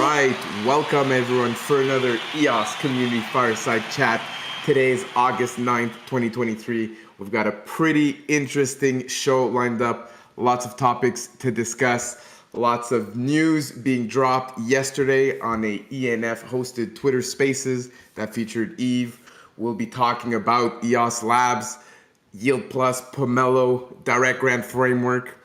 right, welcome everyone for another EOS Community Fireside Chat. Today is August 9th, 2023. We've got a pretty interesting show lined up. Lots of topics to discuss. Lots of news being dropped yesterday on a ENF hosted Twitter Spaces that featured Eve. We'll be talking about EOS Labs, Yield Plus, Pomelo, Direct Grant Framework.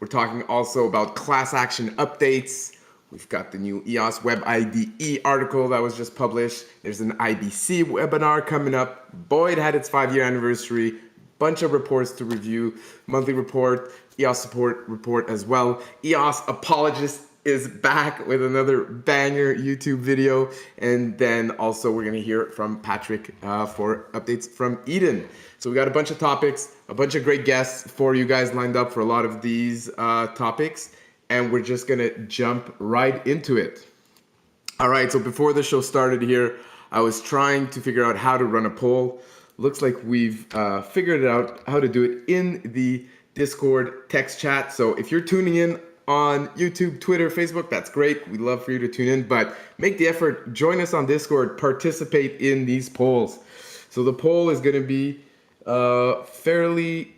We're talking also about class action updates. We've got the new EOS Web IDE article that was just published. There's an IBC webinar coming up. BOID had its 5-year anniversary. Bunch of reports to review. Monthly report, EOS support report as well. EOS Apologist is back with another banger YouTube video. And then also we're gonna hear from Patrick for updates from Eden. So we got a bunch of topics, a bunch of great guests for you guys lined up for a lot of these topics. And we're just gonna jump right into it. All right, so before the show started here, I was trying to figure out how to run a poll. Looks like we've figured out how to do it in the Discord text chat. So if you're tuning in on YouTube, Twitter, Facebook, that's great. We'd love for you to tune in, but make the effort, join us on Discord, participate in these polls. So the poll is gonna be fairly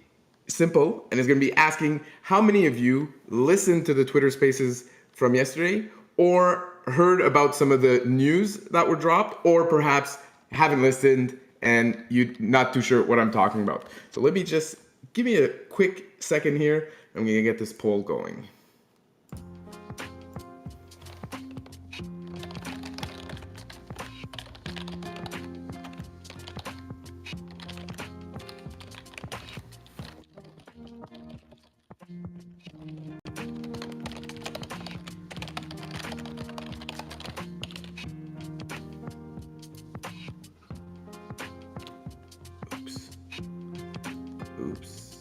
simple, and it's going to be asking how many of you listened to the Twitter Spaces from yesterday or heard about some of the news that were dropped, or perhaps haven't listened and you're not too sure what I'm talking about. So let me just give me a quick second here. I'm going to get this poll going. Oops.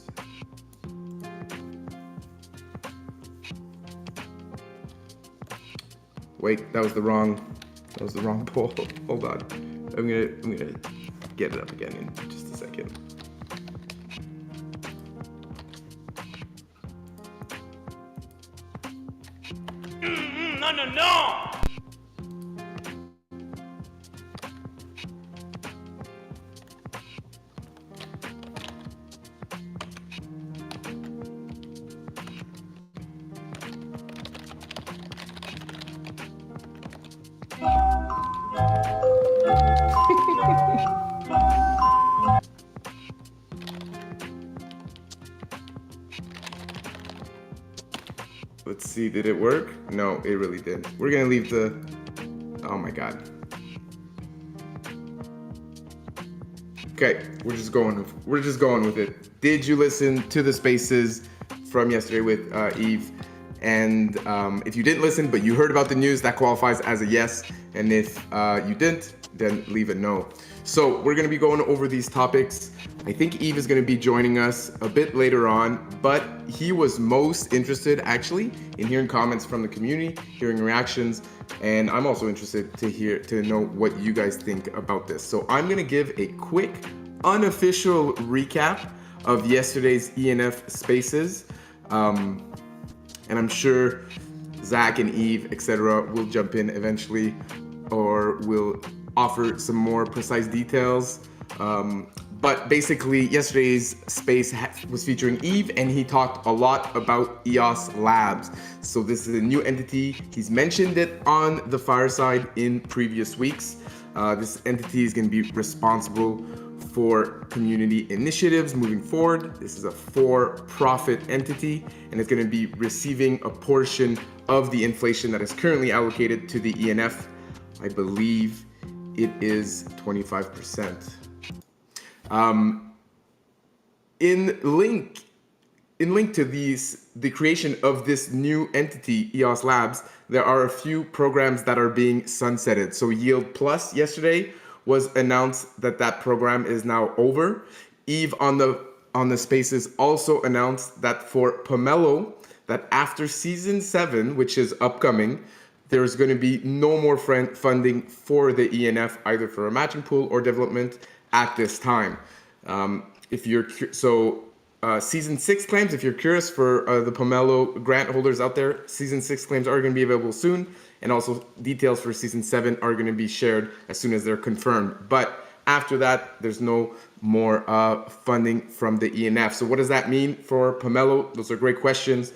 Wait, that was the wrong poll. Hold on. I'm gonna get it up again in just a second. No! Let's see, did it work? No, it really didn't. We're gonna leave the, oh my God. Okay, we're just going with it. Did you listen to the spaces from yesterday with Eve? And if you didn't listen, but you heard about the news, that qualifies as a yes. And if you didn't, then leave a no. So we're gonna be going over these topics. I think Eve is gonna be joining us a bit later on, but he was most interested actually in hearing comments from the community, hearing reactions, and I'm also interested to know what you guys think about this. So I'm gonna give a quick unofficial recap of yesterday's ENF spaces. And I'm sure Zach and Eve, etc., will jump in eventually or will offer some more precise details. But basically, yesterday's space was featuring Eve, and he talked a lot about EOS Labs. So this is a new entity. He's mentioned it on the Fireside in previous weeks. This entity is going to be responsible for community initiatives moving forward. This is a for-profit entity, and it's going to be receiving a portion of the inflation that is currently allocated to the ENF. I believe it is 25%. In link to the creation of this new entity, EOS Labs, there are a few programs that are being sunsetted. So Yield Plus yesterday was announced that program is now over. Eve on the spaces also announced that for Pomelo, that after season 7, which is upcoming, there's going to be no more funding for the ENF, either for a matching pool or development at this time. Season 6 claims, if you're curious, for the Pomelo grant holders out there, Season 6 claims are going to be available soon. And also details for Season 7 are going to be shared as soon as they're confirmed. But after that, there's no more funding from the ENF. So what does that mean for Pomelo? Those are great questions.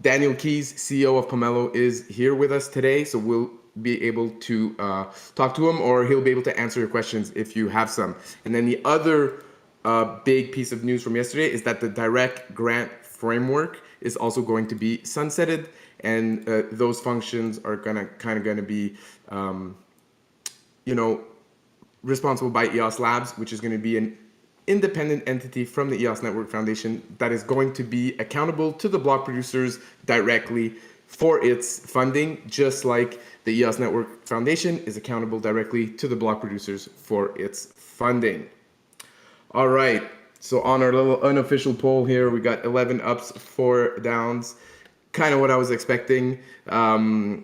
Daniel Keys, CEO of Pomelo, is here with us today. So we'll be able to talk to him, or he'll be able to answer your questions if you have some. And then the other big piece of news from yesterday is that the direct grant framework is also going to be sunsetted, and those functions are going to be responsible by EOS Labs, which is going to be an independent entity from the EOS Network Foundation that is going to be accountable to the block producers directly for its funding, just like the EOS Network Foundation is accountable directly to the block producers for its funding. All right, so on our little unofficial poll here, we got 11 ups, 4 downs, kind of what I was expecting. So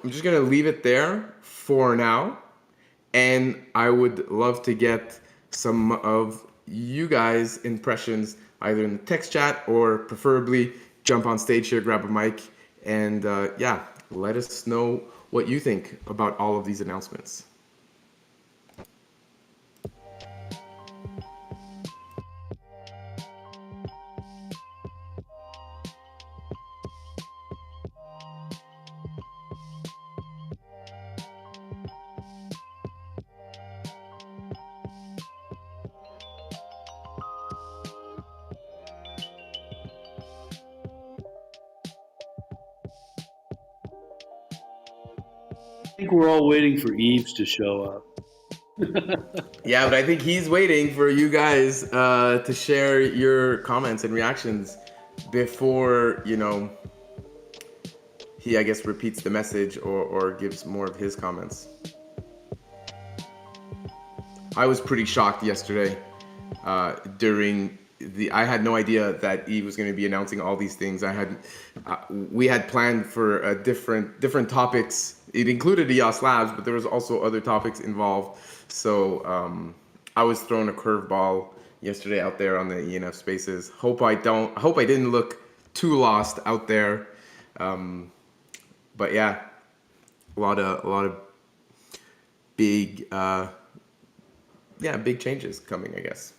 I'm just gonna leave it there for now, and I would love to get some of you guys' impressions either in the text chat or preferably jump on stage here, grab a mic, and let us know what you think about all of these announcements. I think we're all waiting for Eves to show up. Yeah, but I think he's waiting for you guys to share your comments and reactions before, he, I guess, repeats the message or gives more of his comments. I was pretty shocked yesterday I had no idea that Eve was going to be announcing all these things. We had planned for different topics. It included EOS Labs, but there was also other topics involved. So I was thrown a curveball yesterday out there on the ENF spaces. Hope I didn't look too lost out there. But yeah, a lot of big big changes coming, I guess.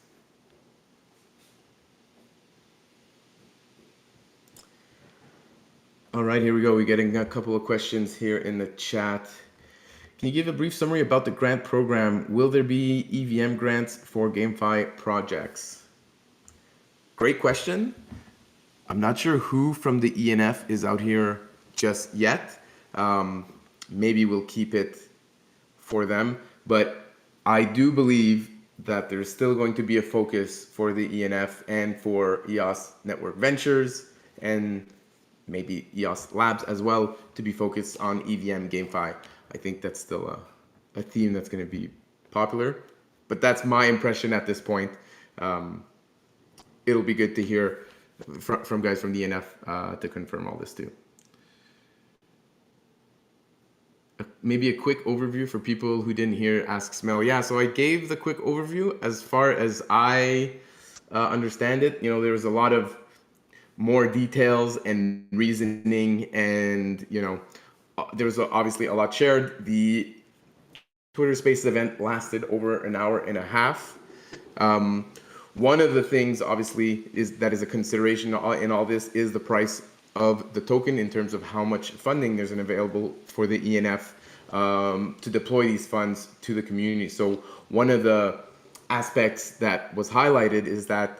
All right, here we go. We're getting a couple of questions here in the chat. Can you give a brief summary about the grant program? Will there be EVM grants for GameFi projects? Great question. I'm not sure who from the ENF is out here just yet. Maybe we'll keep it for them, but I do believe that there's still going to be a focus for the ENF and for EOS Network Ventures and maybe EOS Labs as well to be focused on EVM GameFi. I think that's still a theme that's going to be popular, but that's my impression at this point. It'll be good to hear from guys from the ENF to confirm all this too. Maybe a quick overview for people who didn't hear Ask Smell. Yeah, so I gave the quick overview as far as I understand it. There was a lot of more details and reasoning, and there was obviously a lot shared. The Twitter Spaces event lasted over an hour and a half. One of the things obviously that is a consideration in all this is the price of the token in terms of how much funding there's available for the ENF to deploy these funds to the community. So one of the aspects that was highlighted is that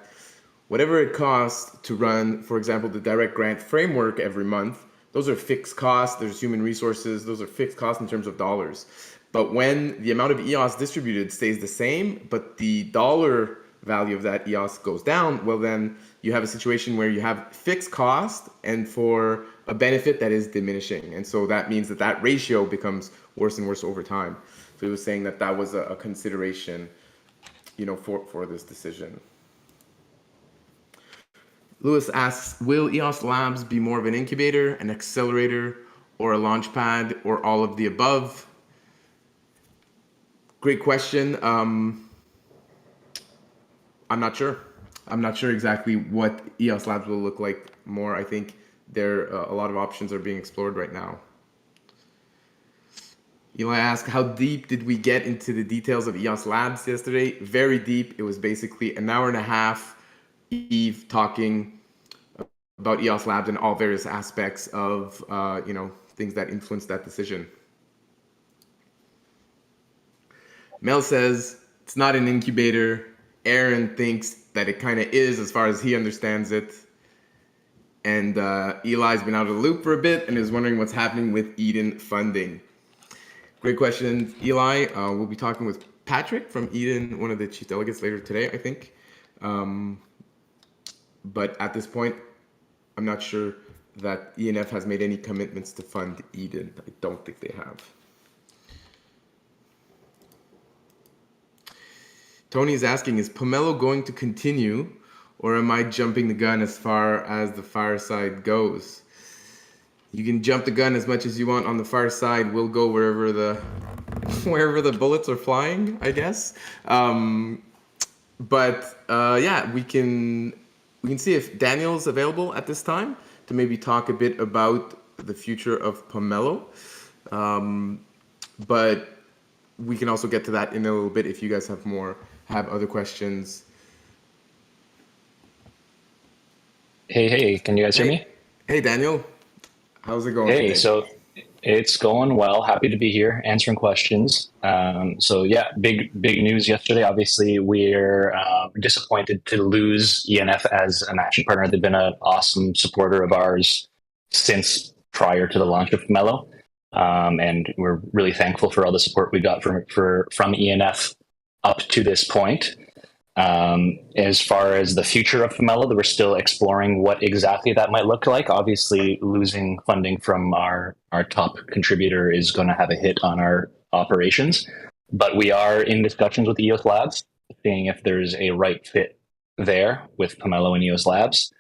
whatever it costs to run, for example, the direct grant framework every month, those are fixed costs. There's human resources. Those are fixed costs in terms of dollars. But when the amount of EOS distributed stays the same, but the dollar value of that EOS goes down, well, then you have a situation where you have fixed cost and for a benefit that is diminishing. And so that means that ratio becomes worse and worse over time. So he was saying that was a consideration, for this decision. Lewis asks, will EOS Labs be more of an incubator, an accelerator, or a launch pad, or all of the above? Great question. I'm not sure. I'm not sure exactly what EOS Labs will look like more. I think there a lot of options are being explored right now. Eli asked, how deep did we get into the details of EOS Labs yesterday? Very deep. It was basically an hour and a half, Eve talking about EOS Labs and all various aspects of, things that influence that decision. Mel says, it's not an incubator. Aaron thinks that it kind of is as far as he understands it. And Eli's been out of the loop for a bit and is wondering what's happening with Eden funding. Great question, Eli. We'll be talking with Patrick from Eden, one of the chief delegates, later today, I think. But at this point, I'm not sure that ENF has made any commitments to fund Eden. I don't think they have. Tony is asking, is Pomelo going to continue, or am I jumping the gun as far as the fireside goes? You can jump the gun as much as you want on the far side. We'll go wherever the bullets are flying, I guess. Yeah, we can see if Daniel's available at this time to maybe talk a bit about the future of Pomelo. But we can also get to that in a little bit if you guys have other questions. Hey, can you guys hear me? Hey, Daniel. How's it going Hey, today? so it's going well. Happy to be here answering questions. Big news yesterday. Obviously, we're disappointed to lose ENF as a matching partner. They've been an awesome supporter of ours since prior to the launch of Pomelo. And we're really thankful for all the support we got from ENF up to this point. As far as the future of Pomelo, we're still exploring what exactly that might look like. Obviously, losing funding from our top contributor is going to have a hit on our operations. But we are in discussions with EOS Labs, seeing if there's a right fit there with Pomelo and EOS Labs,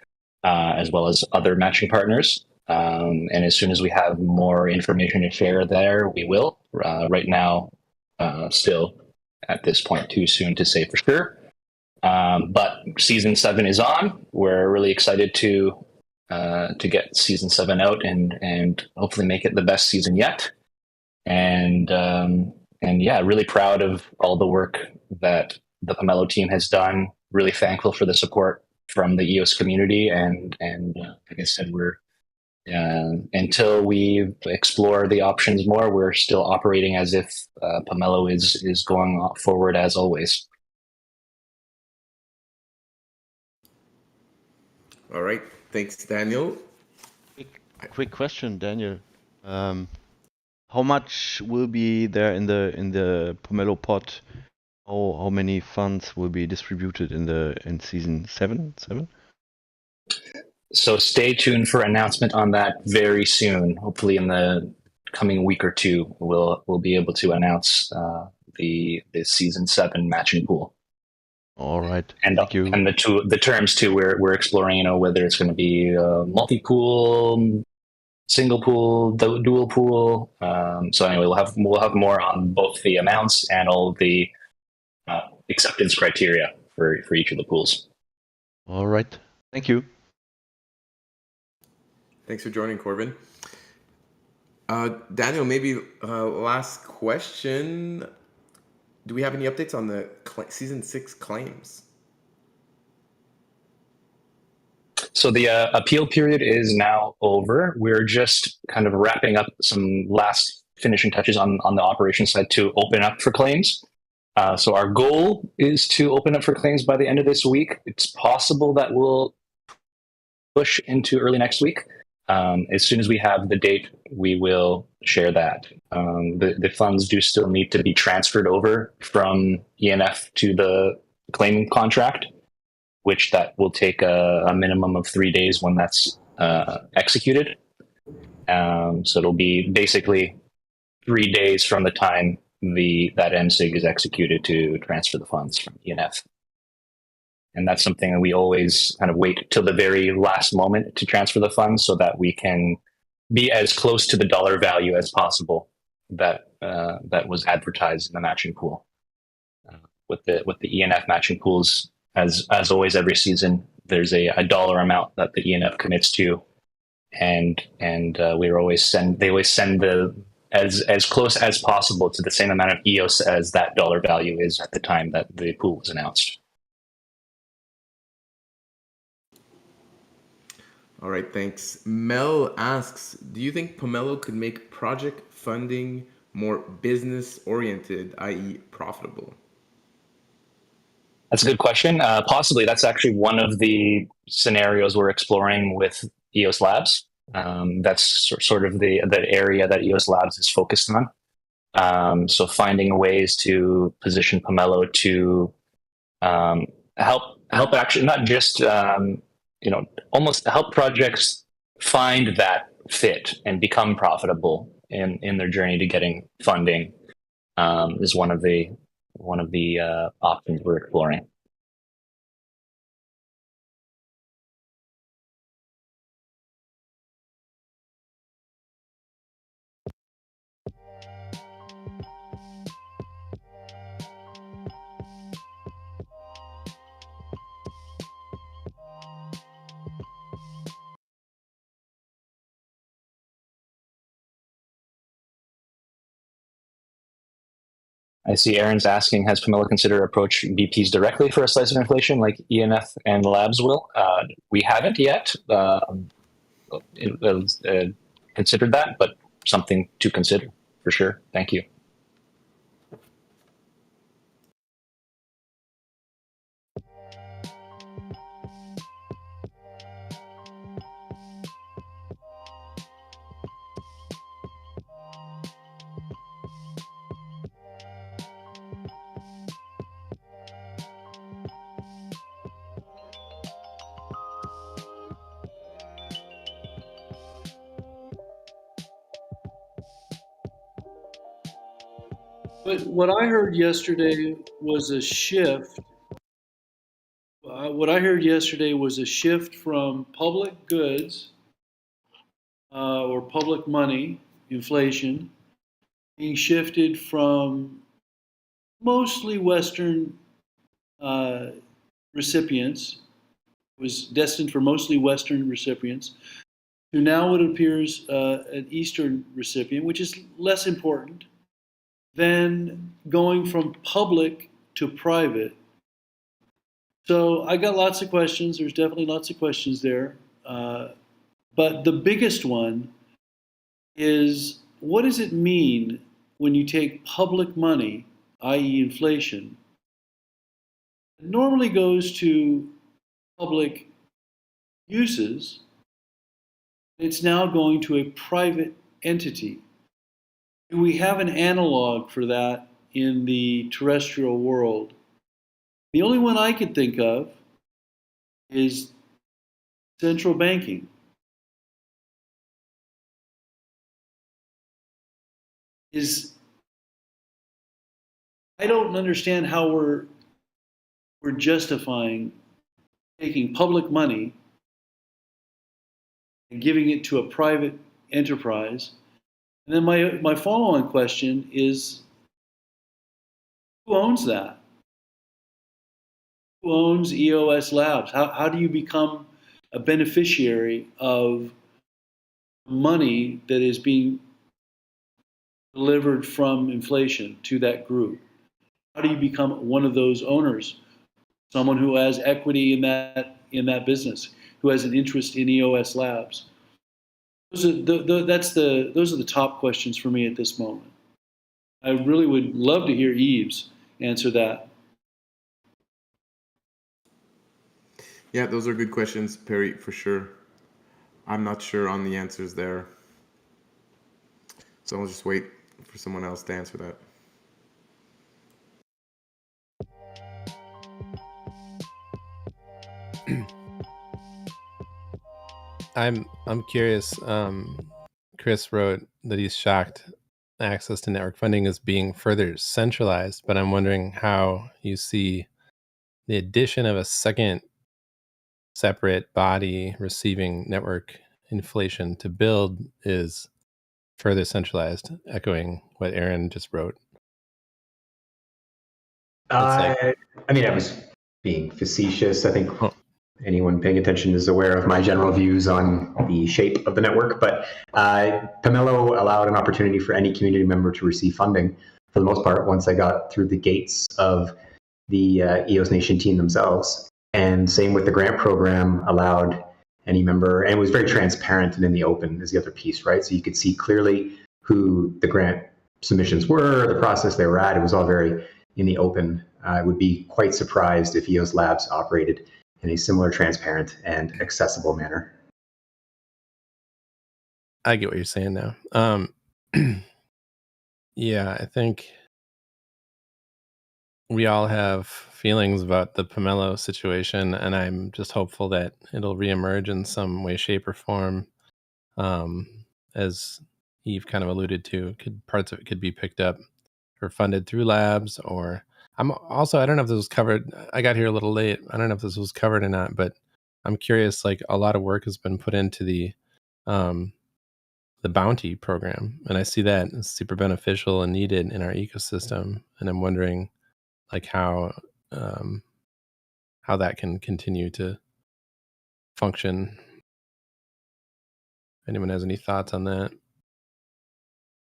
as well as other matching partners. And as soon as we have more information to share there, we will. Right now, still at this point, too soon to say for sure. But season 7 is on. We're really excited to get season 7 out and hopefully make it the best season yet. And yeah, really proud of all the work that the Pomelo team has done. Really thankful for the support from the EOS community. And like I said, we're until we explore the options more, we're still operating as if Pomelo is going forward as always. All right. Thanks, Daniel. Quick question, Daniel. How much will be there in the Pomelo pot? How many funds will be distributed in season 7? So stay tuned for announcement on that very soon. Hopefully in the coming week or two, we'll be able to announce the season 7 matching pool. All right. And Thank you. And the terms too. We're exploring, whether it's going to be multi-pool, single pool, dual pool. So anyway, we'll have more on both the amounts and all the acceptance criteria for each of the pools. All right. Thank you. Thanks for joining, Corbin. Daniel, maybe last question. Do we have any updates on the season 6 claims? So the appeal period is now over. We're just kind of wrapping up some last finishing touches on the operations side to open up for claims. So our goal is to open up for claims by the end of this week. It's possible that we'll push into early next week. As soon as we have the date, we will share that. The funds do still need to be transferred over from ENF to the claim contract, which that will take a minimum of 3 days when that's executed. So it'll be basically 3 days from the time that MSIG is executed to transfer the funds from ENF. And that's something that we always kind of wait till the very last moment to transfer the funds so that we can be as close to the dollar value as possible that was advertised in the matching pool. With the ENF matching pools, as always, every season there's a dollar amount that the ENF commits to, and we always send the as close as possible to the same amount of EOS as that dollar value is at the time that the pool was announced. All right, thanks. Mel asks, do you think Pomelo could make project funding more business oriented, i.e. profitable? That's a good question. Possibly. That's actually one of the scenarios we're exploring with EOS Labs. That's sort of the area that EOS Labs is focused on. So finding ways to position Pomelo to help actually not just almost help projects find that fit and become profitable in their journey to getting funding, is one of the options we're exploring. I see Aaron's asking, has Pomelo considered approaching BPs directly for a slice of inflation like ENF and Labs will? We haven't yet considered that, but something to consider for sure. Thank you. But what I heard yesterday was a shift. What I heard yesterday was a shift from public goods or public money, inflation, being shifted from mostly Western recipients, was destined for mostly Western recipients, to now it appears an Eastern recipient, which is less important than going from public to private. So I got lots of questions. There's definitely lots of questions there. But the biggest one is, what does it mean when you take public money, i.e. inflation, it normally goes to public uses, it's now going to a private entity. Do we have an analog for that in the terrestrial world? The only one I could think of is central banking. I don't understand how we're justifying taking public money and giving it to a private enterprise. And then my follow-on question is, who owns that? Who owns EOS Labs? How do you become a beneficiary of money that is being delivered from inflation to that group? How do you become one of those owners? Someone who has equity in that business, who has an interest in EOS Labs. Those are the top questions for me at this moment. I really would love to hear Yves answer that. Yeah, those are good questions, Perry, for sure. I'm not sure on the answers there. So I'll just wait for someone else to answer that. I'm curious. Chris wrote that he's shocked access to network funding is being further centralized, but I'm wondering how you see the addition of a second separate body receiving network inflation to build is further centralized, echoing what Aaron just wrote. I mean, being facetious. I think Oh. anyone paying attention is aware of my general views on the shape of the network, but Pomelo allowed an opportunity for any community member to receive funding for the most part once I got through the gates of the EOS Nation team themselves. And same with the grant program allowed any member, and it was very transparent and in the open is the other piece, right? So you could see clearly who the grant submissions were, the process they were at. It was all very in the open. I would be quite surprised if EOS Labs operated in a similar transparent and accessible manner. I get what you're saying now. Yeah, I think we all have feelings about the Pomelo situation, and I'm just hopeful that it'll reemerge in some way, shape, or form. As Eve kind of alluded to, parts of it could be picked up or funded through labs, or I don't know if this was covered. I got here a little late. I don't know if this was covered or not, but I'm curious. Like, a lot of work has been put into the bounty program, and I see that as super beneficial and needed in our ecosystem. And I'm wondering, like, how that can continue to function. Anyone has any thoughts on that?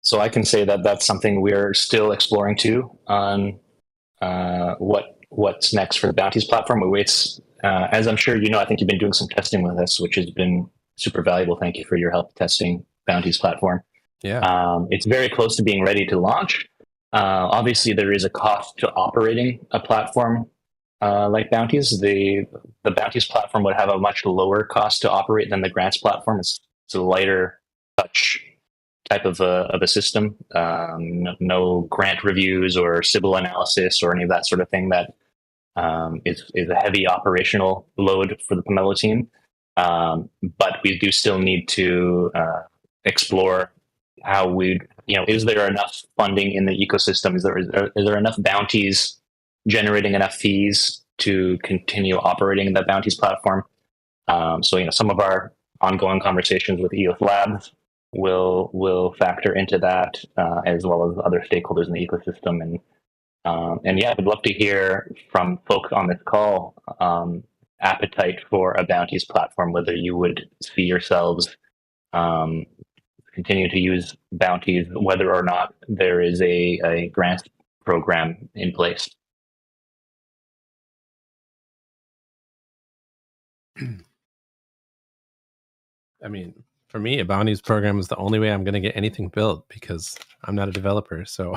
So I can say that that's something we're still exploring too on what's next for the Bounties platform. It's as I'm sure you know, I think you've been doing some testing with us, which has been super valuable. Thank you for your help testing Bounties platform. Yeah. It's very close to being ready to launch. Obviously, there is a cost to operating a platform like Bounties. The Bounties platform would have a much lower cost to operate than the grants platform. It's a lighter touch type of a system. No grant reviews or Sybil analysis or any of that sort of thing that is a heavy operational load for the Pomelo team. But we do still need to explore how is there enough funding in the ecosystem? Is there enough bounties generating enough fees to continue operating that bounties platform? So some of our ongoing conversations with EOS Labs will factor into that, as well as other stakeholders in the ecosystem. And yeah, I'd love to hear from folks on this call appetite for a bounties platform, whether you would see yourselves continue to use bounties, whether or not there is a grant program in place. I mean, for me, a bounties program is the only way I'm going to get anything built because I'm not a developer. So,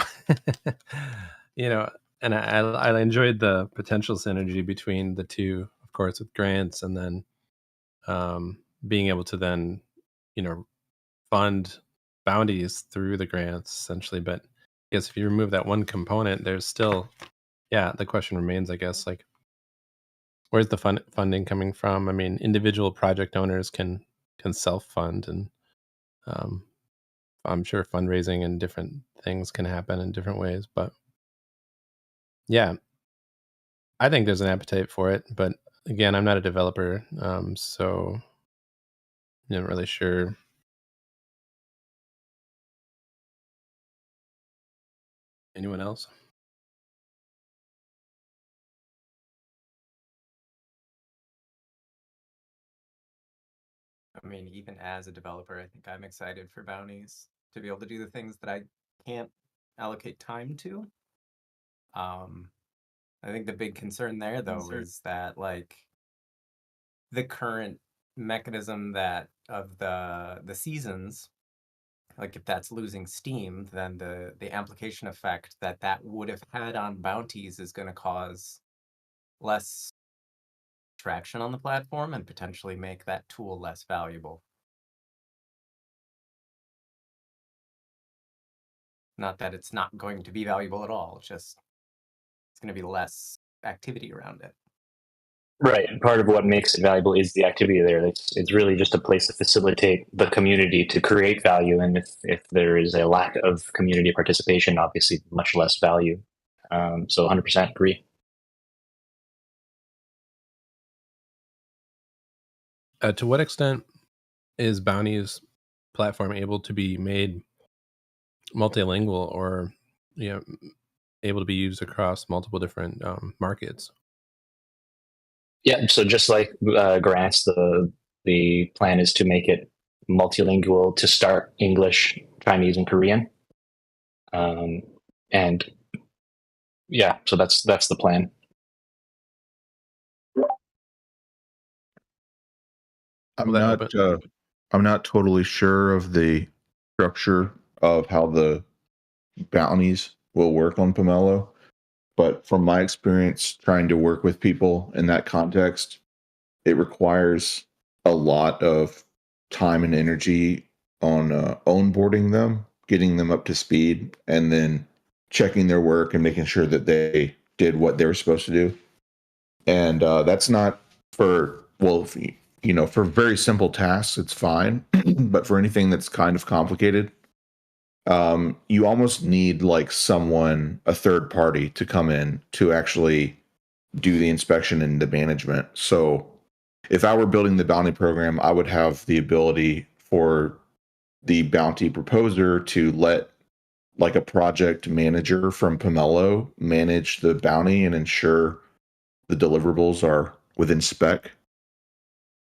and I enjoyed the potential synergy between the two, of course, with grants, and then being able to then, fund bounties through the grants essentially. But I guess if you remove that one component, there's still, the question remains, I guess, like, where's the funding coming from? I mean, individual project owners can self-fund, and I'm sure fundraising and different things can happen in different ways. But yeah, I think there's an appetite for it. But again, I'm not a developer, so I'm not really sure. Anyone else? I mean, even as a developer, I think I'm excited for bounties to be able to do the things that I can't allocate time to. I think the big concern there, though, is that, like, the current mechanism of the seasons, like, if that's losing steam, then the amplification effect that would have had on bounties is going to cause less traction on the platform and potentially make that tool less valuable. Not that it's not going to be valuable at all. It's just it's going to be less activity around it. Right. And part of what makes it valuable is the activity there. It's really just a place to facilitate the community to create value. And if there is a lack of community participation, obviously much less value. So 100% agree. To what extent is Bounty's platform able to be made multilingual, or able to be used across multiple different markets? Yeah, so just like grants, the plan is to make it multilingual to start English, Chinese, and Korean. And yeah, so that's the plan. Will that open? I'm not totally sure of the structure of how the bounties will work on Pomelo, but from my experience trying to work with people in that context, it requires a lot of time and energy on onboarding them, getting them up to speed, and then checking their work and making sure that they did what they were supposed to do. And that's not for, well, if, you know, for very simple tasks, it's fine. But for anything that's kind of complicated, you almost need like someone, a third party, to come in to actually do the inspection and the management. So if I were building the bounty program, I would have the ability for the bounty proposer to let like a project manager from Pomelo manage the bounty and ensure the deliverables are within spec,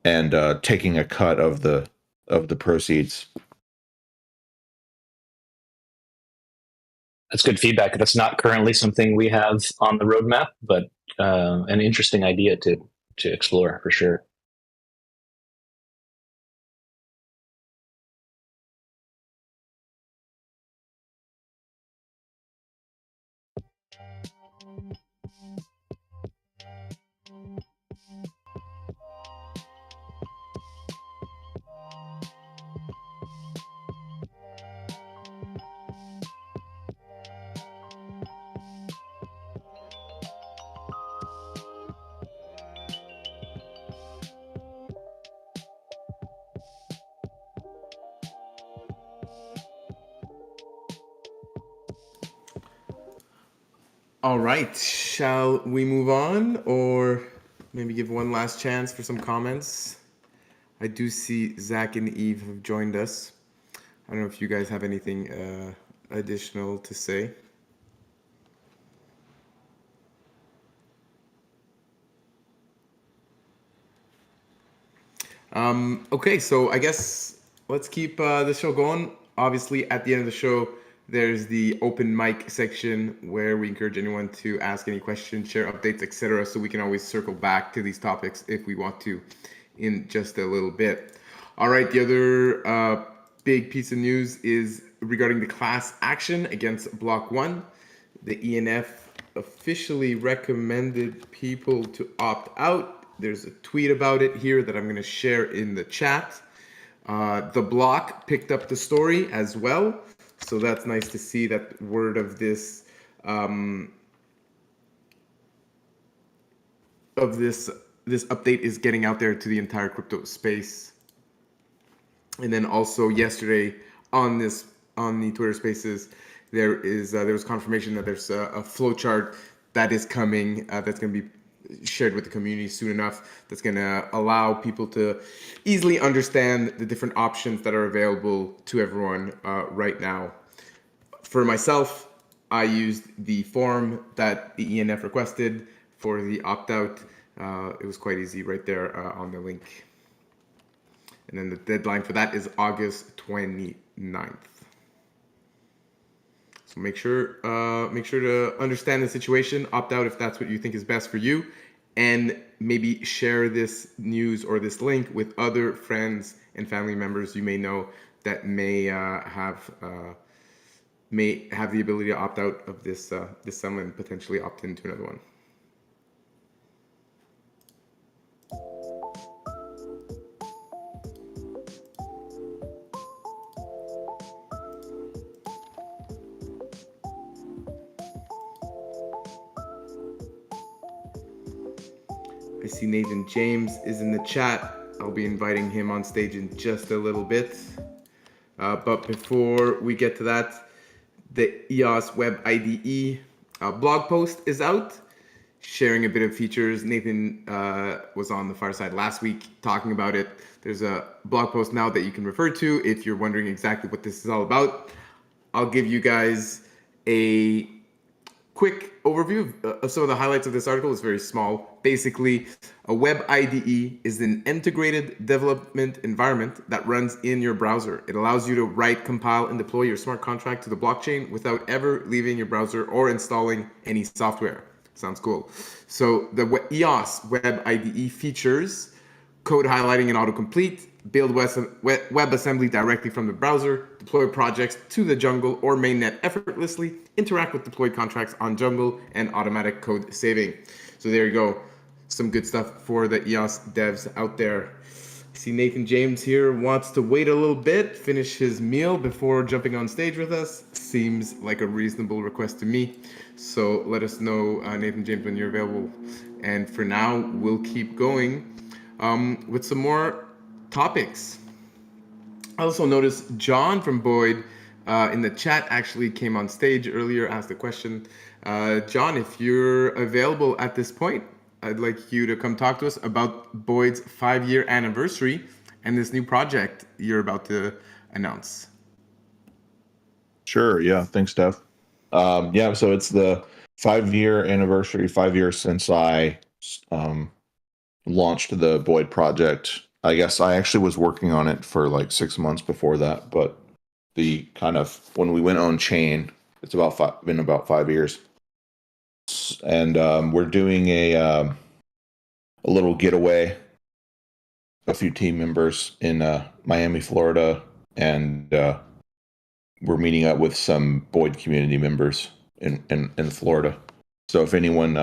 and taking a cut of the proceeds. That's good feedback. That's not currently something we have on the roadmap, but an interesting idea to explore for sure. All right, shall we move on, or maybe give one last chance for some comments? I do see Zach and Eve have joined us. I don't know if you guys have anything additional to say. Okay, so I guess let's keep the show going. Obviously, at the end of the show, there's the open mic section where we encourage anyone to ask any questions, share updates, etc. So we can always circle back to these topics if we want to in just a little bit. All right, the other big piece of news is regarding the class action against Block 1. The ENF officially recommended people to opt out. There's a tweet about it here that I'm going to share in the chat. The block picked up the story as well, so that's nice to see that word of this this update is getting out there to the entire crypto space. And then also yesterday on the Twitter Spaces, there was confirmation that there's a flowchart that is coming that's going to be shared with the community soon enough, that's going to allow people to easily understand the different options that are available to everyone right now. For myself, I used the form that the ENF requested for the opt-out. It was quite easy right there on the link. And then the deadline for that is August 29th. So make sure to understand the situation, opt out if that's what you think is best for you, and maybe share this news or this link with other friends and family members you may know that may have the ability to opt out of this sum and potentially opt into another one. I see Nathan James is in the chat. I'll be inviting him on stage in just a little bit. But before we get to that, the EOS Web IDE blog post is out, sharing a bit of features. Nathan was on the Fireside last week talking about it. There's a blog post now that you can refer to if you're wondering exactly what this is all about. I'll give you guys a quick overview of some of the highlights of this article. It's very small. Basically, a Web IDE is an integrated development environment that runs in your browser. It allows you to write, compile, and deploy your smart contract to the blockchain without ever leaving your browser or installing any software. Sounds cool. So the EOS Web IDE features code highlighting and autocomplete, build WebAssembly directly from the browser, deploy projects to the Jungle or mainnet effortlessly, interact with deployed contracts on Jungle, and automatic code saving. So there you go. Some good stuff for the EOS devs out there. I see Nathan James here wants to wait a little bit, finish his meal before jumping on stage with us. Seems like a reasonable request to me. So let us know, Nathan James, when you're available. And for now, we'll keep going with some more topics. I also noticed John from BOID in the chat actually came on stage earlier, asked a question. John, if you're available at this point, I'd like you to come talk to us about BOID's 5-year anniversary and this new project you're about to announce. Sure. Yeah. Thanks, Steph. Yeah. So it's the 5-year anniversary, 5 years since I launched the BOID project. I guess I actually was working on it for like 6 months before that, but the kind of when we went on chain, it's been about 5 years, and we're doing a little getaway. A few team members in Miami, Florida, and we're meeting up with some BOID community members in Florida. So if anyone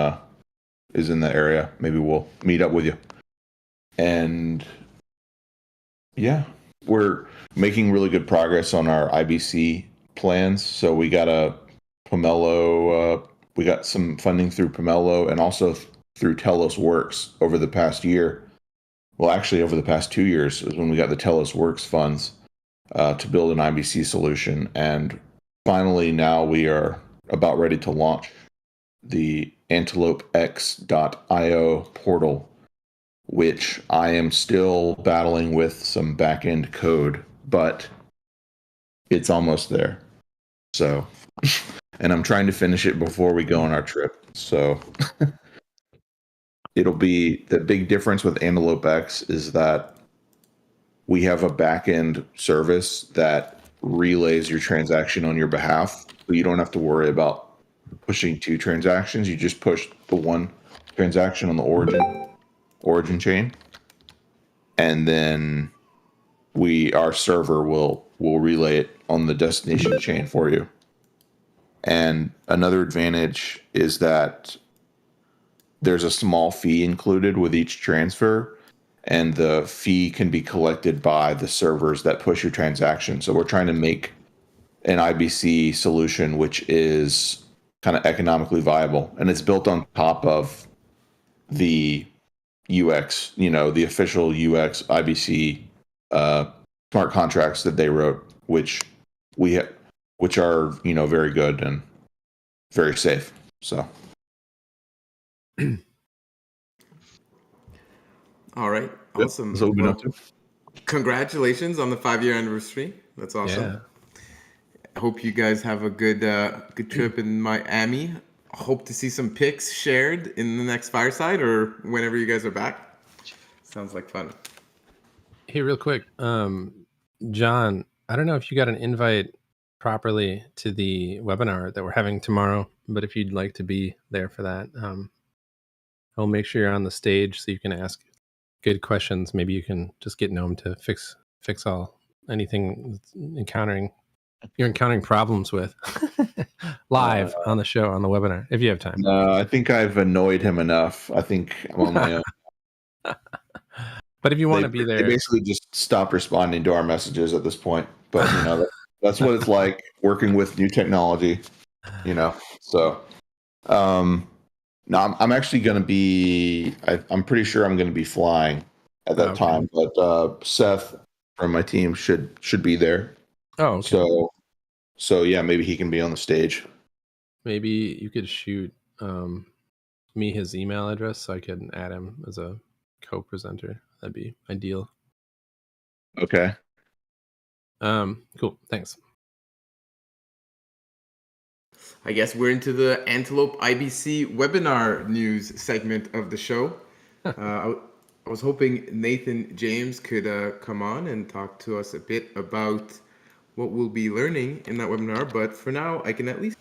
is in the area, maybe we'll meet up with you. And yeah, we're making really good progress on our IBC plans. So we got we got some funding through Pomelo and also through Telos Works over the past year. Well, actually, over the past 2 years is when we got the Telos Works funds to build an IBC solution. And finally, now we are about ready to launch the AntelopeX.io portal, which I am still battling with some back-end code, but it's almost there. So, and I'm trying to finish it before we go on our trip. So it'll be the big difference with Antelope X is that we have a back-end service that relays your transaction on your behalf. So you don't have to worry about pushing 2 transactions. You just push the one transaction on the origin chain, and then our server will relay it on the destination chain for you. And another advantage is that there's a small fee included with each transfer, and the fee can be collected by the servers that push your transaction. So we're trying to make an IBC solution which is kind of economically viable, and it's built on top of the UX, the official UX IBC smart contracts that they wrote, which are very good and very safe. So. All right, awesome. That's what we've been up to. Congratulations on the 5-year anniversary. That's awesome. Yeah. I hope you guys have a good trip in Miami. Hope to see some pics shared in the next Fireside or whenever you guys are back. Sounds like fun. Hey, real quick, John, I don't know if you got an invite properly to the webinar that we're having tomorrow, but if you'd like to be there for that, I'll make sure you're on the stage so you can ask good questions. Maybe you can just get Gnome to fix anything you're encountering problems with live on the show, on the webinar, if you have time. No, I think I've annoyed him enough. I think I'm on my own. But if you want to be there, they basically just stop responding to our messages at this point. But that's what it's like working with new technology. So no, I'm actually going to be. I'm pretty sure I'm going to be flying at that time. But Seth from my team should be there. Oh, okay. So yeah, maybe he can be on the stage. Maybe you could shoot me his email address so I can add him as a co-presenter. That'd be ideal. Okay. Cool. Thanks. I guess we're into the Antelope IBC Webinar news segment of the show. I was hoping Nathan James could come on and talk to us a bit about what we'll be learning in that webinar, but for now, I can at least...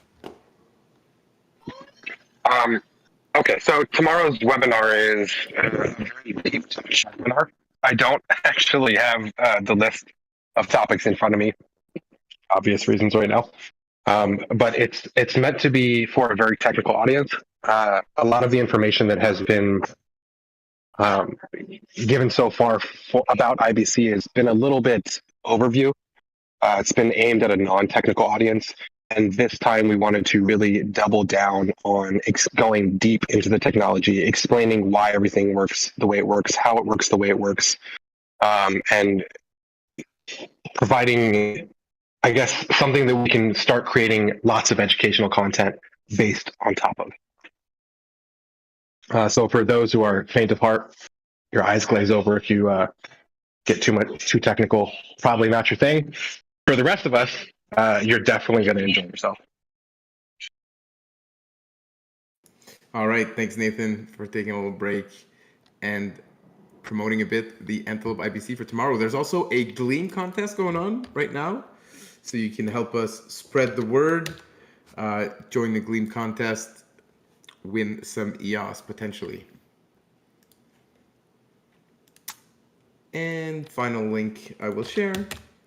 Okay, so tomorrow's webinar is a very deep webinar. I don't actually have the list of topics in front of me, obvious reasons right now. But it's meant to be for a very technical audience. A lot of the information that has been given so far about IBC has been a little bit overview. It's been aimed at a non-technical audience. And this time we wanted to really double down on going deep into the technology, explaining why everything works the way it works, how it works the way it works, and providing, I guess, something that we can start creating lots of educational content based on top of. So for those who are faint of heart, your eyes glaze over if you get too technical, probably not your thing. For the rest of us, you're definitely going to enjoy yourself. All right, thanks Nathan for taking a little break and promoting a bit the Antelope IBC for tomorrow. There's also a Gleam contest going on right now, so you can help us spread the word, join the Gleam contest, win some EOS potentially. And final link I will share,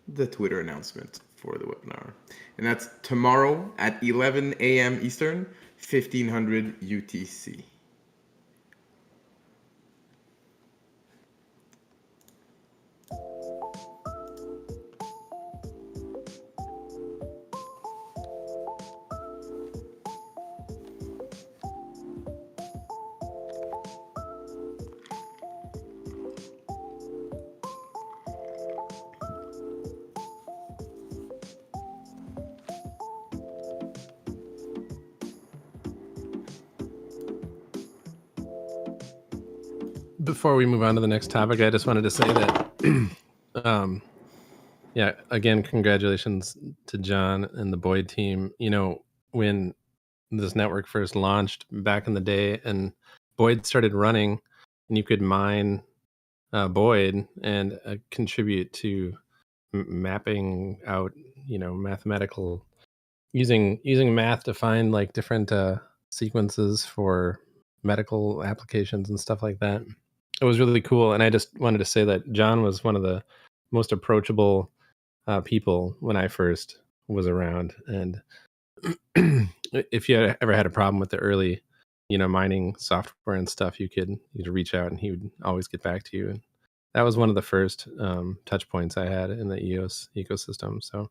the Twitter announcement for the webinar. And that's tomorrow at 11 a.m. Eastern, 1500 UTC. Before we move on to the next topic, I just wanted to say that, yeah, again, congratulations to John and the BOID team. You know, when this network first launched back in the day and BOID started running and you could mine BOID and contribute to mapping out, you know, mathematical, using math to find like different sequences for medical applications and stuff like that. It was really cool. And I just wanted to say that John was one of the most approachable people when I first was around. And if you ever had a problem with the early, you know, mining software and stuff, you'd reach out and he would always get back to you. And that was one of the first touch points I had in the EOS ecosystem. So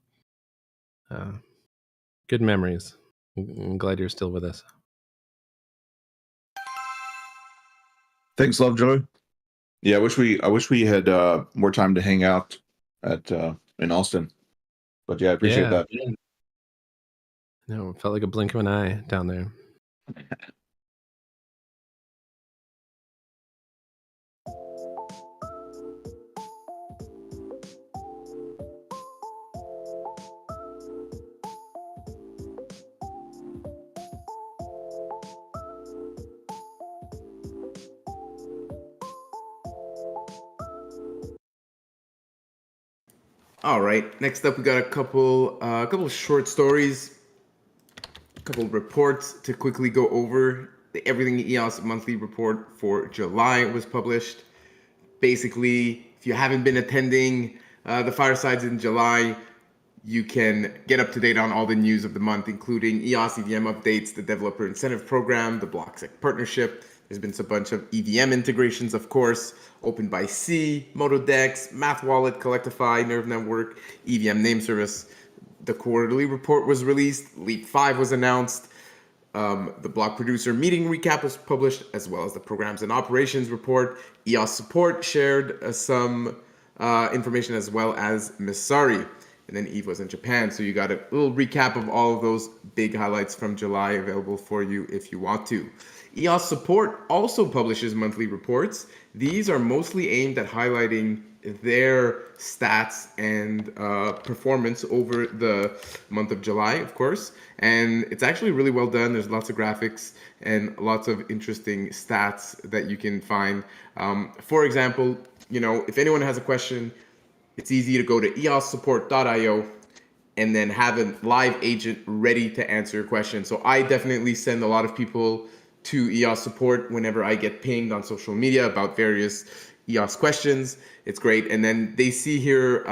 good memories. I'm glad you're still with us. Thanks, Lovejoy. Yeah, I wish we had more time to hang out at in Austin. But yeah, I appreciate that. No, it felt like a blink of an eye down there. All right, next up we got a couple short stories, a couple reports to quickly go over. The Everything EOS monthly report for July was published. Basically, if you haven't been attending the firesides in July, you can get up to date on all the news of the month, including EOS EVM updates, the developer incentive program, the BlockSec partnership. There's been a bunch of EVM integrations, of course, OpenByC, MotoDex, Math Wallet, Collectify, Nerve Network, EVM name service. The quarterly report was released. Leap 5 was announced. The block producer meeting recap was published, as well as the programs and operations report. EOS support shared some information, as well as Misari. And then Eve was in Japan. So you got a little recap of all of those big highlights from July available for you if you want to. EOS support also publishes monthly reports. These are mostly aimed at highlighting their stats and performance over the month of July, of course. And it's actually really well done. There's lots of graphics and lots of interesting stats that you can find. For example, if anyone has a question, it's easy to go to eossupport.io and then have a live agent ready to answer your question. So I definitely send a lot of people to EOS support whenever I get pinged on social media about various EOS questions. It's great. And then they see here,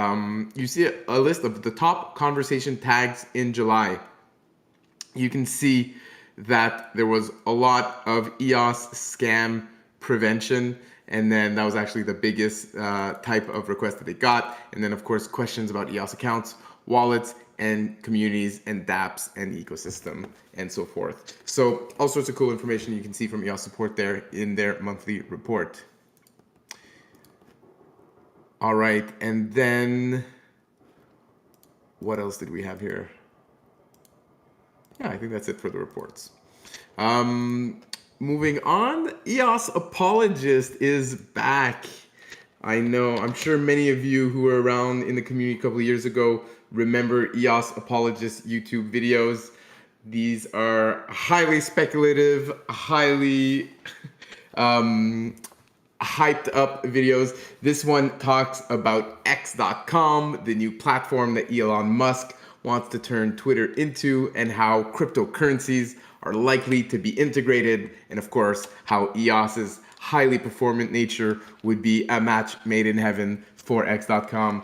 you see a list of the top conversation tags in July. You can see that there was a lot of EOS scam prevention. And then that was actually the biggest type of request that they got. And then, of course, questions about EOS accounts, wallets, and communities, and dApps, and ecosystem, and so forth. So all sorts of cool information you can see from EOS support there in their monthly report. All right, and then what else did we have here? Yeah, I think that's it for the reports. Moving on, EOS Apologist is back. I know, I'm sure many of you who were around in the community a couple of years ago remember EOS Apologist YouTube videos. These are highly speculative, highly hyped up videos. This one talks about X.com, the new platform that Elon Musk wants to turn Twitter into, and how cryptocurrencies are likely to be integrated, and of course, how EOS's highly performant nature would be a match made in heaven for X.com.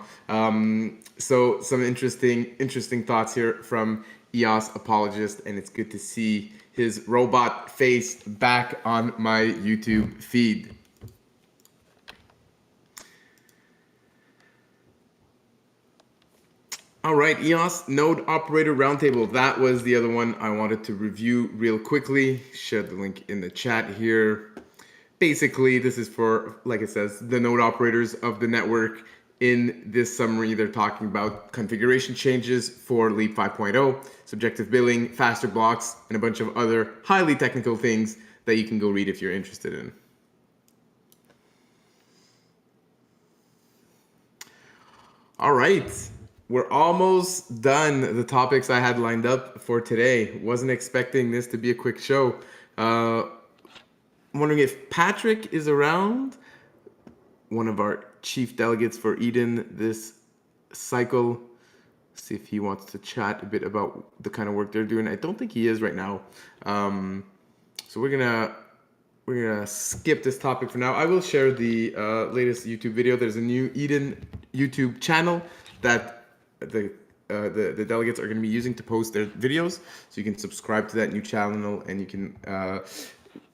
So some interesting thoughts here from EOS Apologist, and it's good to see his robot face back on my YouTube feed. All right, EOS Node Operator Roundtable. That was the other one I wanted to review real quickly. Share the link in the chat here. Basically, this is for, like it says, the node operators of the network. In this summary, they're talking about configuration changes for Leap 5.0, subjective billing, faster blocks, and a bunch of other highly technical things that you can go read if you're interested in. All right. We're almost done the topics I had lined up for today. Wasn't expecting this to be a quick show. I'm wondering if Patrick is around, one of our chief delegates for Eden this cycle. See if he wants to chat a bit about the kind of work they're doing. I don't think he is right now. So we're gonna skip this topic for now. I will share the latest YouTube video. There's a new Eden YouTube channel that the delegates are going to be using to post their videos. So you can subscribe to that new channel and you can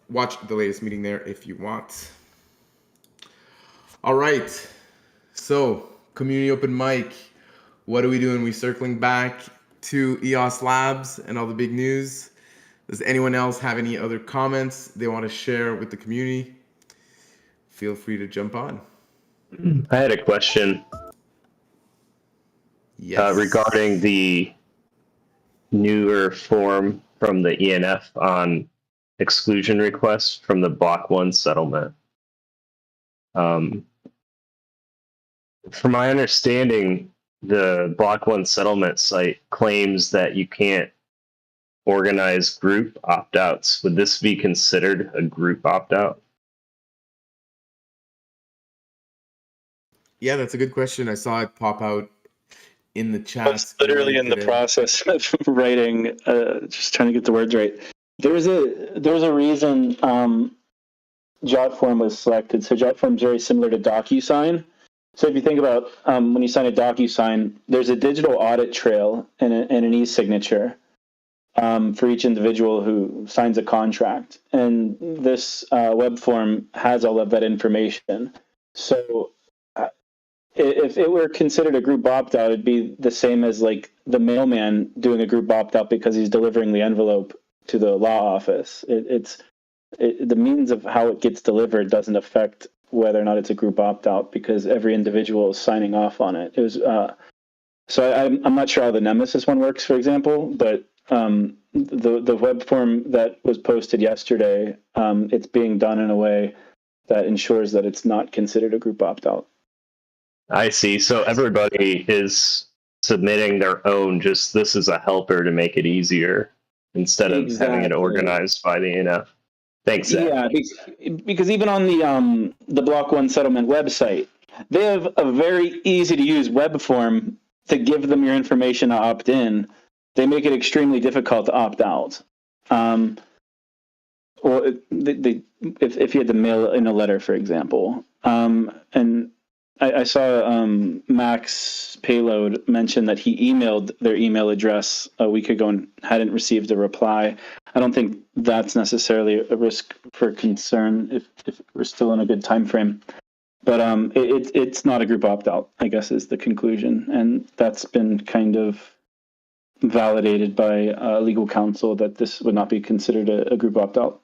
watch the latest meeting there if you want. All right. So community open mic. What are we doing? We circling back to EOS Labs and all the big news. Does anyone else have any other comments they want to share with the community? Feel free to jump on. I had a question. Yes. Regarding the newer form from the ENF on exclusion requests from the Block 1 settlement. From my understanding, the Block 1 settlement site claims that you can't organize group opt-outs. Would this be considered a group opt-out? Yeah, that's a good question. I saw it pop out in the chat. I was literally in the process of writing, just trying to get the words right. There was a reason JotForm was selected. So JotForm is very similar to DocuSign. So if you think about when you sign a DocuSign, there's a digital audit trail and an e-signature for each individual who signs a contract. And this web form has all of that information. So if it were considered a group opt-out, it'd be the same as like the mailman doing a group opt-out because he's delivering the envelope to the law office. The means of how it gets delivered doesn't affect whether or not it's a group opt-out because every individual is signing off on it. It was so I'm not sure how the Nemesis one works, for example, but the web form that was posted yesterday, it's being done in a way that ensures that it's not considered a group opt-out. I see. So everybody is submitting their own, just this is a helper to make it easier instead of having it Exactly. organized by the ENF. Thanks, Zach. Yeah, because even on the Block 1 settlement website, they have a very easy to use web form to give them your information to opt in. They make it extremely difficult to opt out. Or if you had to mail in a letter, for example. And I saw Max Payload mention that he emailed their email address a week ago and hadn't received a reply. I don't think that's necessarily a risk for concern if we're still in a good time frame. But it's not a group opt-out, I guess, is the conclusion. And that's been kind of validated by legal counsel that this would not be considered a group opt-out.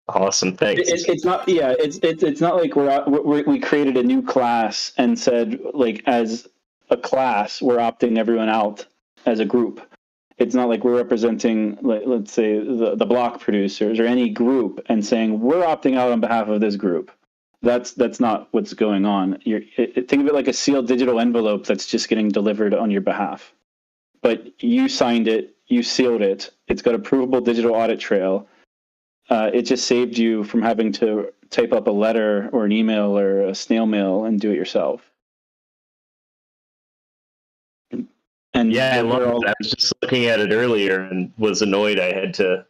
Awesome, thanks. It's not, yeah. It's not like we created a new class and said, like, as a class we're opting everyone out as a group. It's not like we're representing, like, let's say the block producers or any group and saying we're opting out on behalf of this group. That's not what's going on. Think of it like a sealed digital envelope that's just getting delivered on your behalf. But you signed it, you sealed it. It's got a provable digital audit trail. It just saved you from having to type up a letter or an email or a snail mail and do it yourself. And yeah, I love it. I was just looking at it earlier and was annoyed I had to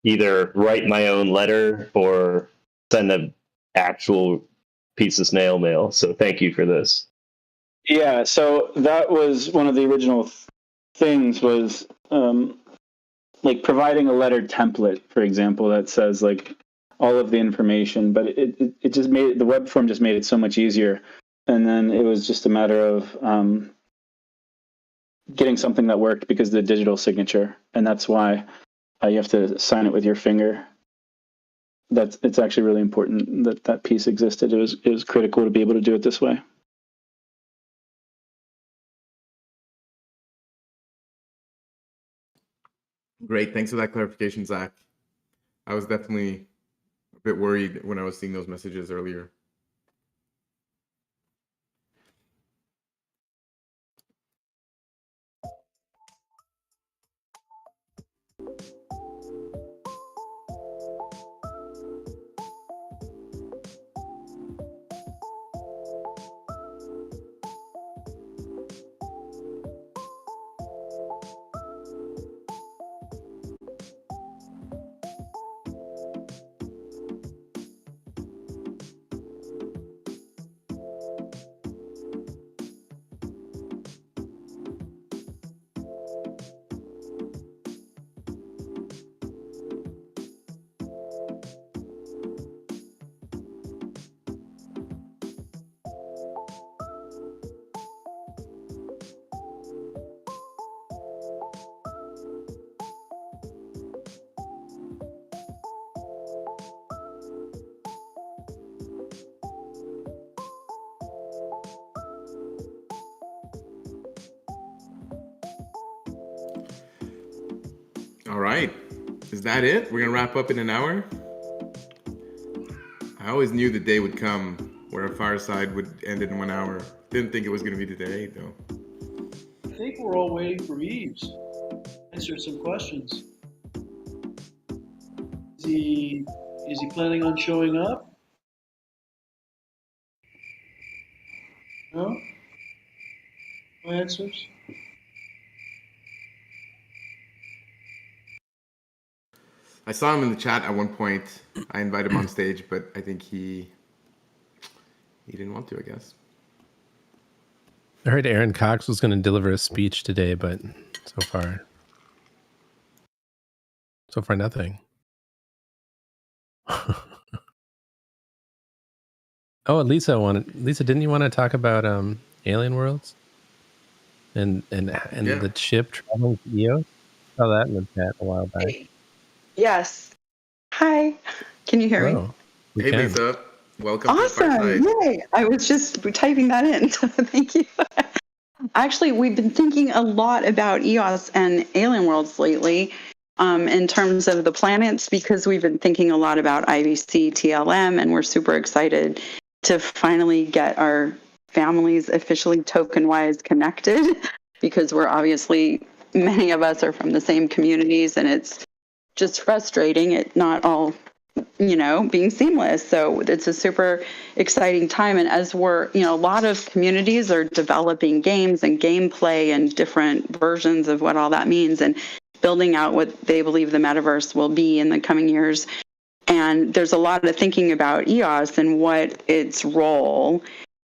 either write my own letter or send an actual piece of snail mail. So thank you for this. Yeah, so that was one of the original things was like providing a letter template, for example, that says like all of the information, but it just made the web form just made it so much easier. And then it was just a matter of getting something that worked because of the digital signature. And that's why you have to sign it with your finger. It's actually really important that that piece existed. It was critical to be able to do it this way. Great. Thanks for that clarification, Zach. I was definitely a bit worried when I was seeing those messages earlier. All right. Is that it? We're going to wrap up in an hour? I always knew the day would come where a fireside would end in 1 hour. Didn't think it was going to be today, though. I think we're all waiting for Yves to answer some questions. Is he planning on showing up? No? No answers? I saw him in the chat at one point. I invited him on stage, but I think he didn't want to, I guess. I heard Aaron Cox was going to deliver a speech today, but so far nothing. Oh, Lisa, didn't you want to talk about Alien Worlds and the ship traveling to EOS? I saw that in the chat a while back. Yes. Hi. Can you hear me? Hey, can. Lisa. Welcome to Awesome. Fireside. Yay. I was just typing that in. So thank you. Actually, we've been thinking a lot about EOS and Alien Worlds lately. in terms of the planets, because we've been thinking a lot about IBC TLM, and we're super excited to finally get our families officially token-wise connected, because we're obviously, many of us are from the same communities, and it's just frustrating it not all, being seamless. So it's a super exciting time. And as we're, a lot of communities are developing games and gameplay and different versions of what all that means, and building out what they believe the metaverse will be in the coming years. And there's a lot of thinking about EOS and what its role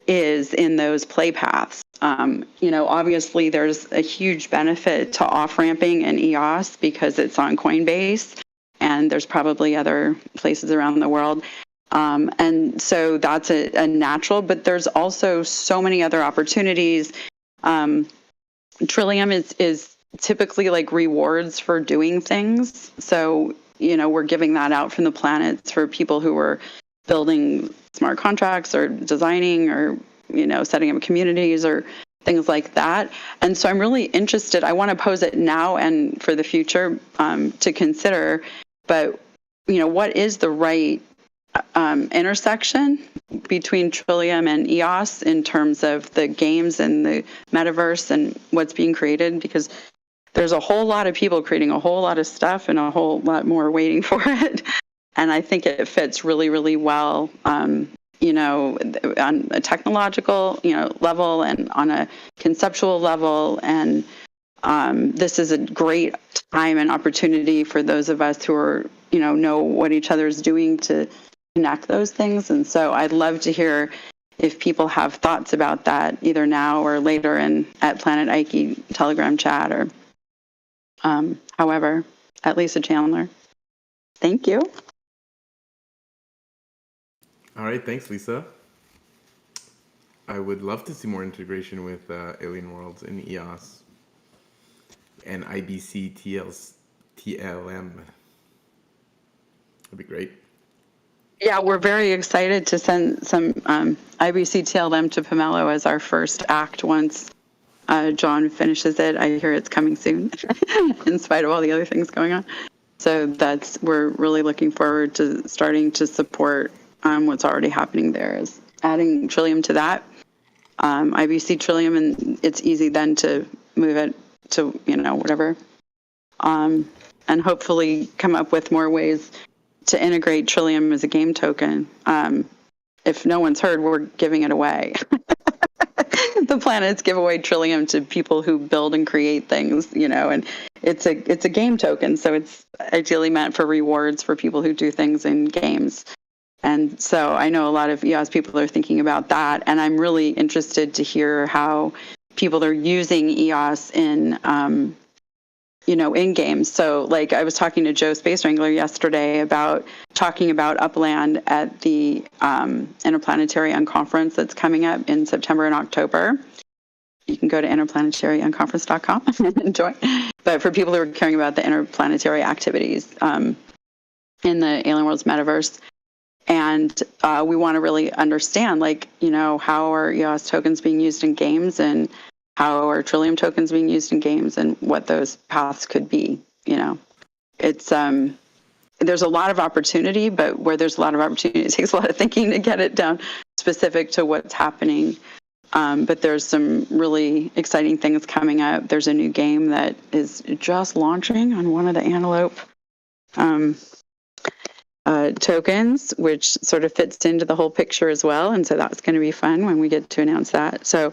is in those play paths. Obviously there's a huge benefit to off-ramping in EOS because it's on Coinbase, and there's probably other places around the world. And so that's a natural, but there's also so many other opportunities. Trillium is typically like rewards for doing things. So, we're giving that out from the planets for people who are building smart contracts or designing or, setting up communities or things like that. And so I'm really interested. I want to pose it now and for the future to consider. But, what is the right intersection between Trillium and EOS in terms of the games and the metaverse and what's being created? Because there's a whole lot of people creating a whole lot of stuff and a whole lot more waiting for it. And I think it fits really, really well, on a technological, level and on a conceptual level. And this is a great time and opportunity for those of us who are, know what each other's doing to connect those things. And so I'd love to hear if people have thoughts about that either now or later at Planet Ike Telegram chat or however, at Lisa Chandler. Thank you. All right, thanks, Lisa. I would love to see more integration with Alien Worlds and EOS and IBC TLM. That'd be great. Yeah, we're very excited to send some IBC TLM to Pomelo as our first act once John finishes it. I hear it's coming soon, in spite of all the other things going on. So we're really looking forward to starting to support what's already happening there, is adding Trillium to that. IBC Trillium, and it's easy then to move it to, whatever. And hopefully come up with more ways to integrate Trillium as a game token. If no one's heard, we're giving it away. The planets give away Trillium to people who build and create things, and it's a game token. So it's ideally meant for rewards for people who do things in games. And so I know a lot of EOS people are thinking about that. And I'm really interested to hear how people are using EOS in, in games. So like I was talking to Joe Space Wrangler yesterday talking about Upland at the Interplanetary Unconference that's coming up in September and October. You can go to interplanetaryunconference.com and join. But for people who are caring about the interplanetary activities in the Alien Worlds metaverse, and we want to really understand, how are EOS tokens being used in games, and how are Trillium tokens being used in games, and what those paths could be. It's there's a lot of opportunity, but where there's a lot of opportunity, it takes a lot of thinking to get it down specific to what's happening. But there's some really exciting things coming up. There's a new game that is just launching on one of the Antelope tokens, which sort of fits into the whole picture as well. And so that's going to be fun when we get to announce that. So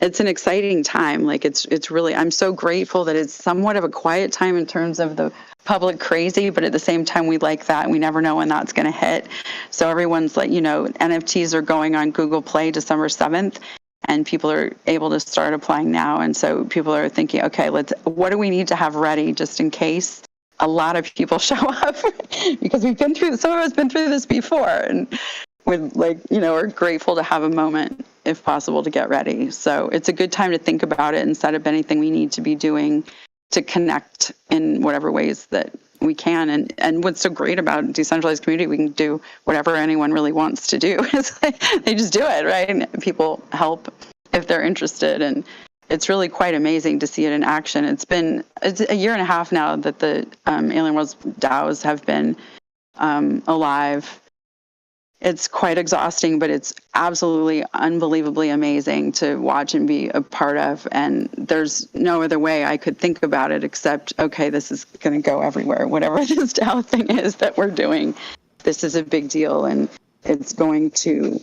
it's an exciting time. It's really, I'm so grateful that it's somewhat of a quiet time in terms of the public crazy, but at the same time, we like that. We never know when that's going to hit. So everyone's NFTs are going on Google Play December 7th, and people are able to start applying now. And so people are thinking, okay, what do we need to have ready just in case a lot of people show up? Because some of us been through this before, and we're grateful to have a moment, if possible, to get ready. So it's a good time to think about it instead of anything we need to be doing to connect in whatever ways that we can. And what's so great about decentralized community, we can do whatever anyone really wants to do. They just do it, right? And people help if they're interested. And it's really quite amazing to see it in action. It's a year and a half now that the Alien Worlds DAOs have been alive. It's quite exhausting, but it's absolutely unbelievably amazing to watch and be a part of. And there's no other way I could think about it except, okay, this is going to go everywhere. Whatever this DAO thing is that we're doing, this is a big deal, and it's going to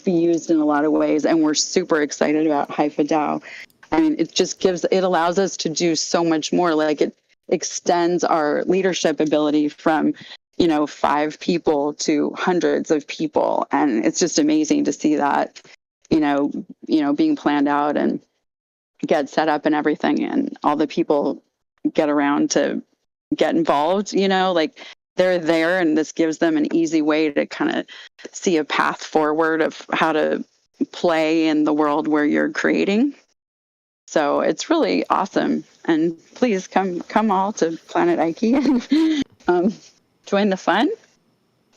be used in a lot of ways. And we're super excited about Haifa DAO. I mean, it allows us to do so much more. Like, it extends our leadership ability from 5 people to hundreds of people. And it's just amazing to see that, being planned out and get set up and everything. And all the people get around to get involved, like they're there, and this gives them an easy way to kind of see a path forward of how to play in the world where you're creating. So it's really awesome. And please come all to Planet Ike and join the fun,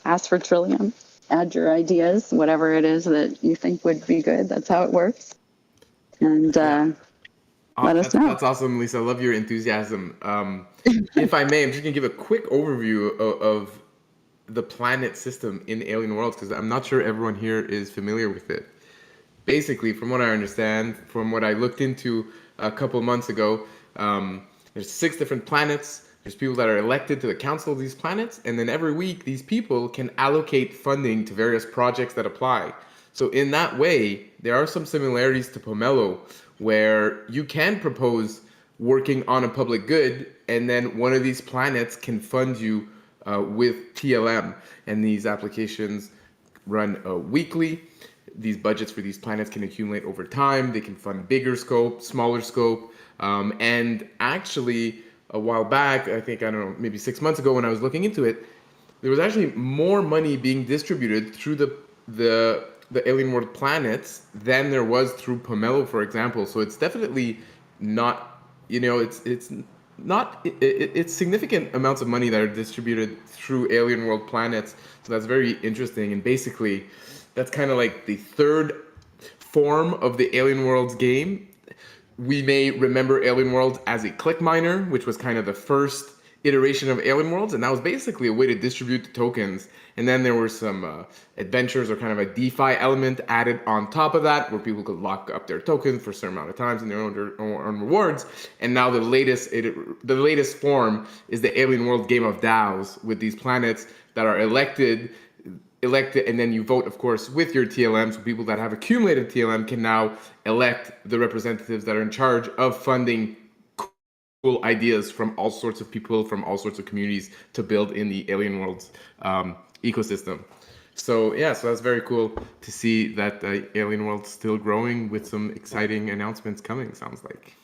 ask for Trillium, add your ideas, whatever it is that you think would be good. That's how it works. And let us know. That's awesome, Lisa. I love your enthusiasm. If I may, I'm just going to give a quick overview of the planet system in Alien Worlds, because I'm not sure everyone here is familiar with it. Basically, from what I understand, from what I looked into a couple of months ago, there's 6 different planets. There's people that are elected to the council of these planets, and then every week these people can allocate funding to various projects that apply. So in that way, there are some similarities to Pomelo, where you can propose working on a public good, and then one of these planets can fund you with TLM. And these applications run weekly. These budgets for these planets can accumulate over time. They can fund bigger scope, smaller scope, and actually, a while back, I think, maybe 6 months ago when I was looking into it, there was actually more money being distributed through the Alien World planets than there was through Pomelo, for example. So it's definitely not, it's significant amounts of money that are distributed through Alien World planets. So that's very interesting. And basically, that's kind of like the third form of the Alien Worlds game. We may remember Alien Worlds as a click miner, which was kind of the first iteration of Alien Worlds, and that was basically a way to distribute the tokens. And then there were some adventures or kind of a DeFi element added on top of that, where people could lock up their tokens for a certain amount of times and their own rewards. And now the latest form is the Alien World game of DAOs, with these planets that are elected, and then you vote, of course, with your TLM. So people that have accumulated TLM can now elect the representatives that are in charge of funding cool ideas from all sorts of people, from all sorts of communities, to build in the Alien Worlds ecosystem. So yeah, so that's very cool to see that Alien World's still growing with some exciting announcements coming, sounds like.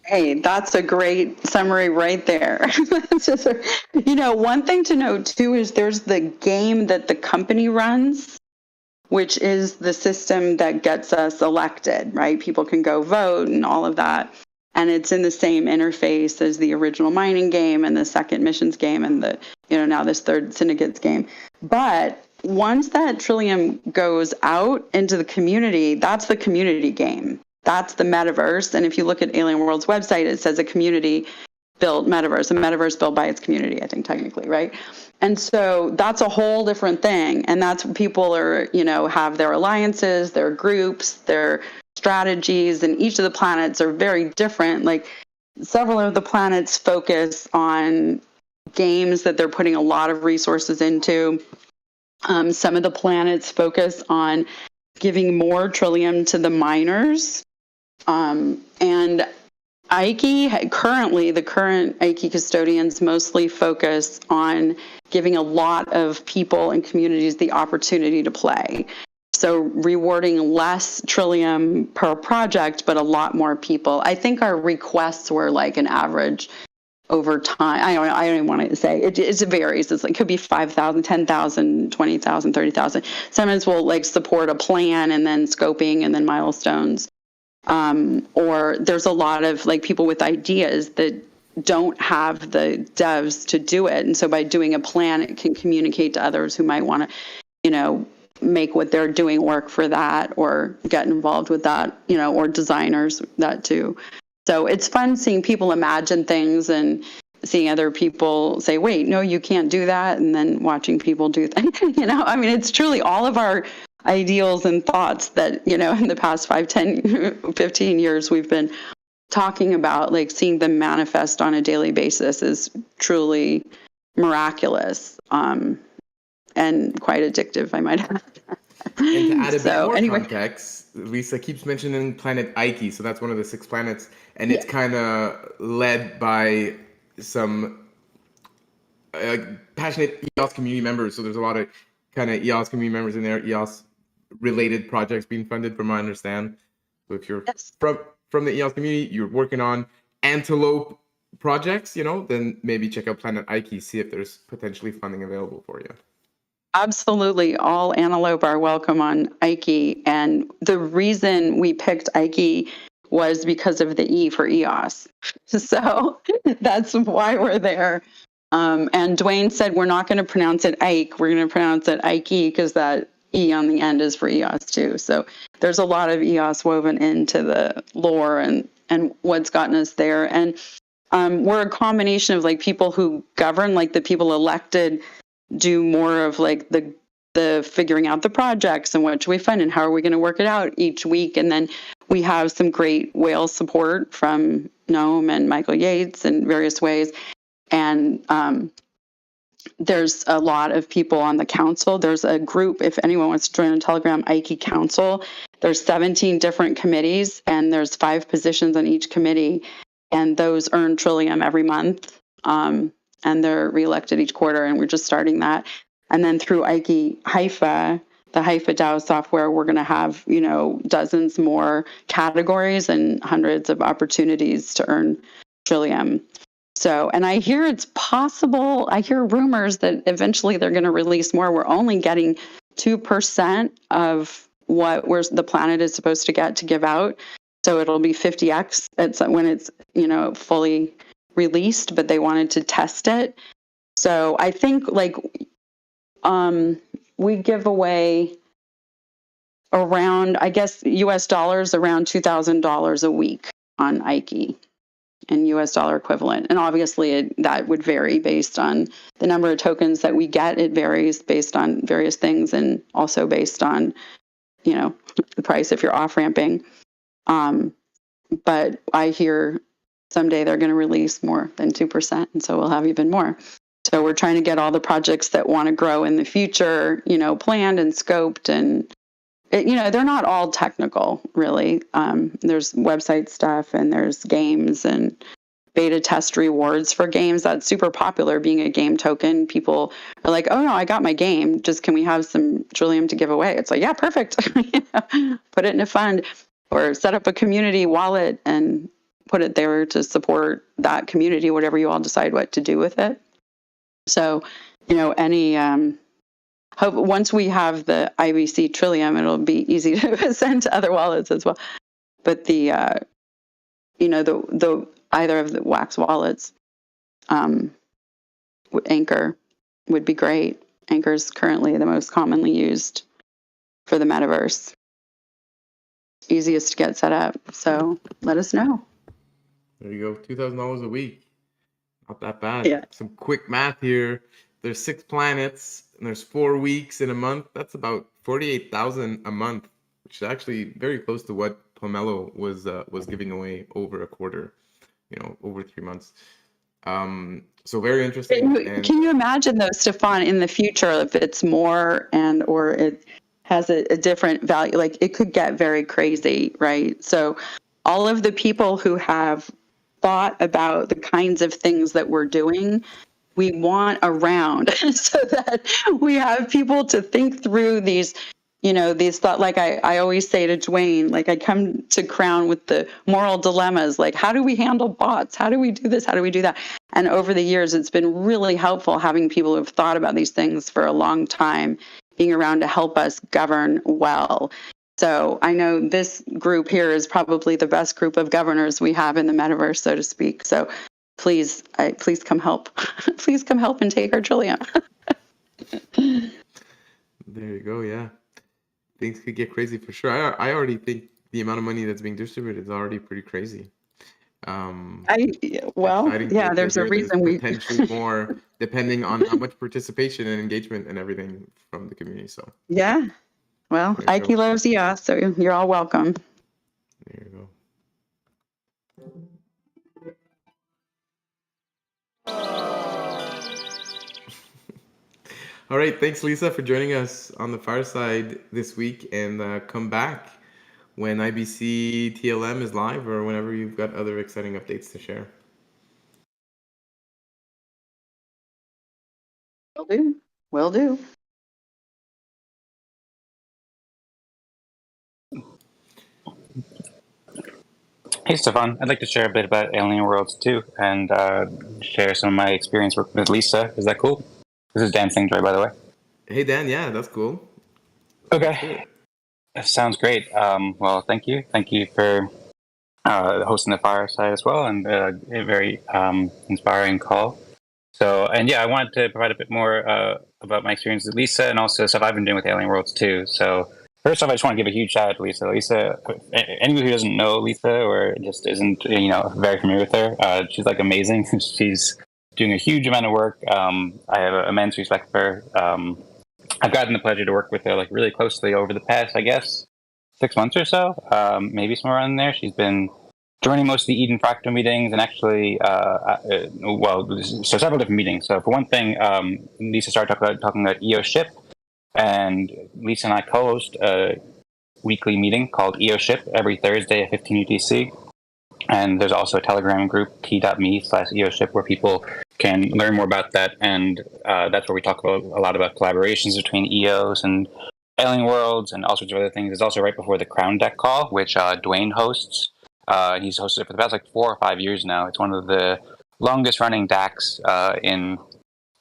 Hey, that's a great summary right there. One thing to note too is there's the game that the company runs, which is the system that gets us elected, right? People can go vote and all of that. And it's in the same interface as the original mining game and the second missions game and the, now this third syndicates game. But once that Trillium goes out into the community, that's the community game. That's the metaverse. And if you look at Alien World's website, it says a community-built metaverse, a metaverse built by its community, I think, technically, right? And so that's a whole different thing. And that's what people are, have their alliances, their groups, their strategies, and each of the planets are very different. Like, several of the planets focus on games that they're putting a lot of resources into. Some of the planets focus on giving more Trillium to the miners. And Ike, currently, the current Ike custodians mostly focus on giving a lot of people and communities the opportunity to play. So rewarding less Trillium per project, but a lot more people. I think our requests were like an average over time. I don't even want to say it varies. It's like, it could be 5,000, 10,000, 20,000, 30,000. Sometimes we'll like support a plan and then scoping and then milestones. Or there's a lot of like people with ideas that don't have the devs to do it. And so by doing a plan, it can communicate to others who might want to, make what they're doing work for that, or get involved with that, or designers that too. So it's fun seeing people imagine things and seeing other people say, wait, no, you can't do that. And then watching people do things, it's truly all of our ideals and thoughts that, in the past 5, 10, 15 years, we've been talking about, like seeing them manifest on a daily basis is truly miraculous, and quite addictive, I might add. And to add a bit more context, Lisa keeps mentioning planet Ike, so that's one of the 6 planets, and it's kind of led by some passionate EOS community members. So there's a lot of kind of EOS community members in there, EOS related projects being funded, from what I understand. So if you're from the EOS community, you're working on Antelope projects, then maybe check out Planet Ike, see if there's potentially funding available for you. Absolutely. All Antelope are welcome on Ike. And the reason we picked Ike was because of the E for EOS. So that's why we're there. And Dwayne said we're not going to pronounce it Ike. We're going to pronounce it Ike, because that E on the end is for EOS too. So there's a lot of EOS woven into the lore and what's gotten us there. And we're a combination of like people who govern, like the people elected do more of like the figuring out the projects and what should we fund and how are we going to work it out each week. And then we have some great whale support from Noam and Michael Yates in various ways. And there's a lot of people on the council. There's a group, if anyone wants to join a Telegram, Ike Council. There's 17 different committees, and there's 5 positions on each committee, and those earn Trillium every month, and they're reelected each quarter, and we're just starting that. And then through Ike Haifa, the Haifa DAO software, we're going to have, dozens more categories and hundreds of opportunities to earn Trillium. So, and I hear it's possible, I hear rumors that eventually they're going to release more. We're only getting 2% of what the planet is supposed to get to give out. So it'll be 50x when it's, fully released, but they wanted to test it. So I think we give away around, I guess, US dollars, around $2,000 a week on Ike in US dollar equivalent. And obviously that would vary based on the number of tokens that we get. It varies based on various things, and also based on, the price if you're off ramping. But I hear someday they're going to release more than 2%. And so we'll have even more. So we're trying to get all the projects that want to grow in the future, planned and scoped. And, they're not all technical, really. There's website stuff, and there's games and beta test rewards for games. That's super popular, being a game token. People are like, oh, no, I got my game. Just can we have some Trillium to give away? It's like, yeah, perfect. Put it in a fund, or set up a community wallet and put it there to support that community, whatever you all decide what to do with it. So, any hope once we have the IBC Trillium, it'll be easy to send to other wallets as well. But the either of the Wax wallets, Anchor would be great. Anchor is currently the most commonly used for the metaverse. Easiest to get set up. So let us know. There you go, $2,000 a week. Not that bad. Yeah. Some quick math here. There's 6 planets, and there's 4 weeks in a month. That's about 48,000 a month, which is actually very close to what Pomelo was giving away over a quarter, over 3 months. So very interesting. Can you imagine though, Stefan, in the future, if it's more or it has a different value, like it could get very crazy, right? So all of the people who have thought about the kinds of things that we're doing, we want around so that we have people to think through these, these thoughts. Like I always say to Dwayne, like I come to Crown with the moral dilemmas, like how do we handle bots? How do we do this? How do we do that? And over the years, it's been really helpful having people who've thought about these things for a long time being around to help us govern well. So I know this group here is probably the best group of governors we have in the metaverse, so to speak. So please come help. Please come help and take our Trillium. There you go. Yeah. things could get crazy for sure. I already think the amount of money that's being distributed is already pretty crazy. Exciting Yeah, to there's a hear that reason it's we. potentially more depending on how much participation and engagement and everything from the community. So Yeah, well, there you Ike go. loves EOS, so you're all welcome. There you go. All right, thanks Lisa for joining us on the Fireside this week, and come back when IBC TLM is live or whenever you've got other exciting updates to share. Will do. Will do. Hey, Stefan. I'd like to share a bit about Alien Worlds too, and share some of my experience working with Lisa. Is that cool? This is Dan Singjoy, by the way. Hey, Dan. Yeah, that's cool. Okay. That sounds great. Well, thank you. Thank you for hosting the Fireside as well, and a very inspiring call. So, and yeah, I wanted to provide a bit more about my experience with Lisa and also stuff I've been doing with Alien Worlds too. So, first off, I just want to give a huge shout out to Lisa. Lisa, anyone who doesn't know Lisa or just isn't, very familiar with her, she's like amazing. She's doing a huge amount of work. I have immense respect for her. I've gotten the pleasure to work with her like really closely over the past, I guess, 6 months or so, maybe somewhere around there. She's been joining most of the Eden Fractal meetings and actually, so several different meetings. So for one thing, Lisa started talking about EOS Ship, and Lisa and I co-host a weekly meeting called EOS Ship every Thursday at 15 UTC. And there's also a Telegram group, t.me/EOS Ship, where people can learn more about that. And that's where we talk a lot about collaborations between EOS and Alien Worlds and all sorts of other things. It's also right before the Crown Deck call, which Dwayne hosts. He's hosted it for the past 4 or 5 years now. It's one of the longest running DACs in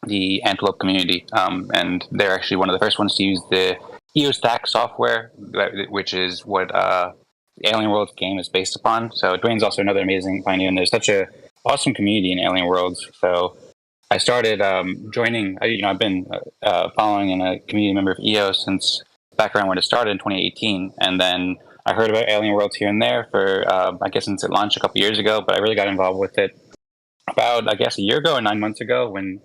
the Antelope community. And they're actually one of the first ones to use the EOS DAC software, which is what Alien Worlds game is based upon. So Dwayne's also another amazing pioneer, and there's such a awesome community in Alien Worlds. So I started joining. I've been following and a community member of EOS since back around when it started in 2018, and then I heard about Alien Worlds here and there for I guess since it launched a couple years ago. But I really got involved with it about a year ago or 9 months ago when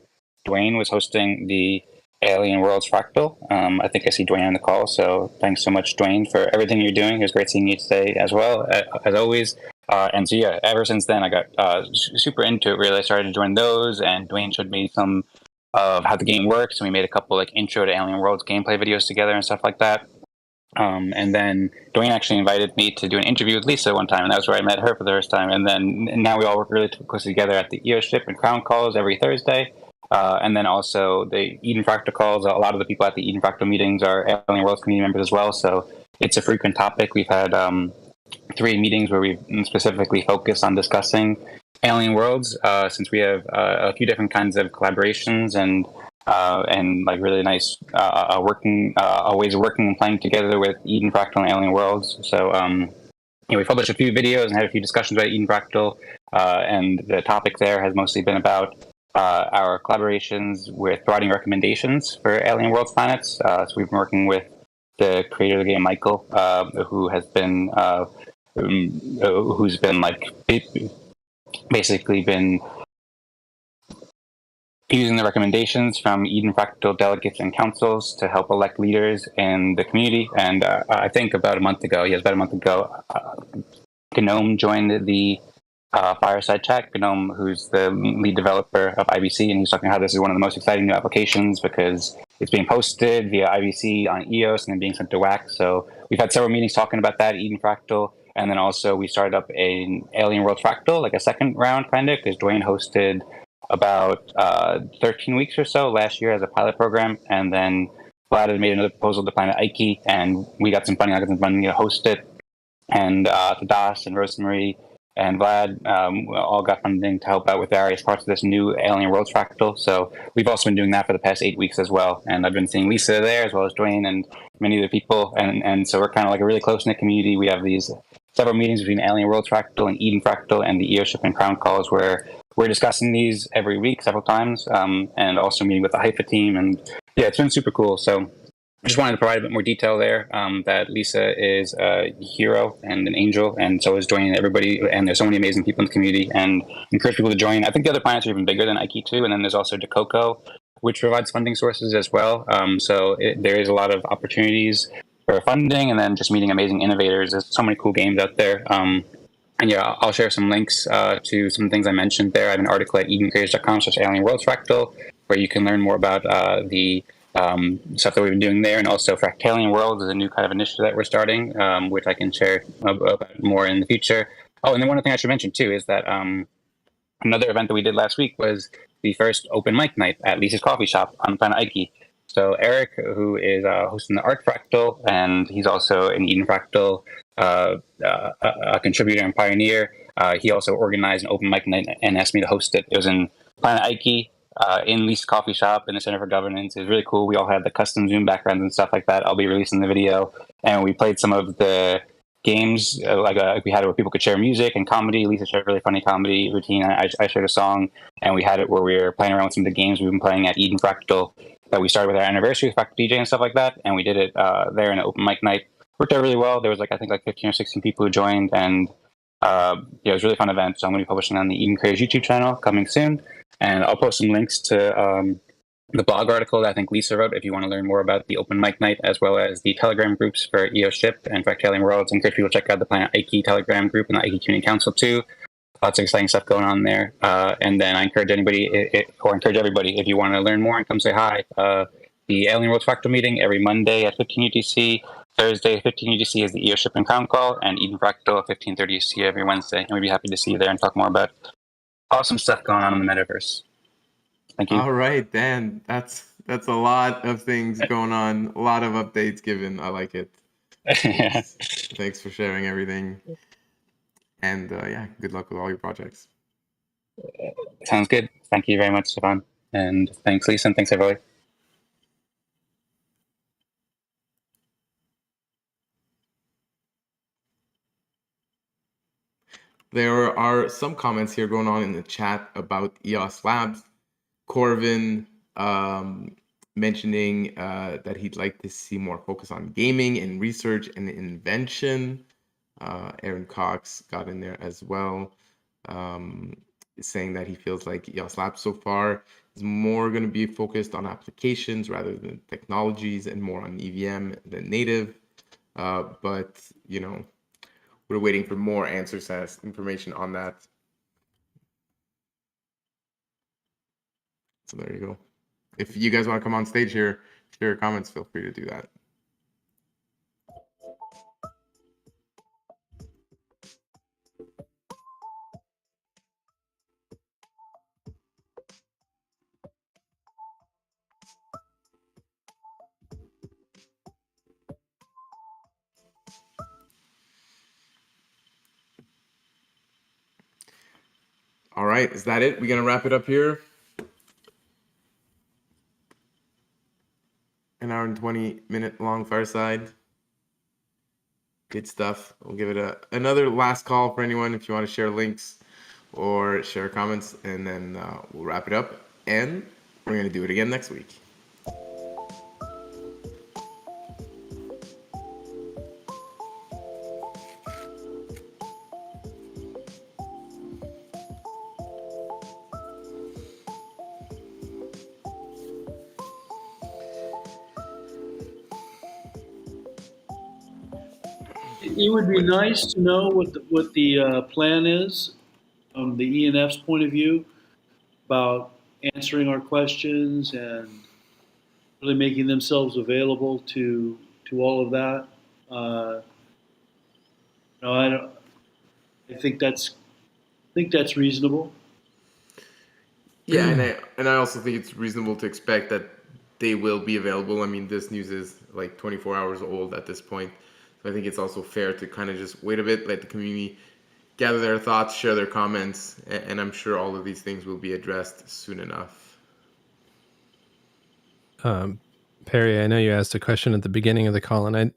Dwayne was hosting the Alien Worlds Fractal. I think I see Dwayne on the call, so thanks so much, Dwayne, for everything you're doing. It was great seeing you today as well, as always. And so yeah, ever since then, I got super into it. Really, I started to join those, and Dwayne showed me some of how the game works, and we made a couple intro to Alien Worlds gameplay videos together and stuff like that. And then Dwayne actually invited me to do an interview with Lisa one time, and that was where I met her for the first time. And now we all work really closely together at the EOS Ship and Crown calls every Thursday. And then also the Eden Fractal calls. A lot of the people at the Eden Fractal meetings are Alien Worlds community members as well. So it's a frequent topic. We've had 3 meetings where we've specifically focused on discussing Alien Worlds, since we have a few different kinds of collaborations and really nice ways of working and playing together with Eden Fractal and Alien Worlds. So we published a few videos and had a few discussions about Eden Fractal, and the topic there has mostly been about our collaborations with writing recommendations for Alien Worlds planets. So we've been working with the creator of the game, Michael, who's been basically been using the recommendations from Eden Fractal delegates and councils to help elect leaders in the community. And I think about a month ago, Gnome joined the Fireside Chat. Gnome, who's the lead developer of IBC, and he's talking how this is one of the most exciting new applications because it's being posted via IBC on EOS and then being sent to WAC. So we've had several meetings talking about that, Eden Fractal, and then also we started up an Alien Worlds Fractal, like a second round kind of, because Dwayne hosted about 13 weeks or so last year as a pilot program, and then Vlad had made another proposal to Planet Ike, and we got some funding. I got some funding to host it, and Das and Rosemary and Vlad all got funding to help out with various parts of this new Alien Worlds Fractal. So we've also been doing that for the past 8 weeks as well. And I've been seeing Lisa there as well as Dwayne and many other people. And so we're kind of like a really close-knit community. We have these several meetings between Alien Worlds Fractal and Eden Fractal and the EOS Ship and Crown calls where we're discussing these every week, several times, and also meeting with the Haifa team. And yeah, it's been super cool. So just wanted to provide a bit more detail there, that Lisa is a hero and an angel, and so is joining everybody. And there's so many amazing people in the community, and encourage people to join. I think the other planets are even bigger than Ike too. And then there's also Dakoko, which provides funding sources as well. There is a lot of opportunities for funding, and then just meeting amazing innovators. There's so many cool games out there. And yeah, I'll share some links to some things I mentioned there. I have an article at edencreators.com/Alien Worlds Fractal, where you can learn more about the stuff that we've been doing there. And also Fractalian Worlds is a new kind of initiative that we're starting, which I can share about more in the future. Oh, and then one other thing I should mention too is that another event that we did last week was the first open mic night at Lisa's Coffee Shop on Planet Ike. So Eric, who is hosting the Art Fractal, and he's also an Eden Fractal a contributor and pioneer. He also organized an open mic night and asked me to host it. It was in Planet Ike, in Lisa's Coffee Shop in the Center for Governance. It was really cool. We all had the custom Zoom backgrounds and stuff like that. I'll be releasing the video. And we played some of the games, like we had it where people could share music and comedy. Lisa shared a really funny comedy routine. I shared a song, and we had it where we were playing around with some of the games we've been playing at Eden Fractal that we started with our anniversary with Fractal DJ and stuff like that. And we did it there in an open mic night. Worked out really well. There was I think 15 or 16 people who joined, and it was a really fun event. So I'm going to be publishing on the Eden Creators YouTube channel coming soon, and I'll post some links to the blog article that I think Lisa wrote if you want to learn more about the open mic night, as well as the Telegram groups for EOS Ship and Fractalian Worlds. I encourage people to check out the Planet Ike Telegram group and the Ike Community Council too. Lots of exciting stuff going on there. And then I encourage everybody, if you want to learn more and come say hi. The Alien Worlds Fractal meeting every Monday at 15 UTC. Thursday, 15 UTC is the EOS Ship and Crown Call, and Eden Fractal at 15:30 UTC every Wednesday. And we'd be happy to see you there and talk more about awesome stuff going on in the metaverse. Thank you. All right, Dan. That's a lot of things going on. A lot of updates given. I like it. Thanks for sharing everything. And good luck with all your projects. Sounds good. Thank you very much, Stefan. And thanks, Lisa, and thanks, everybody. There are some comments here going on in the chat about EOS Labs. Corvin mentioning that he'd like to see more focus on gaming and research and invention. Aaron Cox got in there as well, saying that he feels like EOS Labs so far is more going to be focused on applications rather than technologies, and more on EVM than native. But we're waiting for more answers as information on that. So there you go. If you guys want to come on stage here, share your comments, feel free to do that. All right, is that it? We're going to wrap it up here. An hour and 20-minute long fireside. Good stuff. We'll give it another last call for anyone if you want to share links or share comments, and then we'll wrap it up. And we're going to do it again next week. It would be nice to know what the plan is from the ENF's point of view about answering our questions and really making themselves available to all of that. I think that's reasonable. Yeah, and I also think it's reasonable to expect that they will be available. I mean, this news is like 24 hours old at this point. So I think it's also fair to kind of just wait a bit, let the community gather their thoughts, share their comments, and I'm sure all of these things will be addressed soon enough. Perry, I know you asked a question at the beginning of the call, and I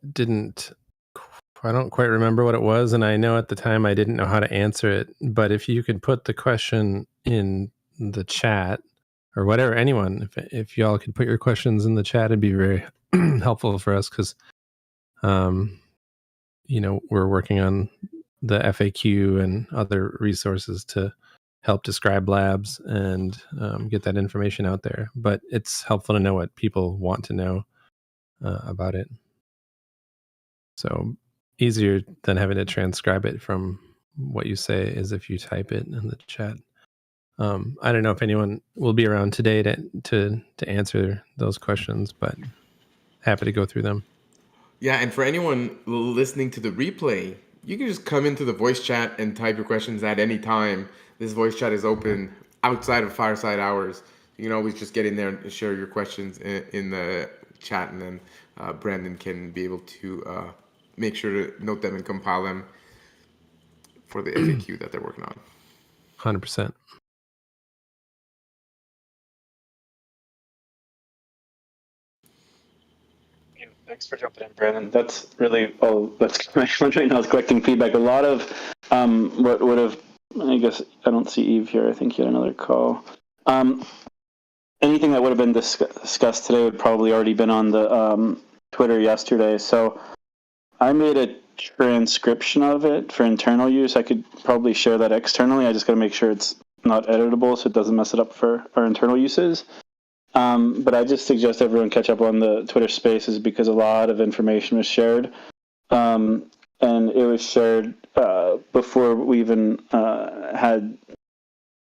don't quite remember what it was, and I know at the time I didn't know how to answer it, but if you could put the question in the chat, or whatever, anyone, if y'all could put your questions in the chat, it'd be very helpful for us because, we're working on the FAQ and other resources to help describe labs and get that information out there. But it's helpful to know what people want to know about it. So easier than having to transcribe it from what you say is if you type it in the chat. I don't know if anyone will be around today to answer those questions, but happy to go through them. Yeah, and for anyone listening to the replay, you can just come into the voice chat and type your questions at any time. This voice chat is open outside of fireside hours. You can always just get in there and share your questions in the chat, and then Brandon can be able to make sure to note them and compile them for the FAQ that they're working on. 100%. Thanks for jumping in, Brandon. That's really all that's going on right now is collecting feedback. A lot of what would have, I guess, I don't see Eve here. I think he had another call. Anything that would have been discussed today would probably already been on the Twitter yesterday. So I made a transcription of it for internal use. I could probably share that externally. I just got to make sure it's not editable so it doesn't mess it up for our internal uses. But I just suggest everyone catch up on the Twitter Spaces because a lot of information was shared, and it was shared before we even had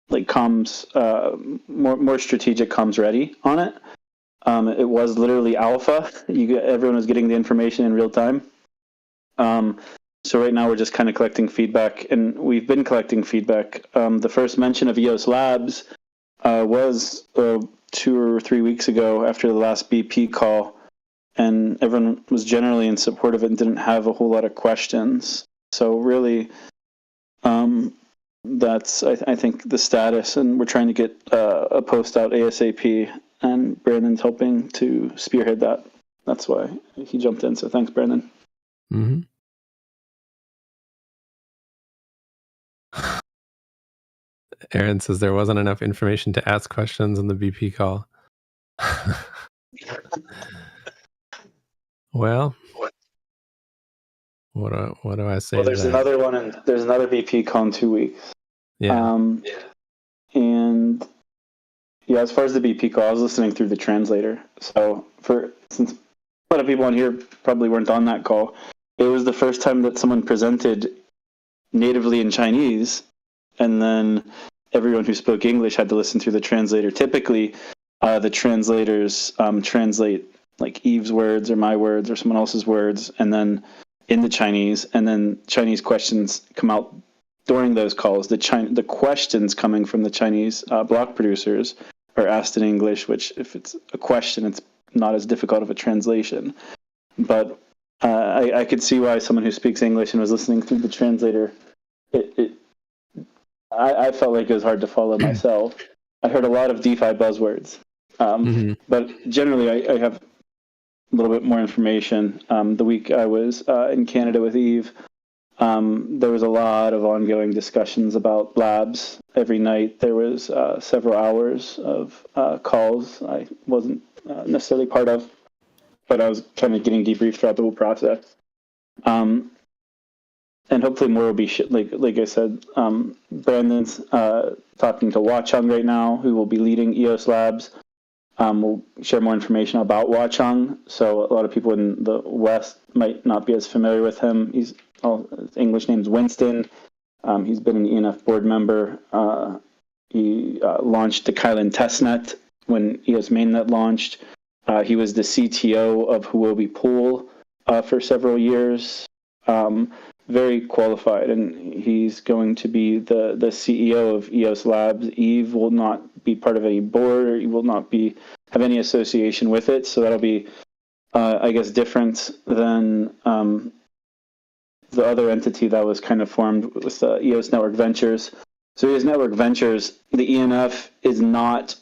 like comms, more strategic comms ready on it. It was literally alpha. Everyone was getting the information in real time. So right now we're just kind of collecting feedback, and we've been collecting feedback. The first mention of EOS Labs was 2 or 3 weeks ago after the last BP call, and everyone was generally in support of it and didn't have a whole lot of questions. So really, that's I think the status, and we're trying to get a post out ASAP, and Brandon's helping to spearhead that. That's why he jumped in. So thanks, Brandon. Mm-hmm. Aaron says there wasn't enough information to ask questions in the BP call. Well, what do I say? Well, there's another one, and there's another BP call in 2 weeks. Yeah. And yeah, as far as the BP call, I was listening through the translator. So since a lot of people on here probably weren't on that call, it was the first time that someone presented natively in Chinese, and then everyone who spoke English had to listen through the translator. Typically, the translators translate like Eve's words or my words or someone else's words, and then in the Chinese, and then Chinese questions come out during those calls. The questions coming from the Chinese block producers are asked in English, which if it's a question, it's not as difficult of a translation. But I could see why someone who speaks English and was listening through the translator, I felt like it was hard to follow myself. I heard a lot of DeFi buzzwords, but generally I have a little bit more information. The week I was in Canada with Eve, there was a lot of ongoing discussions about labs. Every night there was several hours of calls I wasn't necessarily part of, but I was kind of getting debriefed throughout the whole process. And hopefully more will be like I said. Brandon's talking to Wachung right now, who will be leading EOS Labs. We'll share more information about Wachung. So a lot of people in the West might not be as familiar with him. His English name's Winston. He's been an ENF board member. He launched the Kylan testnet when EOS mainnet launched. He was the CTO of Huobi Pool for several years. Very qualified, and he's going to be the CEO of EOS Labs. Eve will not be part of any board, or he will not have any association with it, so that'll be, I guess, different than the other entity that was kind of formed with EOS Network Ventures. So EOS Network Ventures, the ENF is not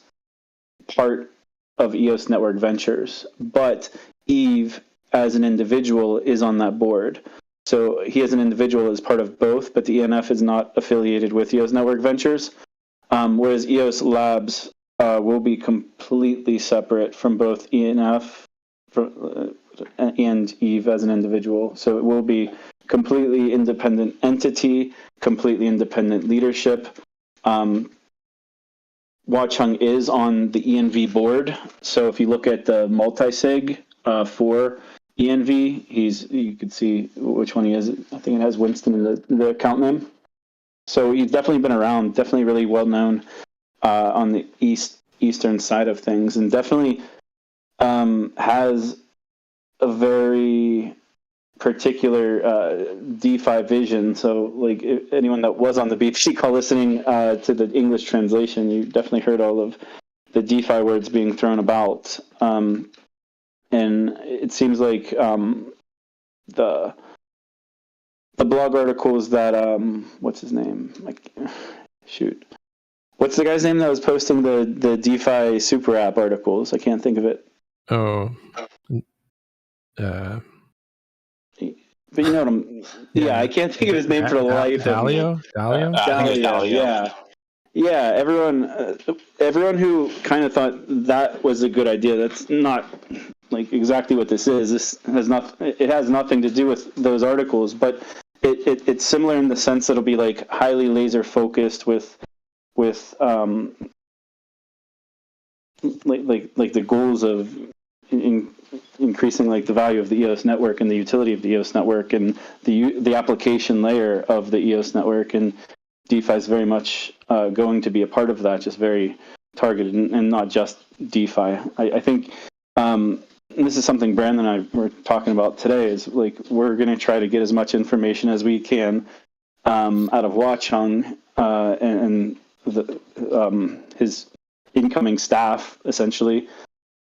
part of EOS Network Ventures, but Eve, as an individual, is on that board. So he as an individual is part of both, but the ENF is not affiliated with EOS Network Ventures, whereas EOS Labs will be completely separate from both ENF and Eve as an individual. So it will be completely independent entity, completely independent leadership. Watchung is on the ENV board. So if you look at the multi-sig for ENV, you could see which one he is. I think it has Winston in the account name. So he's definitely been around, definitely really well known on the eastern side of things, and definitely has a very particular DeFi vision. So like anyone that was on the BBC call listening to the English translation, you definitely heard all of the DeFi words being thrown about. And it seems like the blog articles that what's his name? What's the guy's name that was posting the DeFi super app articles? I can't think of it. Oh. But you know what I'm... Yeah, I can't think of his name for the life of me. Dalio? I think it's Dalio. Yeah, everyone who kind of thought that was a good idea, that's not like exactly what this is. This has it has nothing to do with those articles, but it's similar in the sense that it'll be like highly laser focused with like the goals of increasing like the value of the EOS network and the utility of the EOS network and the application layer of the EOS network, and DeFi is very much going to be a part of that, just very targeted and not just DeFi. I think this is something Brandon and I were talking about today, is like we're going to try to get as much information as we can out of Watchung and his incoming staff, essentially,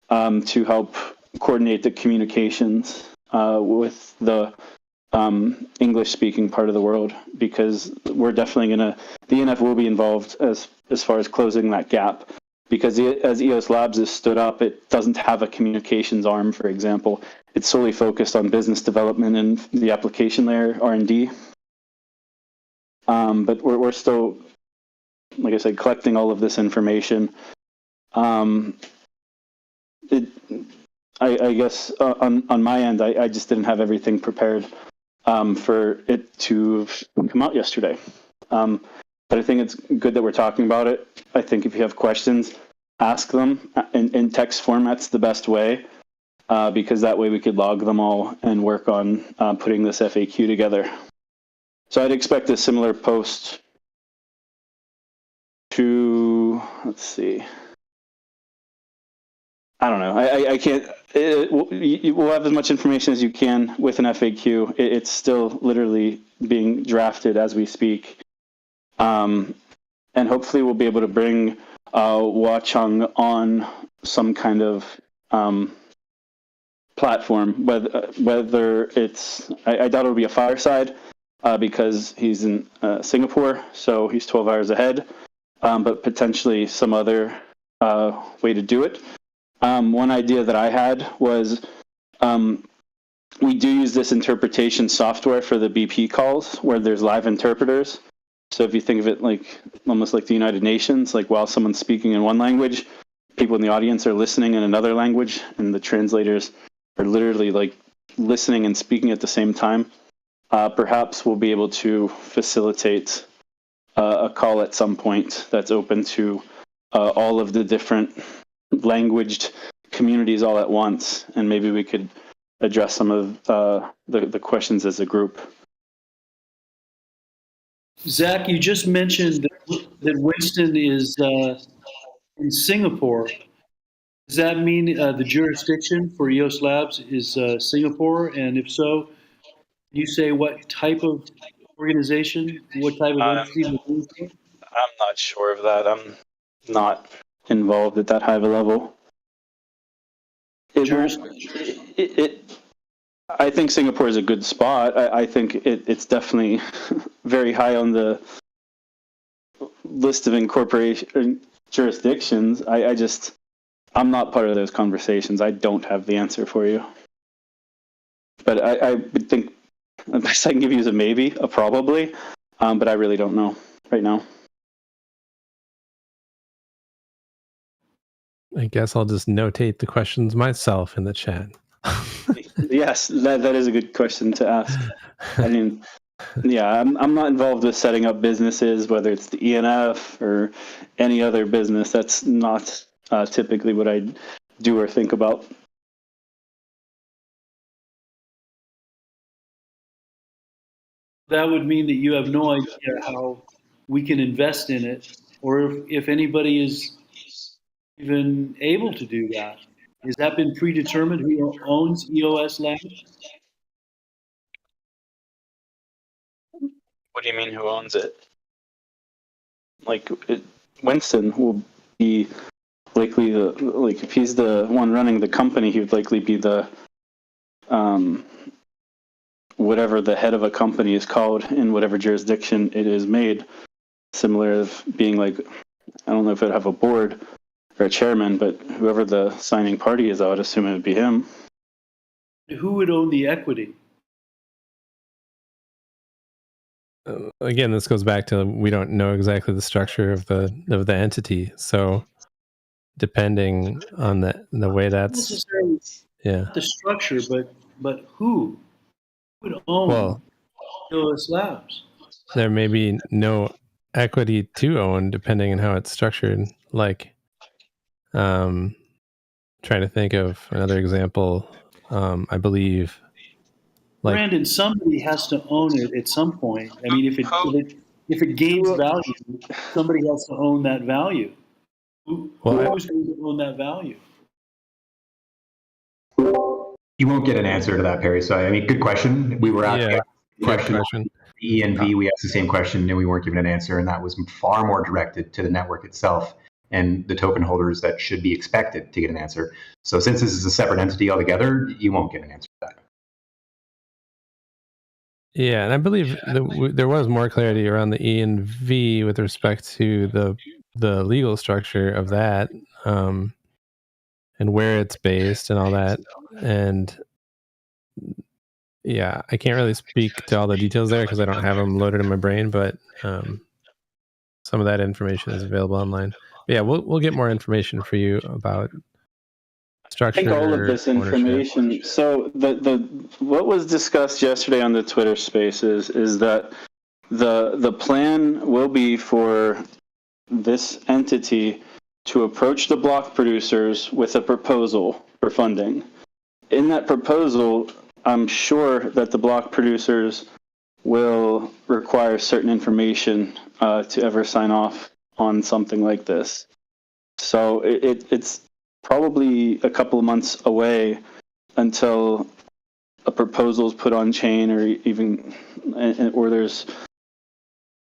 to help coordinate the communications with the English-speaking part of the world, because we're definitely the ENF will be involved as far as closing that gap, because as EOS Labs is stood up, it doesn't have a communications arm, for example. It's solely focused on business development and the application layer, R&D. But we're still, like I said, collecting all of this information. I guess on my end, I just didn't have everything prepared for it to come out yesterday. But I think it's good that we're talking about it. I think if you have questions, ask them in text format's the best way, because that way we could log them all and work on putting this FAQ together. So I'd expect a similar post to, let's see. I don't know. I can't. We'll have as much information as you can with an FAQ. It's still literally being drafted as we speak. And hopefully we'll be able to bring Watchung on some kind of platform, whether it's, I doubt it'll be a fireside because he's in Singapore, so he's 12 hours ahead, but potentially some other way to do it. One idea that I had was we do use this interpretation software for the BP calls where there's live interpreters. So if you think of it like almost like the United Nations, like while someone's speaking in one language, people in the audience are listening in another language, and the translators are literally like listening and speaking at the same time. Perhaps we'll be able to facilitate a call at some point that's open to all of the different languaged communities all at once, and maybe we could address some of the questions as a group. Zach, you just mentioned that Winston is in Singapore. Does that mean the jurisdiction for EOS Labs is Singapore? And if so, can you say what type of organization, what type of entity? I'm not sure of that. I'm not involved at that high of a level. I think Singapore is a good spot. I think it's definitely very high on the list of incorporation jurisdictions. I'm not part of those conversations. I don't have the answer for you. But I would think the best I can give you is a maybe, a probably, but I really don't know right now. I guess I'll just notate the questions myself in the chat. Yes, that is a good question to ask. I mean, yeah, I'm not involved with setting up businesses, whether it's the ENF or any other business. That's not typically what I do or think about. That would mean that you have no idea how we can invest in it, or if anybody is even able to do that. Has that been predetermined who owns EOS Labs? What do you mean, who owns it? Like, Winston will be likely if he's the one running the company, he would likely be the whatever the head of a company is called in whatever jurisdiction it is made. Similar of being like, I don't know if it'd have a board or a chairman, but whoever the signing party is, I would assume it would be him. Who would own the equity? Again, this goes back to we don't know exactly the structure of the entity. So depending on the way Not that's necessarily the structure, but who would own EOS Labs? There may be no equity to own depending on how it's structured. Like, trying to think of another example. I believe, like, Brandon, somebody has to own it at some point. I mean, if it gains value, somebody has to own that value. Who's going to own that value? You won't get an answer to that, Perry. So, I mean, good question. We were asking question. The ENV, we asked the same question and we weren't given an answer, and that was far more directed to the network itself and the token holders that should be expected to get an answer. So since this is a separate entity altogether, you won't get an answer to that. Yeah, and I believe there was more clarity around the ENV with respect to the legal structure of that, and where it's based and all that. And yeah, I can't really speak to all the details there because I don't have them loaded in my brain, but some of that information is available online. But yeah, we'll get more information for you about structure. I think all of this information. Ownership. So the what was discussed yesterday on the Twitter Spaces is that the plan will be for this entity to approach the block producers with a proposal for funding. In that proposal, I'm sure that the block producers will require certain information to ever sign off on something like this. So it's probably a couple of months away until a proposal is put on chain, or there's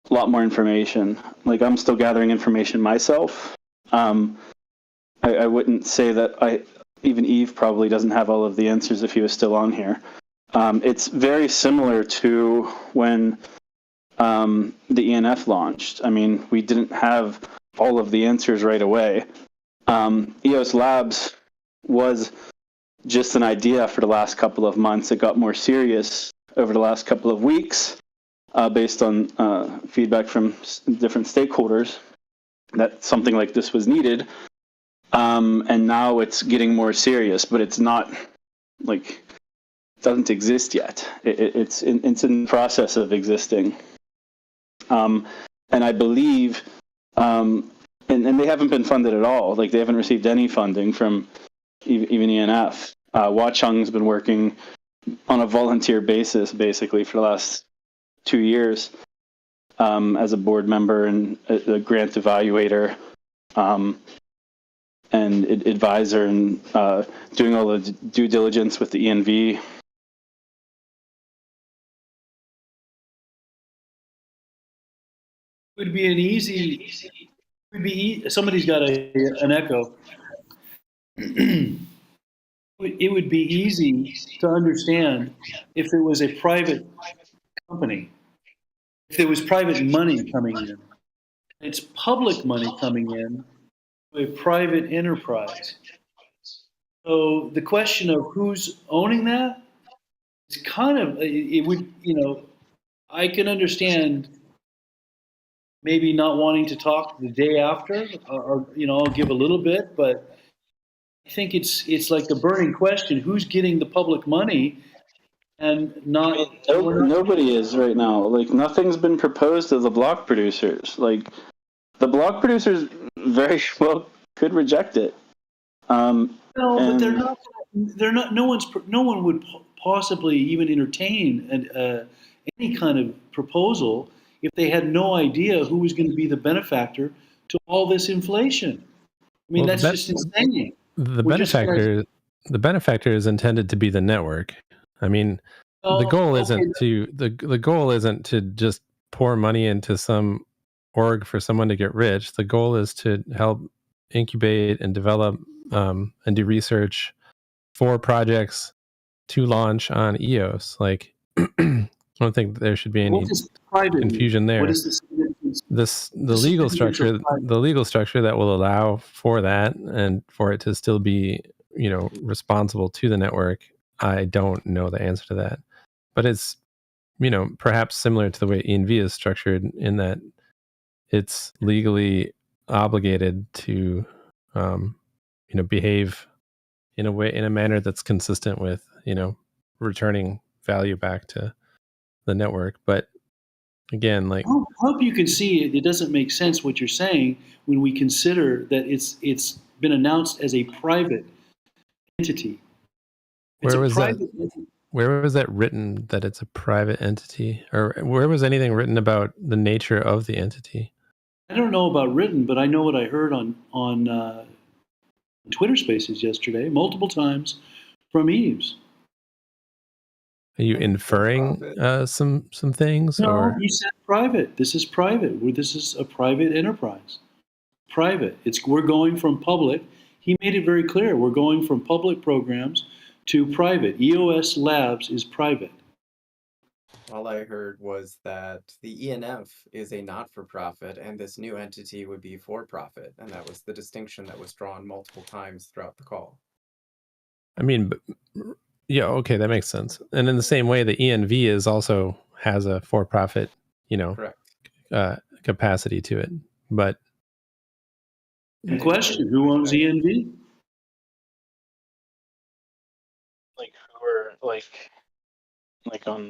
a lot more information. Like, I'm still gathering information myself. I wouldn't say that even Eve probably doesn't have all of the answers if he was still on here. It's very similar to when the ENF launched. I mean, we didn't have all of the answers right away. EOS Labs was just an idea for the last couple of months. It got more serious over the last couple of weeks based on feedback from different stakeholders that something like this was needed. And now it's getting more serious, but it's not like, it doesn't exist yet. It's in the process of existing. And I believe, and they haven't been funded at all. Like, they haven't received any funding from even ENF. Watchung's been working on a volunteer basis, basically, for the last 2 years as a board member and a grant evaluator and advisor, and doing all the due diligence with the ENV. It would be an easy. It would be somebody's got an echo. It would be easy to understand if it was a private company, if there was private money coming in. It's public money coming in to a private enterprise. So the question of who's owning that is kind of, it would, I can understand maybe not wanting to talk the day after, or I'll give a little bit, but I think it's like the burning question: who's getting the public money, and not? Nobody is right now. Like nothing's been proposed to the block producers. Like the block producers very well could reject it. No, but they're not. They're not. No one would possibly even entertain any kind of proposal if they had no idea who was going to be the benefactor to all this inflation. I mean, Well, that's just insane. The benefactor is intended to be the network. I mean, the goal isn't to the goal isn't to just pour money into some org for someone to get rich. The goal is to help incubate and develop and do research for projects to launch on EOS. Like, I don't think there should be any confusion there. What is the legal structure that will allow for that and for it to still be, responsible to the network. I don't know the answer to that, but it's, perhaps similar to the way ENV is structured in that it's legally obligated to, behave in a manner that's consistent with, returning value back to the network. But again, like, I hope you can see it. It doesn't make sense what you're saying when we consider that it's been announced as a private entity. Where was that written that it's a private entity, or where was anything written about the nature of the entity? I don't know about written, but I know what I heard on Twitter Spaces yesterday, multiple times from Eves. Are you inferring some things? No, or? he said private. This is private. This is a private enterprise. Private. We're going from public. He made it very clear. We're going from public programs to private. EOS Labs is private. All I heard was that the ENF is a not-for-profit and this new entity would be for-profit. And that was the distinction that was drawn multiple times throughout the call. I mean, yeah, okay, that makes sense. And in the same way, the ENV has a for-profit, capacity to it. But the question: who owns ENV? Like on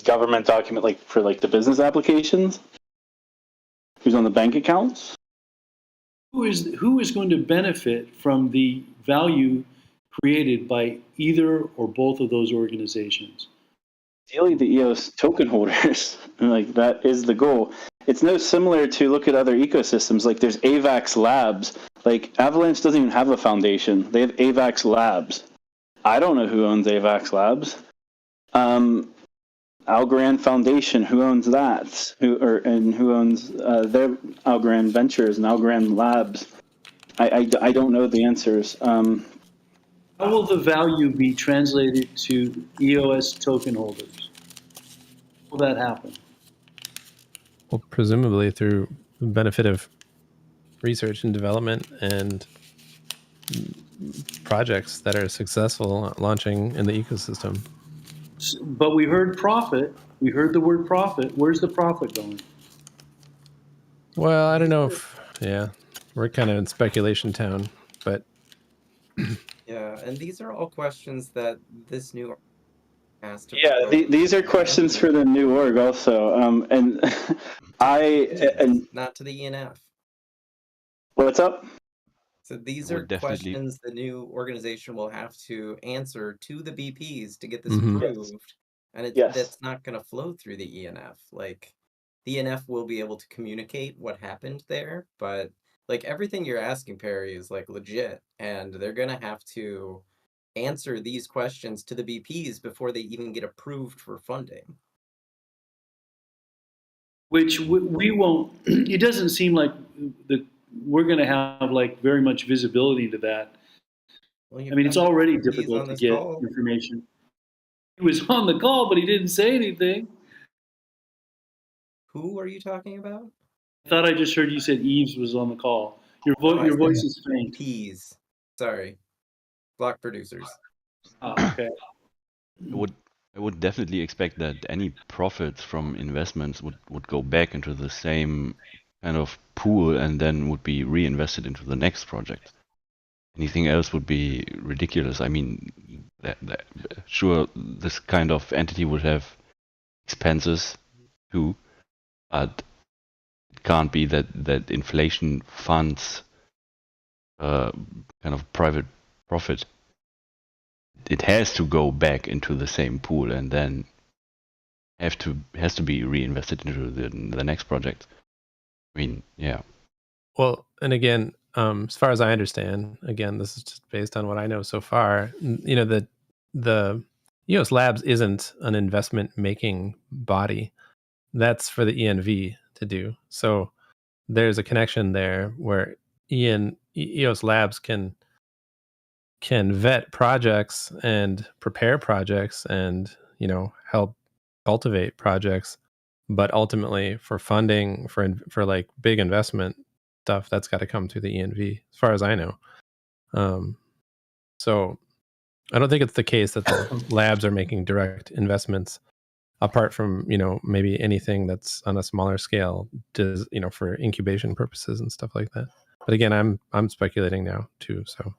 government document, like for like the business applications. Who's on the bank accounts? Who is going to benefit from the value created by either or both of those organizations? Ideally, the EOS token holders. Like that is the goal. It's no similar to look at other ecosystems. Like there's AVAX Labs. Like Avalanche doesn't even have a foundation. They have AVAX Labs. I don't know who owns AVAX Labs. Algorand Foundation. Who owns that? Who owns their Algorand Ventures and Algorand Labs? I don't know the answers. How will the value be translated to EOS token holders? Will that happen? Well, presumably through the benefit of research and development and projects that are successful launching in the ecosystem. But we heard profit. We heard the word profit. Where's the profit going? Well, I don't know if, we're kind of in speculation town, but. Yeah, and these are all questions that this new has to. Yeah, these are questions for the new org also, and not to the ENF. What's up? So these are questions the new organization will have to answer to the BPs to get this approved, and that's not going to flow through the ENF. Like the ENF will be able to communicate what happened there, but like everything you're asking, Perry, is like legit, and they're going to have to answer these questions to the BPs before they even get approved for funding. Which we won't. It doesn't seem like we're going to have like very much visibility to that. Well, I mean, it's already difficult to get information. He was on the call, but he didn't say anything. Who are you talking about? I thought I just heard you said Eves was on the call. Your voice is faint. Ps. Sorry. Block producers. Oh, okay. I would definitely expect that any profits from investments would go back into the same kind of pool and then would be reinvested into the next project. anything else would be ridiculous. I mean, sure, this kind of entity would have expenses too, but it can't be that inflation funds kind of private profit. It has to go back into the same pool and then has to be reinvested into the next project. I mean, yeah. Well, and again, as far as I understand, again, this is just based on what I know so far. You know, the EOS Labs isn't an investment making body. That's for the ENV to do. So there's a connection there where EOS Labs can vet projects and prepare projects and, you know, help cultivate projects, but ultimately for funding for like big investment stuff, that's got to come through the ENV as far as I know. So I don't think it's the case that the labs are making direct investments apart from, you know, maybe anything that's on a smaller scale, to, you know, for incubation purposes and stuff like that. But again, I'm speculating now too. So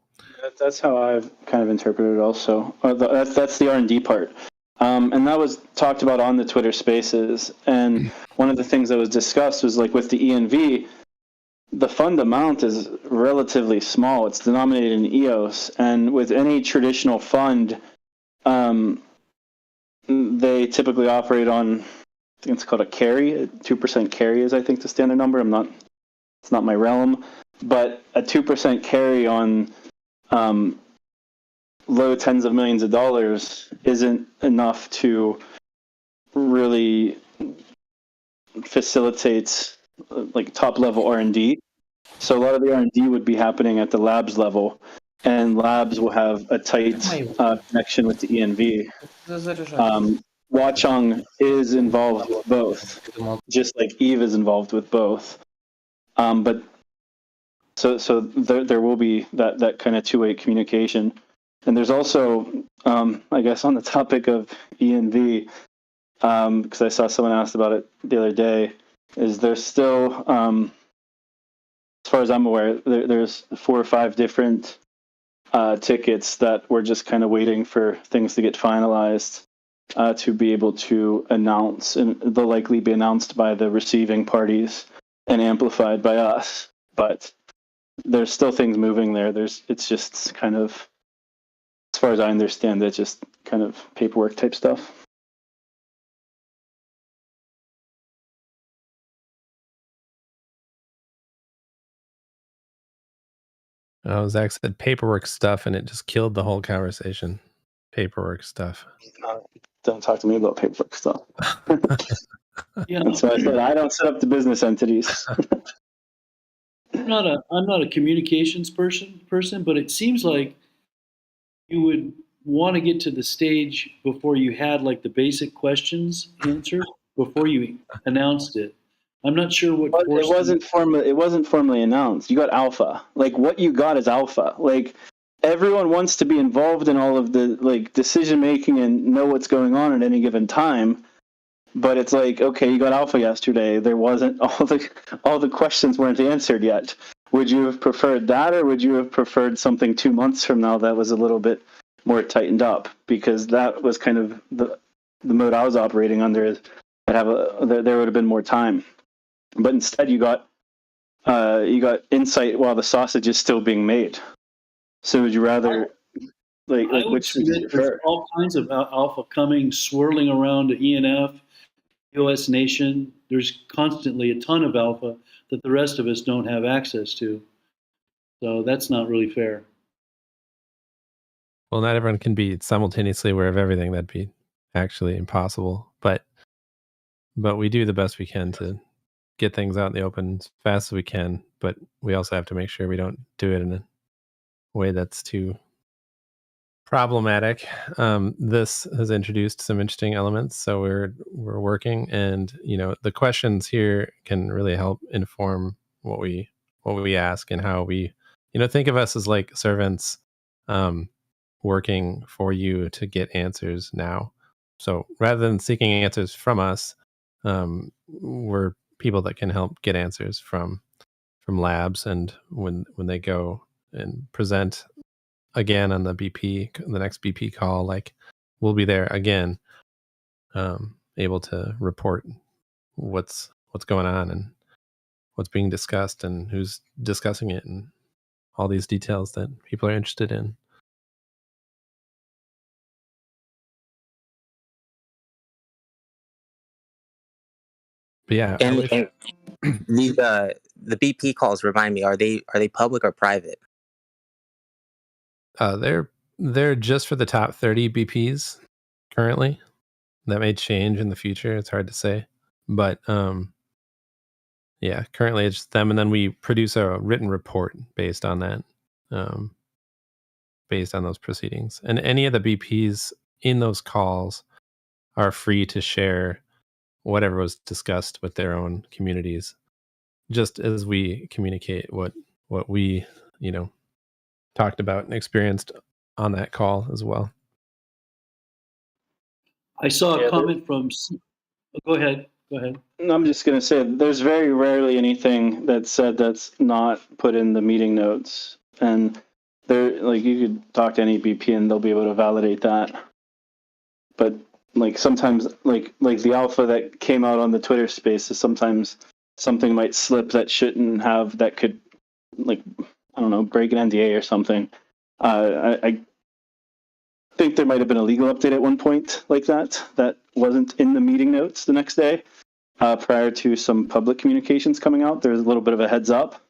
that's how I've kind of interpreted it also. That's the R&D part. And that was talked about on the Twitter Spaces. And one of the things that was discussed was like with the ENV, the fund amount is relatively small. It's denominated in EOS. And with any traditional fund, they typically operate on, I think it's called a carry. 2% carry is, I think, the standard number. It's not my realm. But a 2% carry on low tens of millions of dollars isn't enough to really facilitate like top level R&D. So a lot of the R&D would be happening at the labs level, and labs will have a tight connection with the ENV. Watchung is involved with both, just like Eve is involved with both. But so there will be that kind of two-way communication. And there's also, I guess, on the topic of ENV, because I saw someone asked about it the other day, is there's still, as far as I'm aware, there's 4 or 5 different tickets that we're just kind of waiting for things to get finalized to be able to announce, and they'll likely be announced by the receiving parties and amplified by us. But there's still things moving there. It's just kind of, as far as I understand it, just kind of paperwork type stuff. Oh, Zach said paperwork stuff, and it just killed the whole conversation. Paperwork stuff. Don't talk to me about paperwork stuff. Yeah, that's why I said I don't set up the business entities. I'm not a communications person, but it seems like you would want to get to the stage before you had like the basic questions answered before you announced it. I'm not sure what. But it wasn't formally announced. You got alpha. Like what you got is alpha. Like everyone wants to be involved in all of the like decision making and know what's going on at any given time. But it's like, okay, you got alpha yesterday. There wasn't all the questions weren't answered yet. Would you have preferred that, or would you have preferred something 2 months from now that was a little bit more tightened up? Because that was kind of the mode I was operating under. Is there would have been more time. But instead, you got insight while the sausage is still being made. So would you rather which would you prefer? There's all kinds of alpha coming, swirling around to ENF, EOS Nation. There's constantly a ton of alpha that the rest of us don't have access to. So that's not really fair. Well, not everyone can be simultaneously aware of everything. That'd be actually impossible. But we do the best we can to get things out in the open as fast as we can. But we also have to make sure we don't do it in a way that's too problematic. This has introduced some interesting elements, so we're working, and the questions here can really help inform what we ask and how we think of us as like servants working for you to get answers now. So rather than seeking answers from us, we're people that can help get answers from labs, and when they go and present again on the next BP call. Like, we'll be there again, able to report what's going on and what's being discussed and who's discussing it and all these details that people are interested in. But yeah, And these the BP calls, remind me, are they public or private? They're just for the top 30 BPs currently. That may change in the future. It's hard to say, but yeah, currently it's them, and then we produce a written report based on that, based on those proceedings. And any of the BPs in those calls are free to share whatever was discussed with their own communities, just as we communicate what we, talked about and experienced on that call as well. I saw a comment from. Go ahead. I'm just going to say there's very rarely anything that's said that's not put in the meeting notes, and there, like, you could talk to any BP and they'll be able to validate that. But like sometimes, like the alpha that came out on the Twitter Spaces, sometimes something might slip that shouldn't have, that could, like, I don't know, break an NDA or something. I think there might have been a legal update at one point like that wasn't in the meeting notes the next day. Prior to some public communications coming out, there's a little bit of a heads up.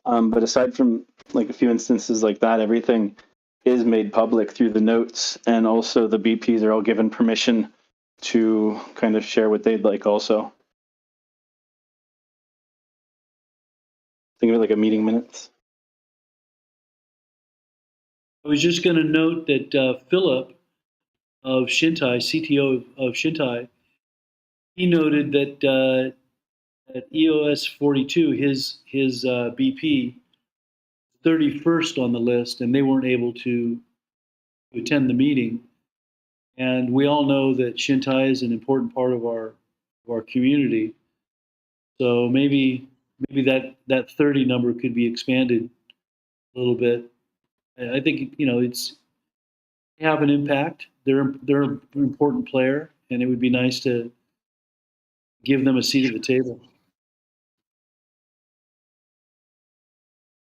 But aside from like a few instances like that, everything is made public through the notes, and also the BPs are all given permission to kind of share what they'd like also. Think of it like a meeting minutes. I was just going to note that Philip of Shintai, CTO of Shintai, he noted that at EOS 42, his BP 31st on the list, and they weren't able to attend the meeting. And we all know that Shintai is an important part of our community. So maybe that 30 number could be expanded a little bit. I think it's have an impact. They're an important player, and it would be nice to give them a seat at the table.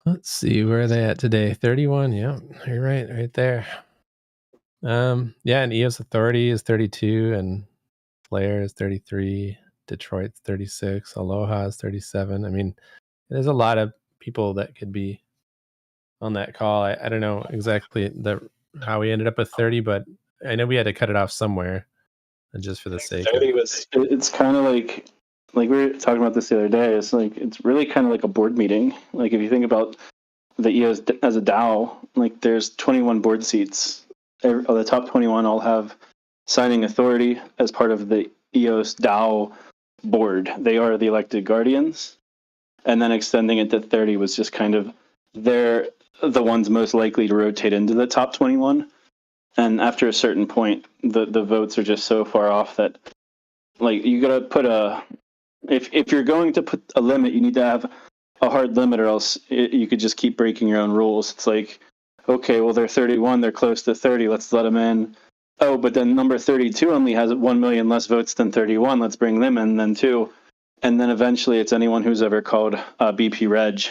Let's see, where are they at today? 31. Yeah, you're right there. Yeah, and EOS Authority is 32, and Flare is 33, Detroit's 36, Aloha is 37. I mean, there's a lot of people that could be on that call. I don't know exactly how we ended up with 30, but I know we had to cut it off somewhere, just for the sake of it. It's kind of like we were talking about this the other day. It's like, it's really kind of like a board meeting. Like, if you think about the EOS as a DAO, like, there's 21 board seats. The top 21 all have signing authority as part of the EOS DAO board. They are the elected guardians. And then extending it to 30 was just kind of, they're the ones most likely to rotate into the top 21. And after a certain point, the votes are just so far off that, like, you gotta put if you're going to put a limit, you need to have a hard limit, or else you could just keep breaking your own rules. It's like, okay, well, they're 31, they're close to 30, let's let them in. Oh, but then number 32 only has 1 million less votes than 31, let's bring them in then too. And then eventually it's anyone who's ever called BP Reg,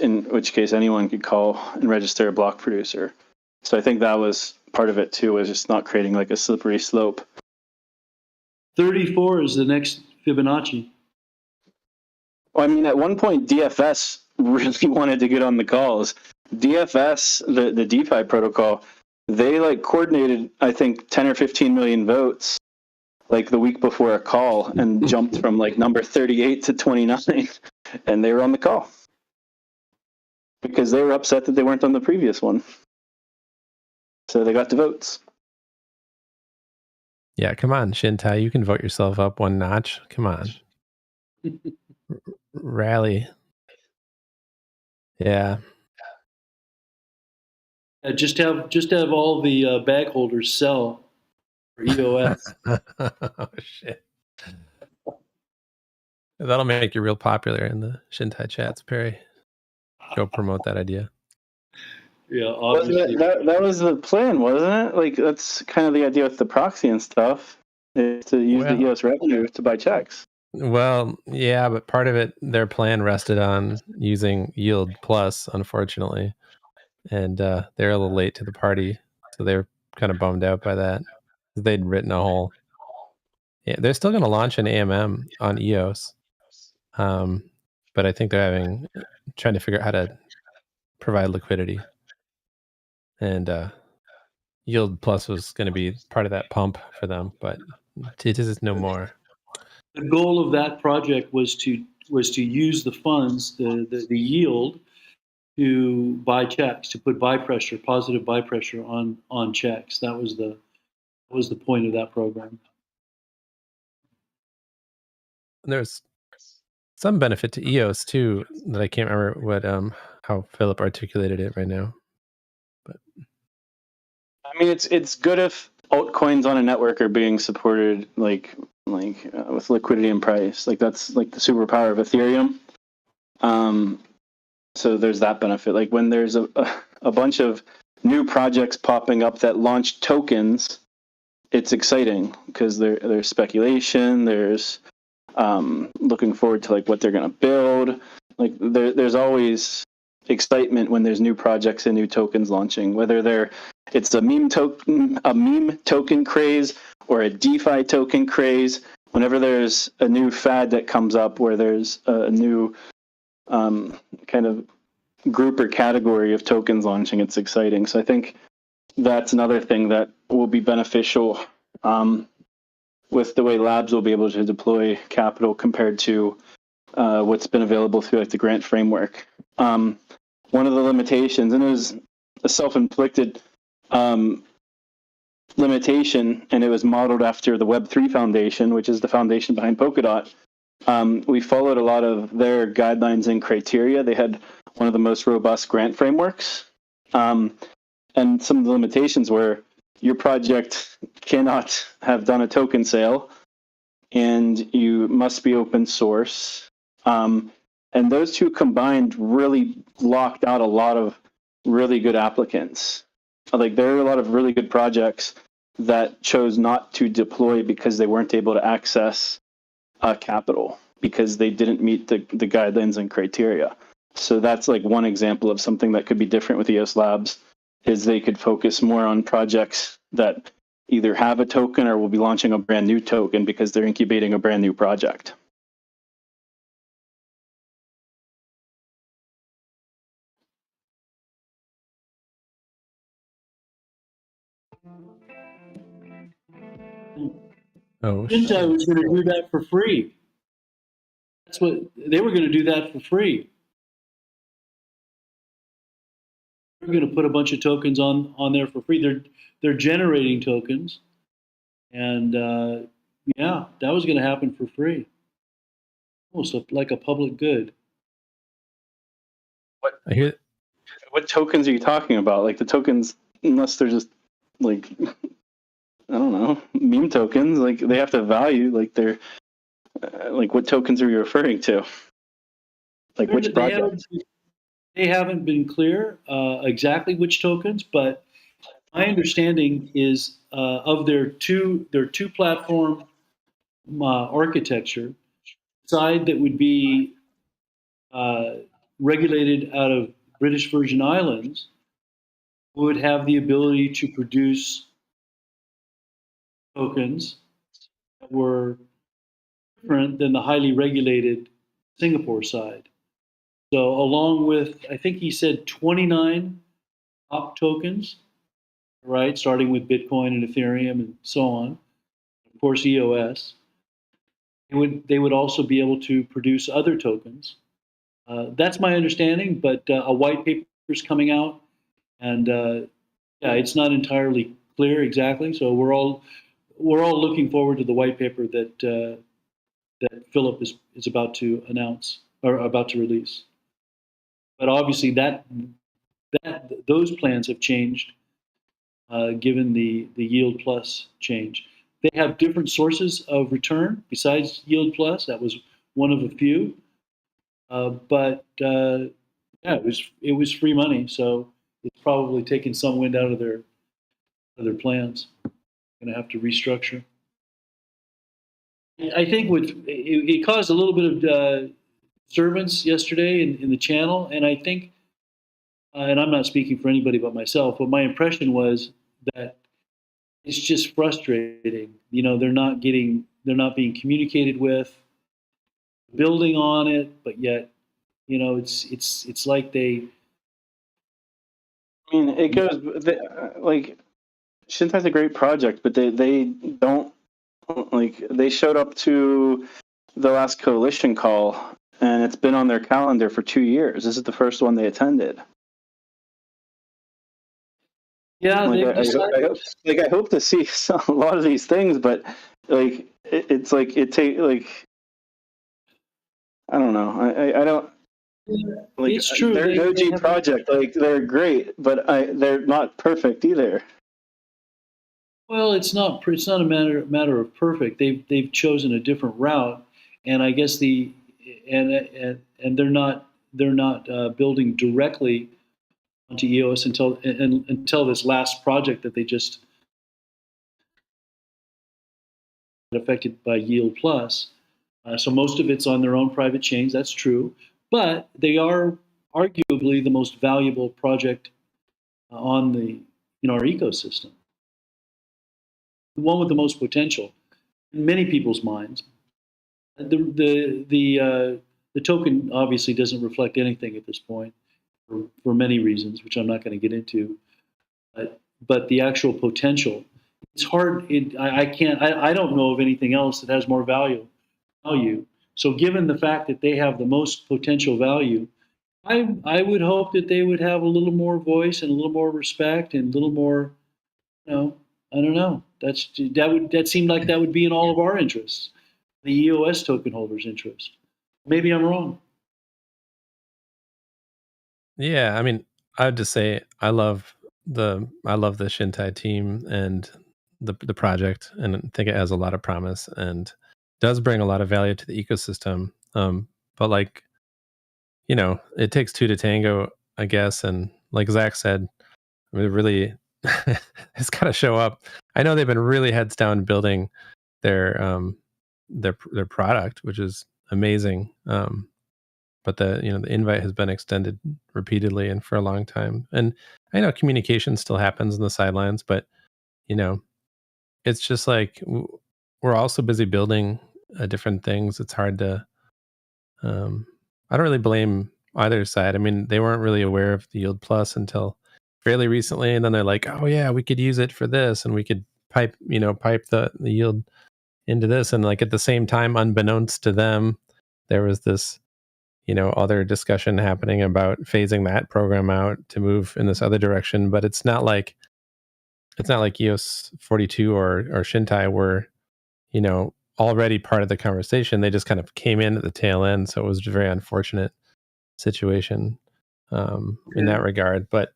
in which case anyone could call and register a block producer. So I think that was part of it too, was just not creating like a slippery slope. 34 is the next Fibonacci. Well, I mean, at one point, DFS really wanted to get on the calls. DFS, the DeFi protocol, they like coordinated, I think, 10 or 15 million votes like the week before a call, and jumped from like number 38 to 29, and they were on the call because they were upset that they weren't on the previous one. So they got the votes. Yeah, come on, Shintai, you can vote yourself up one notch. Come on. Rally. Yeah. Just have all the bag holders sell for EOS. Oh, shit. That'll make you real popular in the Shintai chats, Perry. go promote that idea. Yeah, Wasn't obviously. that was the plan, wasn't it? Like that's kind of the idea with the proxy and stuff, is to use the EOS revenue to buy checks. Well, yeah, but part of it, their plan rested on using Yield Plus, unfortunately, and they're a little late to the party, so they're kind of bummed out by that. They'd written a whole. Yeah, they're still going to launch an AMM on EOS, but I think they're trying to figure out how to provide liquidity, and Yield Plus was going to be part of that pump for them, but it is no more. The goal of that project was to use the funds, the yield, to buy checks, to put buy pressure, positive buy pressure on checks. That was the point of that program. There's some benefit to EOS too that I can't remember what how Philip articulated it right now. But I mean, it's good if altcoins on a network are being supported, with liquidity and price. Like that's like the superpower of Ethereum. So there's that benefit. Like when there's a bunch of new projects popping up that launch tokens, it's exciting because there's speculation. There's looking forward to like what they're going to build. Like there's always excitement when there's new projects and new tokens launching, whether it's a meme token craze or a DeFi token craze. Whenever there's a new fad that comes up where there's a new kind of group or category of tokens launching, it's exciting. So I think that's another thing that will be beneficial with the way labs will be able to deploy capital compared to what's been available through like the grant framework. One of the limitations, and it was a self-inflicted limitation, and it was modeled after the Web3 Foundation, which is the foundation behind Polkadot. We followed a lot of their guidelines and criteria. They had one of the most robust grant frameworks. And some of the limitations were your project cannot have done a token sale, and you must be open source. And those two combined really locked out a lot of really good applicants. Like there are a lot of really good projects that chose not to deploy because they weren't able to access capital because they didn't meet the guidelines and criteria. So that's like one example of something that could be different with EOS Labs, is they could focus more on projects that either have a token or will be launching a brand new token because they're incubating a brand new project. Oh, Intel was going to do that for free. That's what they were going to do, that for free. They're going to put a bunch of tokens on there for free. They're generating tokens, and yeah, that was going to happen for free. Almost like a public good. What tokens are you talking about? Like the tokens, unless they're just like, I don't know, meme tokens, like they have to value, like they're, like what tokens are you referring to? Like which projects? They haven't been clear exactly which tokens, but my understanding is of their two platform architecture, side that would be regulated out of British Virgin Islands would have the ability to produce tokens that were different than the highly regulated Singapore side. So along with, I think he said 29 top tokens, right, starting with Bitcoin and Ethereum and so on, of course EOS, they would also be able to produce other tokens. That's my understanding, but a white paper is coming out, and yeah, it's not entirely clear exactly. So we're all looking forward to the white paper that Philip is about to announce or about to release. But obviously those plans have changed given the Yield Plus change. They have different sources of return besides Yield Plus. That was one of a few. But Yeah, it was free money, so it's probably taken some wind out of their plans. Going to have to restructure. I think it caused a little bit of disturbance yesterday in the channel, and I think, and I'm not speaking for anybody but myself, but my impression was that it's just frustrating. You know, they're not being communicated with, building on it, but yet, you know, it's like they. I mean, it goes like Shintai's a great project, but they don't like. They showed up to the last coalition call, and it's been on their calendar for 2 years. This is the first one they attended. Yeah, like, they've I hope to see a lot of these things, but like it's like it take like I don't know. I don't like. It's true. They're an OG project. Like they're great, but they're not perfect either. Well, it's not a matter of perfect. They've chosen a different route, and I guess and they're not building directly onto EOS until this last project that they just affected by Yield Plus. So most of it's on their own private chains. That's true, but they are arguably the most valuable project on our ecosystem. The one with the most potential in many people's minds. The token obviously doesn't reflect anything at this point for many reasons, which I'm not going to get into. But the actual potential, it's hard. I don't know of anything else that has more value. So given the fact that they have the most potential value, I would hope that they would have a little more voice and a little more respect and a little more, I don't know. That seemed like that would be in all of our interests, the EOS token holders' interest. Maybe I'm wrong. Yeah, I mean, I would just say I love the Shintai team and the project, and I think it has a lot of promise and does bring a lot of value to the ecosystem. But like, it takes two to tango, I guess. And like Zach said, I mean, really, it's got to show up. I know they've been really heads down building their product, which is amazing. But the invite has been extended repeatedly and for a long time. And I know communication still happens on the sidelines, but it's just like we're also busy building different things. It's hard to. I don't really blame either side. I mean, they weren't really aware of the Yield Plus until fairly recently, and then they're like, "Oh yeah, we could use it for this, and we could pipe the yield into this." And like at the same time, unbeknownst to them, there was this other discussion happening about phasing that program out to move in this other direction. But it's not like EOS 42 or Shintai were already part of the conversation. They just kind of came in at the tail end, so it was a very unfortunate situation in that regard. But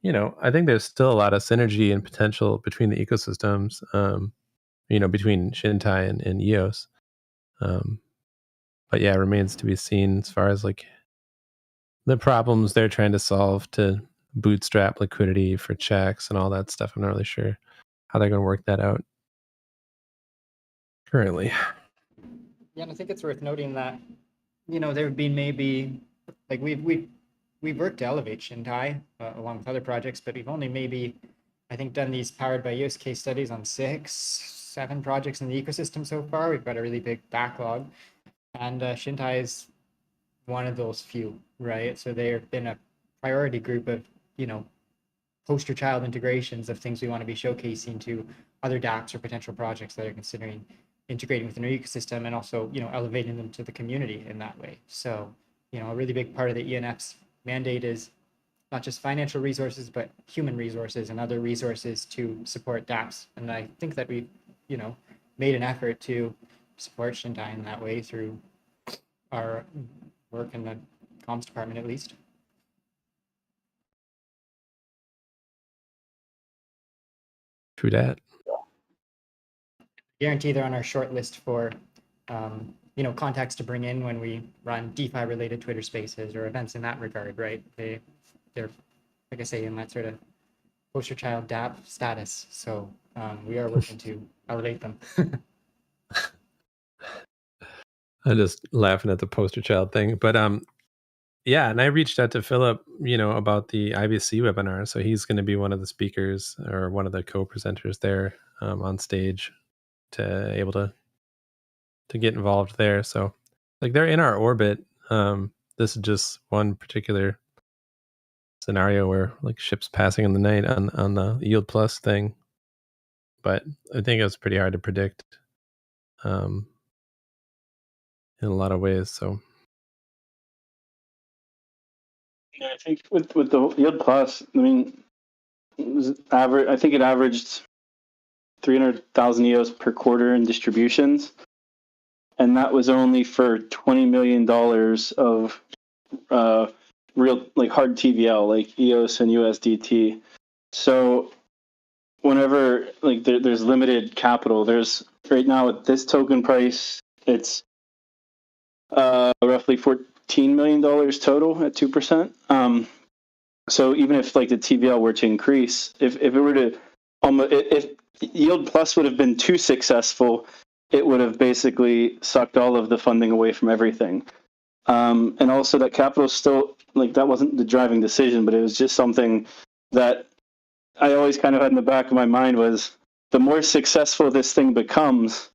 I think there's still a lot of synergy and potential between the ecosystems, between Shintai and EOS. But yeah, it remains to be seen as far as like the problems they're trying to solve to bootstrap liquidity for checks and all that stuff. I'm not really sure how they're going to work that out currently. Yeah, and I think it's worth noting that, there would be maybe, like we've worked to elevate Shintai along with other projects, but we've only maybe, I think, done these powered by EOS case studies on 6-7 projects in the ecosystem so far. We've got a really big backlog, and Shintai is one of those few, right? So they've been a priority group of, poster child integrations of things we want to be showcasing to other dApps or potential projects that are considering integrating within our ecosystem, and also, elevating them to the community in that way. So, a really big part of the ENF's mandate is not just financial resources, but human resources and other resources to support dApps. And I think that we've, made an effort to support Shintai in that way through our work in the comms department, at least. True that. Guarantee they're on our short list for contacts to bring in when we run DeFi related Twitter spaces or events in that regard, right? They're, like I say, in that sort of poster child DApp status. So we are working to elevate them. I'm just laughing at the poster child thing, but yeah, and I reached out to Philip, about the IBC webinar. So he's going to be one of the speakers or one of the co-presenters there on stage to able to get involved there. So like they're in our orbit. This is just one particular scenario where like ships passing in the night on the Yield Plus thing. But I think it was pretty hard to predict in a lot of ways. So yeah, I think with the Yield Plus, I mean, I think it averaged 300,000 EOS per quarter in distributions, and that was only for $20 million of real like hard TVL, like EOS and USDT. So whenever like there's limited capital, there's right now at this token price, it's roughly $14 million total at 2%. So even if like the TVL were to increase, if it were to if Yield Plus would have been too successful, it would have basically sucked all of the funding away from everything. And also that capital still, like that wasn't the driving decision, but it was just something that I always kind of had in the back of my mind was the more successful this thing becomes,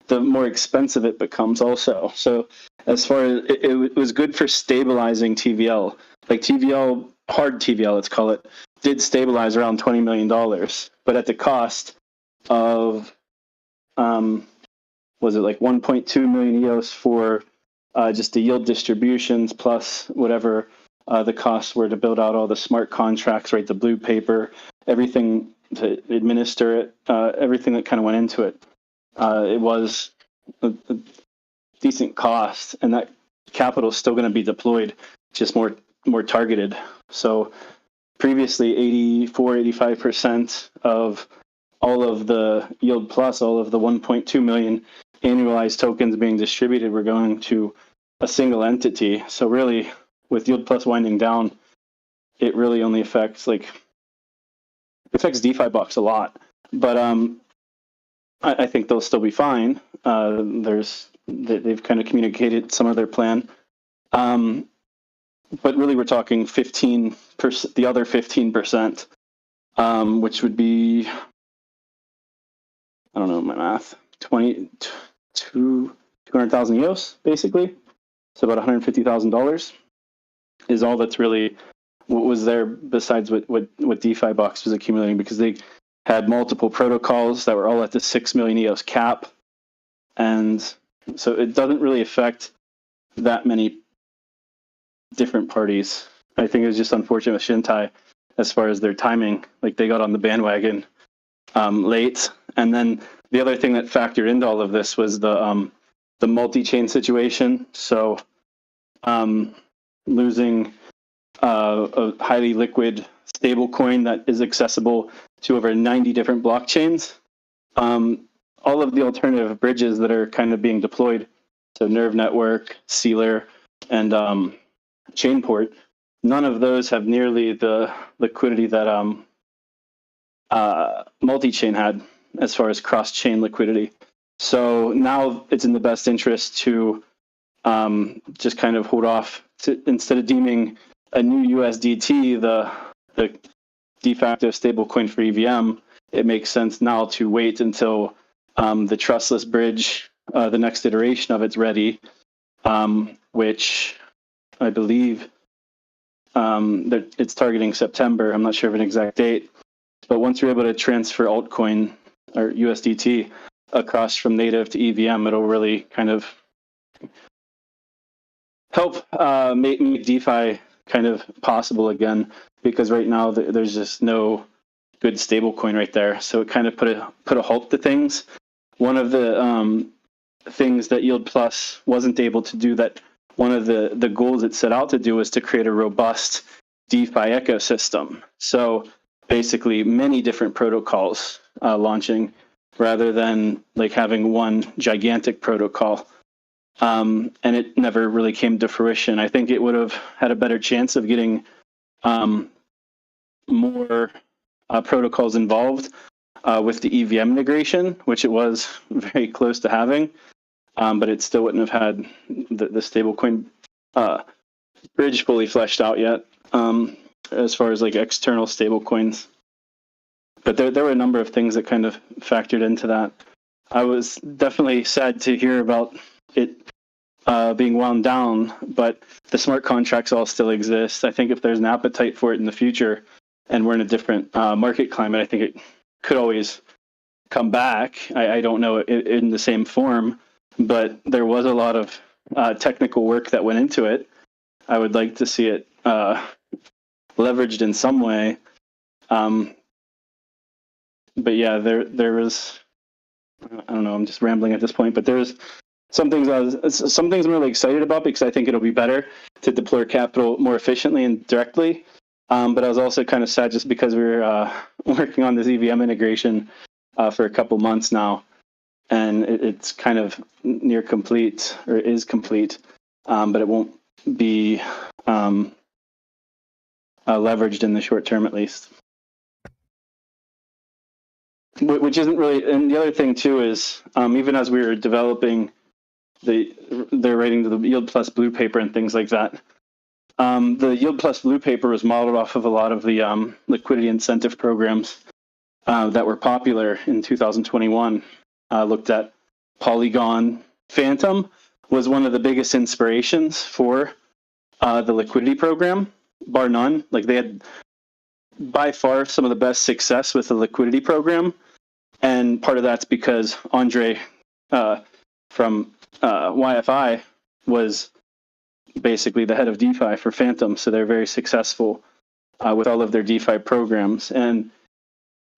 the more expensive it becomes also. So as far as it was good for stabilizing TVL, like TVL, hard TVL, let's call it, did stabilize around $20 million, but at the cost of, was it like 1.2 million EOS for just the yield distributions plus whatever the costs were to build out all the smart contracts, right? The blue paper, everything to administer it, everything that kind of went into it. It was a decent cost, and that capital is still going to be deployed, just more targeted. So previously 85% of all of the Yield Plus, all of the 1.2 million annualized tokens being distributed were going to a single entity. So really, with Yield Plus winding down, it really only affects DeFi box a lot. But I think they'll still be fine. They've kind of communicated some of their plan. But really, we're talking 15%, the other 15%, which would be, I don't know my math, 200,000 EOS, basically. So about $150,000 is all that's really what was there besides what DeFi Box was accumulating, because they had multiple protocols that were all at the 6 million EOS cap. And so it doesn't really affect that many different parties. I think it was just unfortunate with Shintai as far as their timing. Like they got on the bandwagon late. And then the other thing that factored into all of this was the multi-chain situation. So losing a highly liquid stable coin that is accessible to over 90 different blockchains. All of the alternative bridges that are kind of being deployed, so Nerve Network, Sealer, and Chainport, none of those have nearly the liquidity that multi-chain had as far as cross-chain liquidity. So now it's in the best interest to just kind of hold off, instead of deeming a new USDT the de facto stablecoin for EVM. It makes sense now to wait until the trustless bridge, the next iteration of it's ready, which I believe that it's targeting September. I'm not sure of an exact date, but once you're able to transfer altcoin or USDT across from native to EVM, it'll really kind of help make DeFi kind of possible again, because right now there's just no good stablecoin right there. So it kind of put a halt to things. One of the things that Yield Plus wasn't able to do, that one of the goals it set out to do, was to create a robust DeFi ecosystem. So basically many different protocols launching rather than like having one gigantic protocol. and it never really came to fruition. I think it would have had a better chance of getting more protocols involved with the EVM integration, which it was very close to having, but it still wouldn't have had the stablecoin bridge fully fleshed out yet, as far as like external stablecoins. But there were a number of things that kind of factored into that. I was definitely sad to hear about it being wound down, but the smart contracts all still exist. I think if there's an appetite for it in the future, and we're in a different market climate, I think it could always come back. I don't know in the same form, but there was a lot of technical work that went into it. I would like to see it leveraged in some way. But yeah, there was, I don't know, I'm just rambling at this point, but there's some things I'm really excited about because I think it'll be better to deploy capital more efficiently and directly. But I was also kind of sad just because we were working on this EVM integration for a couple months now, and it's kind of near complete, or is complete, but it won't be leveraged in the short term at least. Which isn't really, and the other thing too is, even as we were developing they're writing the Yield Plus Blue paper and things like that. The Yield Plus Blue paper was modeled off of a lot of the liquidity incentive programs that were popular in 2021. Looked at Polygon. Phantom was one of the biggest inspirations for the liquidity program, bar none. Like they had by far some of the best success with the liquidity program. And part of that's because Andre from YFI was basically the head of DeFi for Phantom. So they're very successful with all of their DeFi programs. And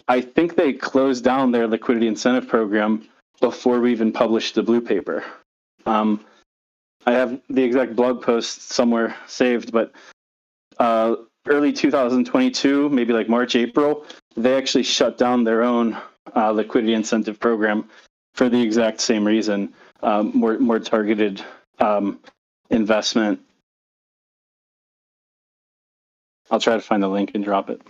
I think they closed down their liquidity incentive program before we even published the blue paper. I have the exact blog post somewhere saved, but early 2022, maybe like March, April, they actually shut down their own liquidity incentive program for the exact same reason, more targeted investment. I'll try to find the link and drop it.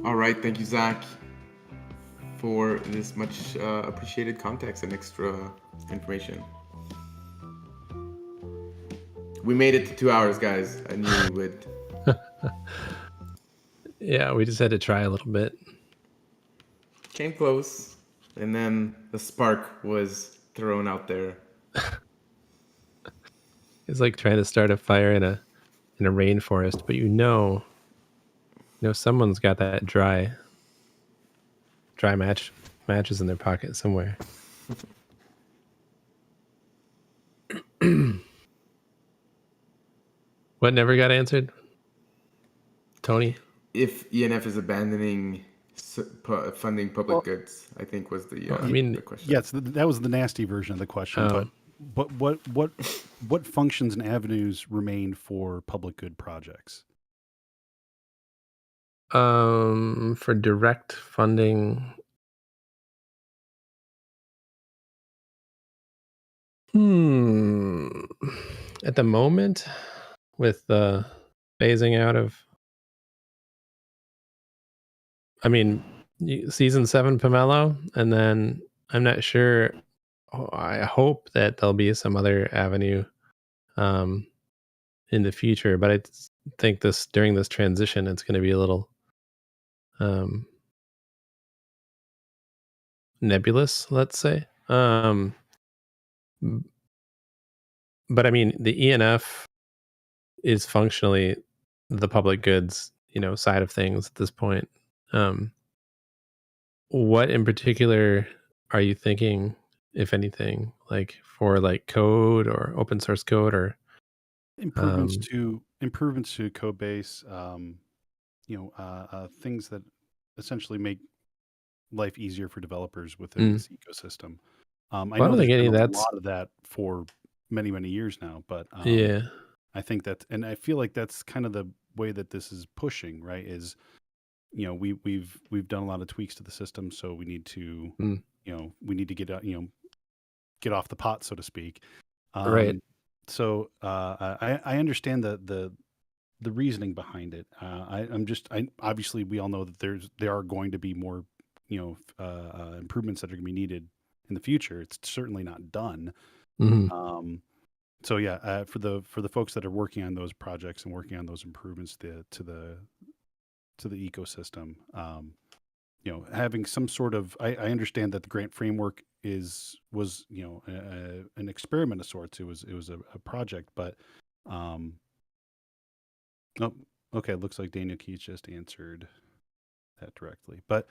All right, thank you, Zach, for this much appreciated context and extra information. We made it to 2 hours, guys. I knew we would. Yeah, we just had to try a little bit. Came close, and then the spark was thrown out there. It's like trying to start a fire in a rainforest, but you know someone's got that dry matches in their pocket somewhere. What never got answered? Tony? If ENF is abandoning funding public goods, I think was the question. Yes, that was the nasty version of the question. But what functions and avenues remain for public good projects? For direct funding, at the moment, with the phasing out of, season 7 Pomelo, and then I'm not sure. I hope that there'll be some other avenue in the future, but I think during this transition, it's going to be a little nebulous, let's say. But I mean, the ENF is functionally the public goods, side of things at this point. What in particular are you thinking, if anything, like for like code or open source code or improvements to code base, things that essentially make life easier for developers within this ecosystem. I Well, I know don't there's think any been of a that's lot of that for many, many years now, but yeah. I think that, and I feel like that's kind of the way that this is pushing, right? Is we've done a lot of tweaks to the system, so we need to we need to get get off the pot, so to speak. Right. So I understand the reasoning behind it. Obviously we all know that there are going to be more improvements that are going to be needed in the future. It's certainly not done. So yeah, for the folks that are working on those projects and working on those improvements to the ecosystem, having some sort of, I understand that the grant framework was an experiment of sorts. It was a project, but oh, okay, it looks like Daniel Keats just answered that directly, but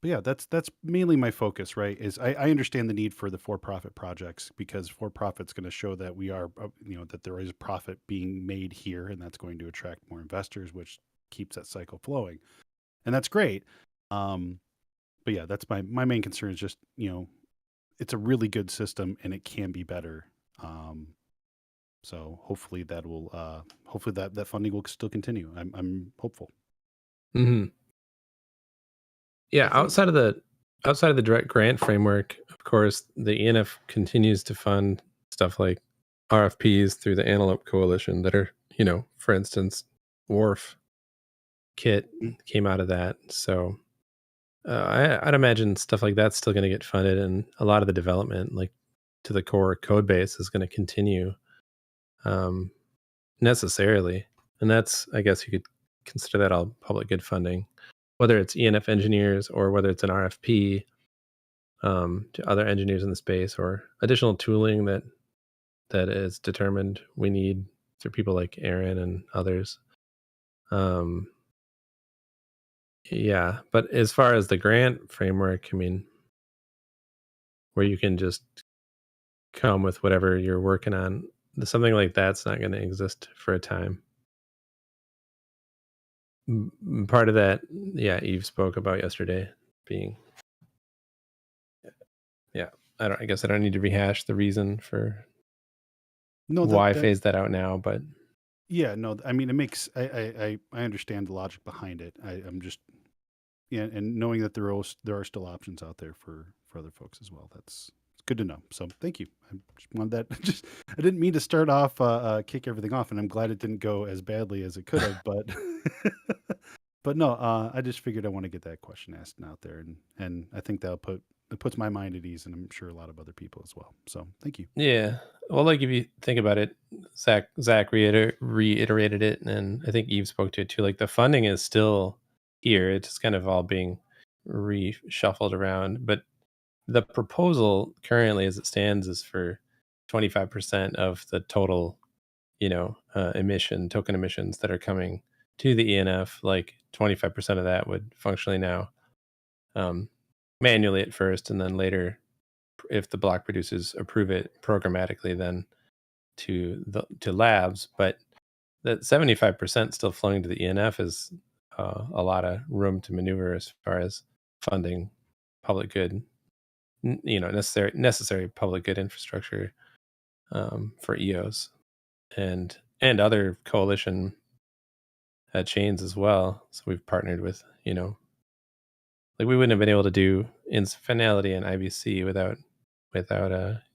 yeah, that's mainly my focus, right? Is I understand the need for the for-profit projects, because for-profit's going to show that we are, that there is profit being made here, and that's going to attract more investors, which keeps that cycle flowing, and that's great. But yeah, that's my main concern is just, it's a really good system and it can be better. So hopefully that will, hopefully that funding will still continue. I'm hopeful. Yeah, outside of the direct grant framework, of course, the ENF continues to fund stuff like RFPs through the Antelope Coalition that are, for instance, WRF kit came out of that. So I'd imagine stuff like that's still going to get funded, and a lot of the development, like to the core code base, is going to continue necessarily. And that's, I guess you could consider that all public good funding, whether it's ENF engineers or whether it's an RFP to other engineers in the space, or additional tooling that is determined we need through people like Aaron and others. Yeah, but as far as the grant framework, I mean, where you can just come with whatever you're working on, something like that's not going to exist for a time. Part of that, yeah, Eve spoke about yesterday being, yeah, I guess I don't need to rehash the reason for why I phased that out now, but yeah, no, I mean, it makes, I understand the logic behind it. I'm just, yeah, and knowing that there are still options out there for other folks as well. It's good to know. So thank you. I just wanted that. I didn't mean to start off, kick everything off, and I'm glad it didn't go as badly as it could have, but but no, I just figured I want to get that question asked out there, and I think it puts my mind at ease, and I'm sure a lot of other people as well. So thank you. Yeah. Well, like if you think about it, Zach reiterated it, and I think Eve spoke to it too. Like the funding is still here. It's just kind of all being reshuffled around. But the proposal currently, as it stands, is for 25% of the total, token emissions that are coming to the ENF. Like 25% of that would functionally now manually at first, and then later, if the block producers approve it programmatically, then to labs. But that 75% still flowing to the ENF is a lot of room to maneuver as far as funding public good, necessary public good infrastructure for EOS and other coalition chains as well. So we've partnered with, like we wouldn't have been able to do Finality and IBC without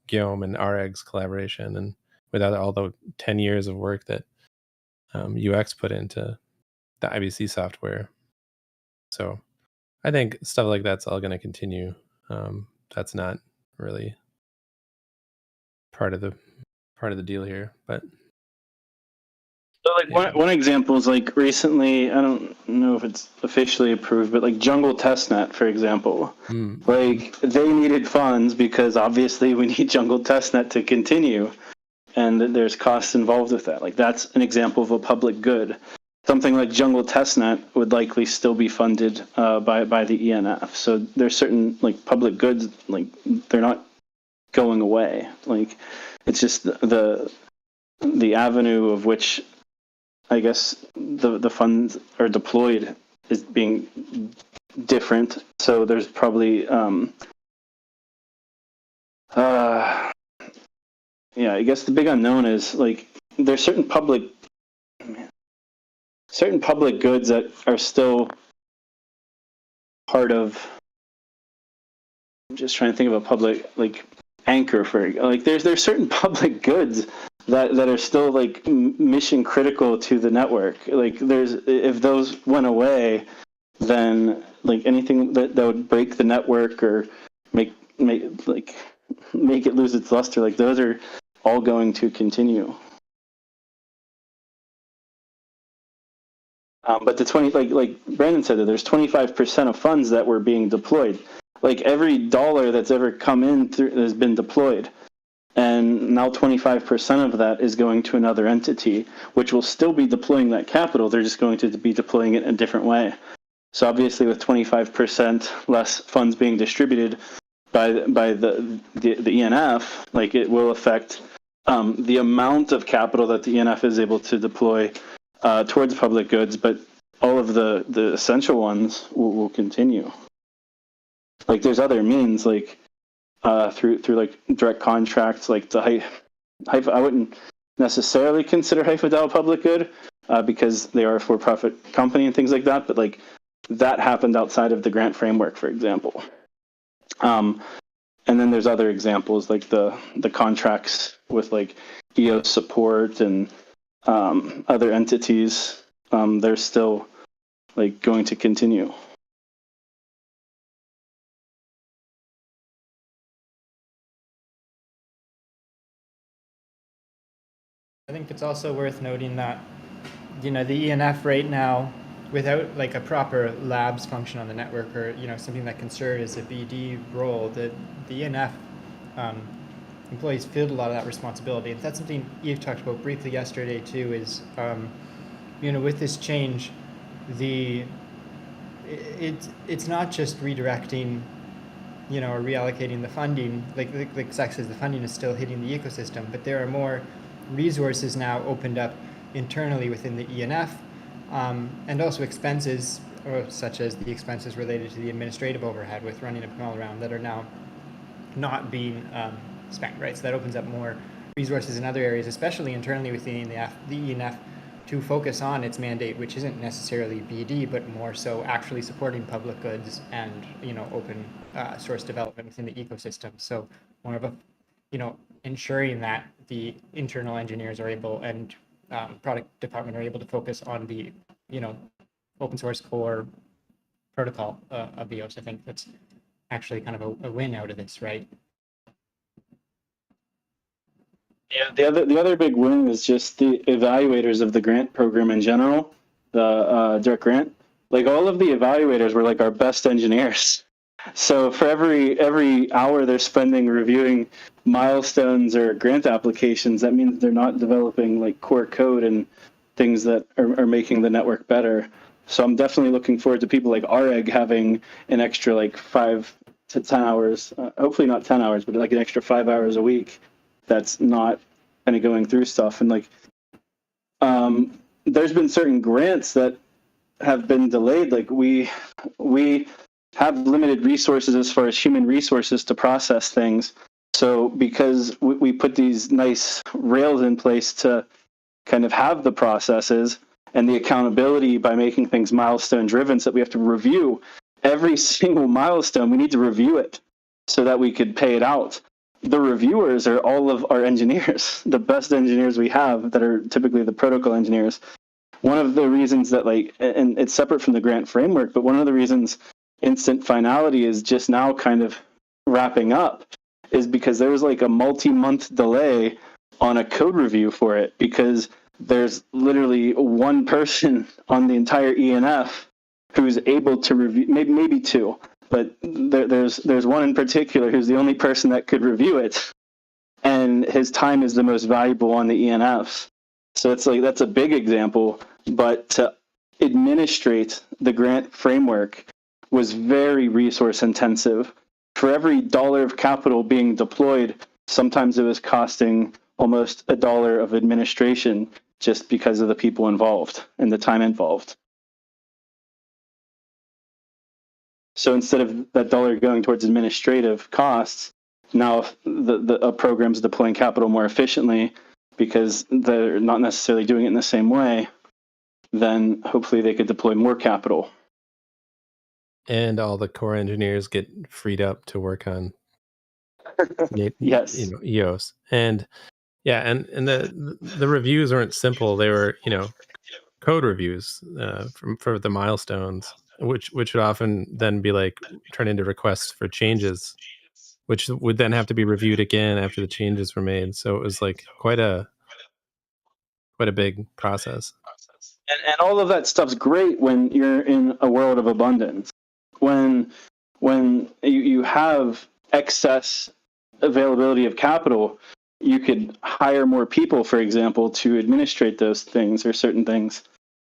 Guillaume and REG's collaboration, and without all the 10 years of work that UX put into the IBC software. So I think stuff like that's all going to continue. That's not really part of the deal here, but So like one example is like recently, I don't know if it's officially approved, but like Jungle Testnet, for example, like they needed funds because obviously we need Jungle Testnet to continue, and there's costs involved with that. Like that's an example of a public good. Something like Jungle Testnet would likely still be funded by the ENF. So there's certain like public goods, like they're not going away. Like it's just the avenue of which I guess the funds are deployed is being different. So there's probably yeah, I guess the big unknown is like there's certain public goods that are still part of. I'm just trying to think of a public like anchor for like there's certain public goods that are still like mission critical to the network. Like if those went away, then like anything that would break the network or make it lose its luster, like those are all going to continue. But the 20, like Brandon said, that there's 25% of funds that were being deployed. Like every dollar that's ever come in has been deployed. And now 25% of that is going to another entity, which will still be deploying that capital. They're just going to be deploying it in a different way. So obviously with 25% less funds being distributed by the ENF, like it will affect the amount of capital that the ENF is able to deploy towards public goods, but all of the essential ones will continue. Like there's other means, like through like direct contracts, like the HIFA. I wouldn't necessarily consider HIFA a public good because they are a for-profit company and things like that. But like that happened outside of the grant framework, for example. And then there's other examples like the contracts with like EOS support and other entities. They're still like going to continue. I think it's also worth noting that, the ENF right now, without like a proper labs function on the network or, something that can serve as a BD role, the ENF employees filled a lot of that responsibility. And that's something Eve talked about briefly yesterday too, is, with this change, it's not just redirecting, or reallocating the funding, like Zach says, the funding is still hitting the ecosystem, but there are more resources now opened up internally within the ENF, and also expenses, such as the expenses related to the administrative overhead with running a Pomelo round that are now not being spent, right? So that opens up more resources in other areas, especially internally within the ENF, to focus on its mandate, which isn't necessarily BD, but more so actually supporting public goods and, open source development within the ecosystem. So more of a, ensuring that the internal engineers are able and product department are able to focus on the, open source core protocol of EOS. I think that's actually kind of a win out of this, right? Yeah, the other big win is just the evaluators of the grant program in general, the direct grant. Like all of the evaluators were like our best engineers. So for every hour they're spending reviewing milestones or grant applications, that means they're not developing like core code and things that are making the network better. So I'm definitely looking forward to people like REG having an extra like 5 to 10 hours, hopefully not 10 hours, but like an extra 5 hours a week that's not kind of going through stuff. And like there's been certain grants that have been delayed. Like we have limited resources as far as human resources to process things. So because we put these nice rails in place to kind of have the processes and the accountability by making things milestone driven, so that we have to review every single milestone. We need to review it so that we could pay it out. The reviewers are all of our engineers, the best engineers we have that are typically the protocol engineers. One of the reasons that and it's separate from the grant framework, but one of the reasons instant finality is just now kind of wrapping up is because there was like a multi-month delay on a code review for it, because there's literally one person on the entire ENF who's able to review, maybe two, but there's one in particular who's the only person that could review it, and his time is the most valuable on the ENFs. So it's like, that's a big example, but to administrate the grant framework was very resource intensive. For every dollar of capital being deployed, sometimes it was costing almost $1 of administration just because of the people involved and the time involved. So instead of that dollar going towards administrative costs, now a program's deploying capital more efficiently because they're not necessarily doing it in the same way, then hopefully they could deploy more capital. And all the core engineers get freed up to work on yes, EOS. And yeah, and the reviews aren't simple. They were, code reviews for the milestones, which would often then be like turn into requests for changes, which would then have to be reviewed again after the changes were made. So it was like quite a big process. And all of that stuff's great when you're in a world of abundance. When you have excess availability of capital, you could hire more people, for example, to administrate those things or certain things.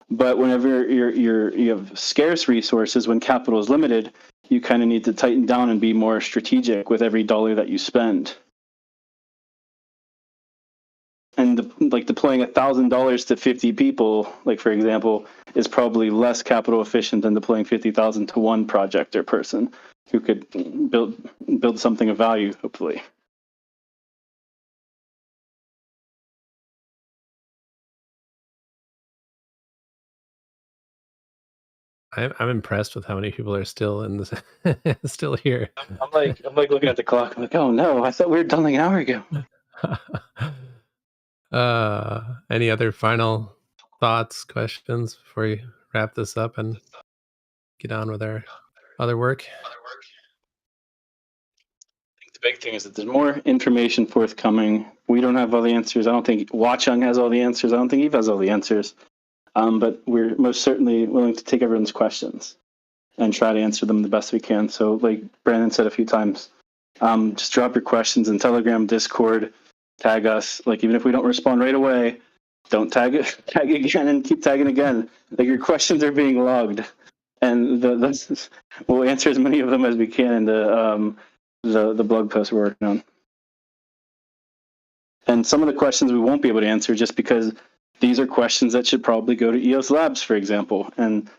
But whenever you have scarce resources, when capital is limited, you kind of need to tighten down and be more strategic with every dollar that you spend. And deploying $1,000 to 50 people, like for example, is probably less capital efficient than deploying 50,000 to one project or person who could build something of value, hopefully. I'm impressed with how many people are still in this, still here. I'm like looking at the clock. I'm like, oh no, I thought we were done like an hour ago. Any other final thoughts, questions before we wrap this up and get on with our other work? I think the big thing is that there's more information forthcoming. We don't have all the answers. I don't think Watchung has all the answers. I don't think Eve has all the answers. But we're most certainly willing to take everyone's questions and try to answer them the best we can. So like Brandon said a few times, just drop your questions in Telegram, Discord, tag us. Like even if we don't respond right away, don't tag again and keep tagging again. Like your questions are being logged, and we'll answer as many of them as we can in the blog post we're working on. And some of the questions we won't be able to answer just because these are questions that should probably go to EOS Labs, for example. And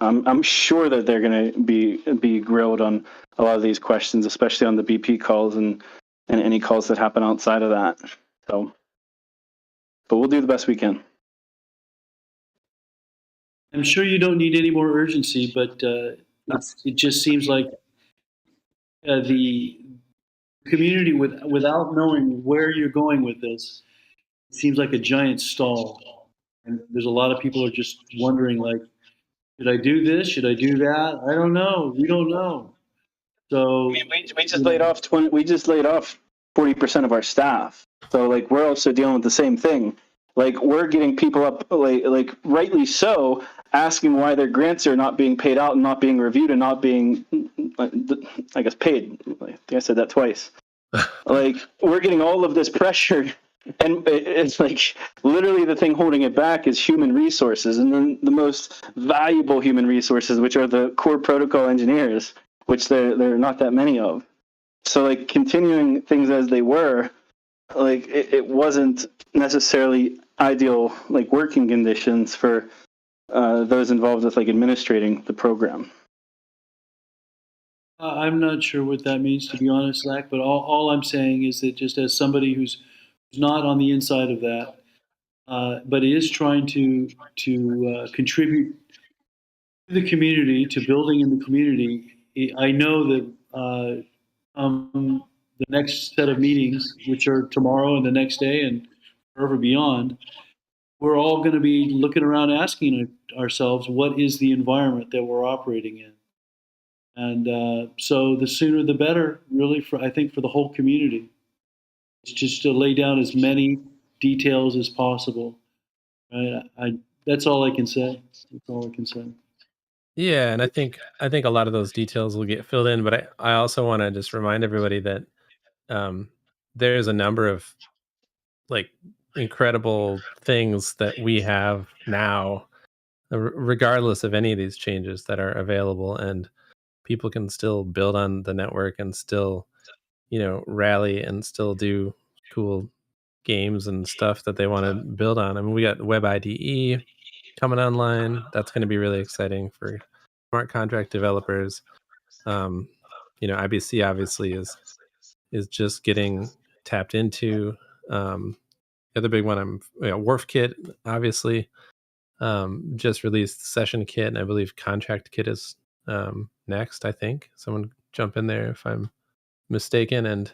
I'm sure that they're going to be grilled on a lot of these questions, especially on the BP calls and any calls that happen outside of that. So, but we'll do the best we can. I'm sure you don't need any more urgency, but it just seems like the community, without knowing where you're going with this, it seems like a giant stall. And there's a lot of people who are just wondering, like, should I do this? Should I do that? I don't know. We don't know. So we just laid off 40% of our staff. So like we're also dealing with the same thing. Like we're getting people up, like rightly so, asking why their grants are not being paid out and not being reviewed and not being, I guess, paid. I think I said that twice. Like we're getting all of this pressure, and it's like literally the thing holding it back is human resources, and then the most valuable human resources, which are the core protocol engineers, which there are not that many of. So like continuing things as they were, like it wasn't necessarily ideal like working conditions for those involved with like administrating the program. I'm not sure what that means, to be honest, Zach, but all I'm saying is that just as somebody who's not on the inside of that, but is trying to contribute to the community, to building in the community, I know that the next set of meetings, which are tomorrow and the next day and forever beyond, we're all going to be looking around asking ourselves, what is the environment that we're operating in? And so the sooner the better, really, I think for the whole community. It's just to lay down as many details as possible That's all I can say. That's all I can say. Yeah, and I think a lot of those details will get filled in, but I also want to just remind everybody that there's a number of like incredible things that we have now, regardless of any of these changes that are available, and people can still build on the network and still, rally and still do cool games and stuff that they want to build on. I mean, we got Web IDE coming online. That's going to be really exciting for smart contract developers. IBC obviously is just getting tapped into. The other big one, Wharf Kit obviously just released Session Kit, and I believe Contract Kit is next. I think someone jump in there if I'm mistaken. And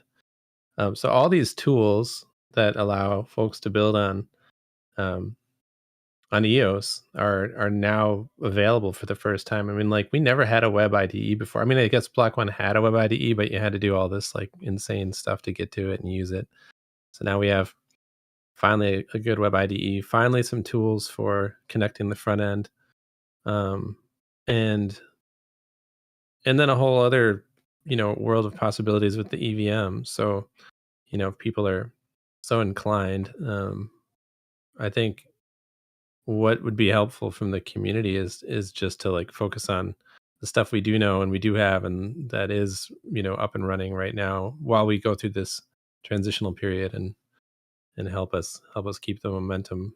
so all these tools that allow folks to build on EOS are now available for the first time. I mean, like, we never had a Web IDE before. I mean, I guess Block One had a Web IDE, but you had to do all this like insane stuff to get to it and use it. So now we have finally a good Web IDE, finally some tools for connecting the front end, and then a whole other world of possibilities with the EVM. So if people are so inclined, I think what would be helpful from the community is just to like focus on the stuff we do know and we do have, and that is up and running right now while we go through this transitional period, and help us keep the momentum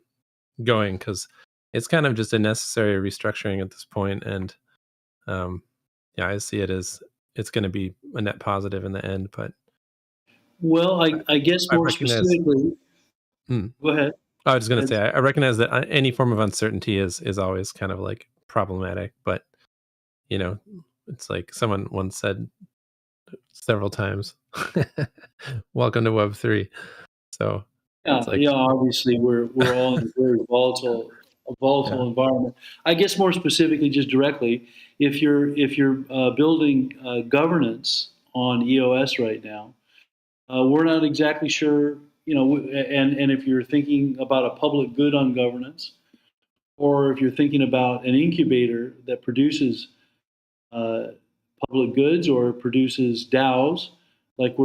going, because it's kind of just a necessary restructuring at this point. And I see it as it's going to be a net positive in the end. But Well, I guess more specifically, go ahead. I was going to say, I recognize that any form of uncertainty is always kind of like problematic, but it's like someone once said several times, welcome to Web3. So obviously we're all in a very volatile environment. I guess more specifically, just directly, if you're building governance on EOS right now, we're not exactly sure, and if you're thinking about a public good on governance, or if you're thinking about an incubator that produces public goods or produces DAOs, like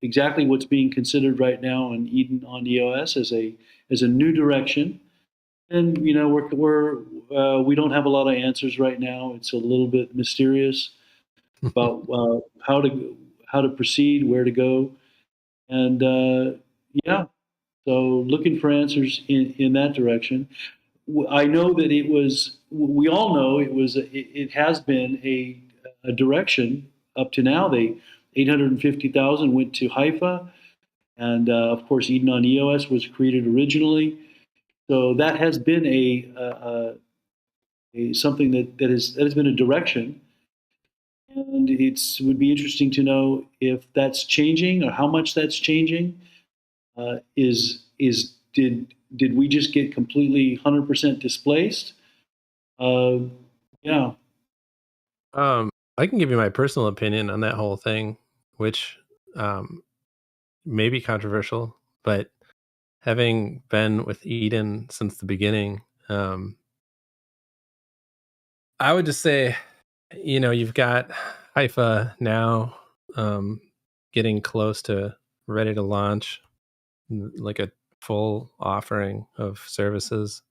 exactly what's being considered right now in Eden on EOS as a new direction. And we don't have a lot of answers right now. It's a little bit mysterious about how to proceed, where to go, and so looking for answers in that direction. I know that we all know it has been a direction up to now. 850,000 went to Haifa, and of course Eden on EOS was created originally. So that has been something that has been a direction, and would be interesting to know if that's changing or how much that's changing. Did we just get completely 100% displaced? Yeah. I can give you my personal opinion on that whole thing, which may be controversial, but having been with Eden since the beginning, I would just say, you've got Haifa now getting close to ready to launch like a full offering of services.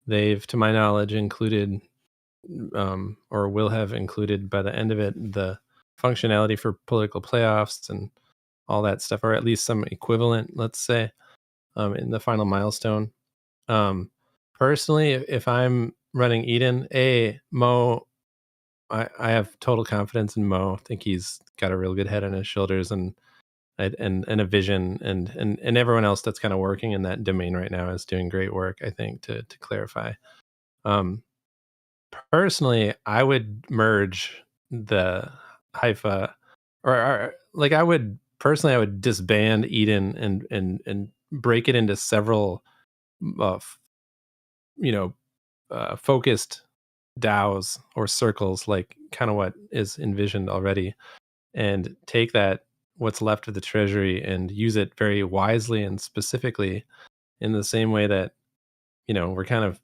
They've, to my knowledge, included or will have included by the end of it the functionality for political playoffs and all that stuff, or at least some equivalent, let's say, in the final milestone. Personally, if I'm running Eden, Mo, I have total confidence in Mo. I think he's got a real good head on his shoulders and a vision, and everyone else that's kind of working in that domain right now is doing great work, I think, to clarify. Personally, I would merge the Haifa, or like I would disband Eden and break it into several, focused DAOs or circles, like kind of what is envisioned already, and take that what's left of the treasury and use it very wisely and specifically in the same way that, we're kind of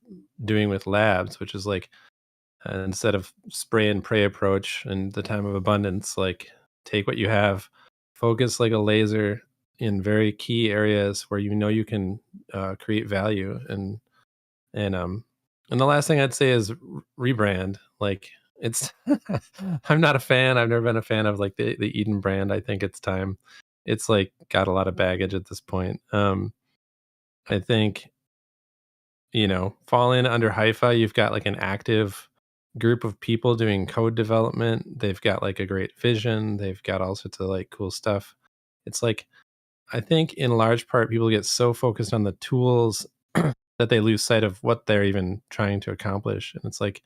doing with labs, which is like, instead of spray and pray approach and the time of abundance, like take what you have, focus like a laser in very key areas where you can create value. And the last thing I'd say is rebrand. Like it's I'm not a fan. I've never been a fan of like the Eden brand. I think it's time. It's like got a lot of baggage at this point. I think, fall in under Haifa, you've got like an active group of people doing code development. They've got like a great vision. They've got all sorts of like cool stuff. It's like, I think in large part, people get so focused on the tools that they lose sight of what they're even trying to accomplish. And it's like,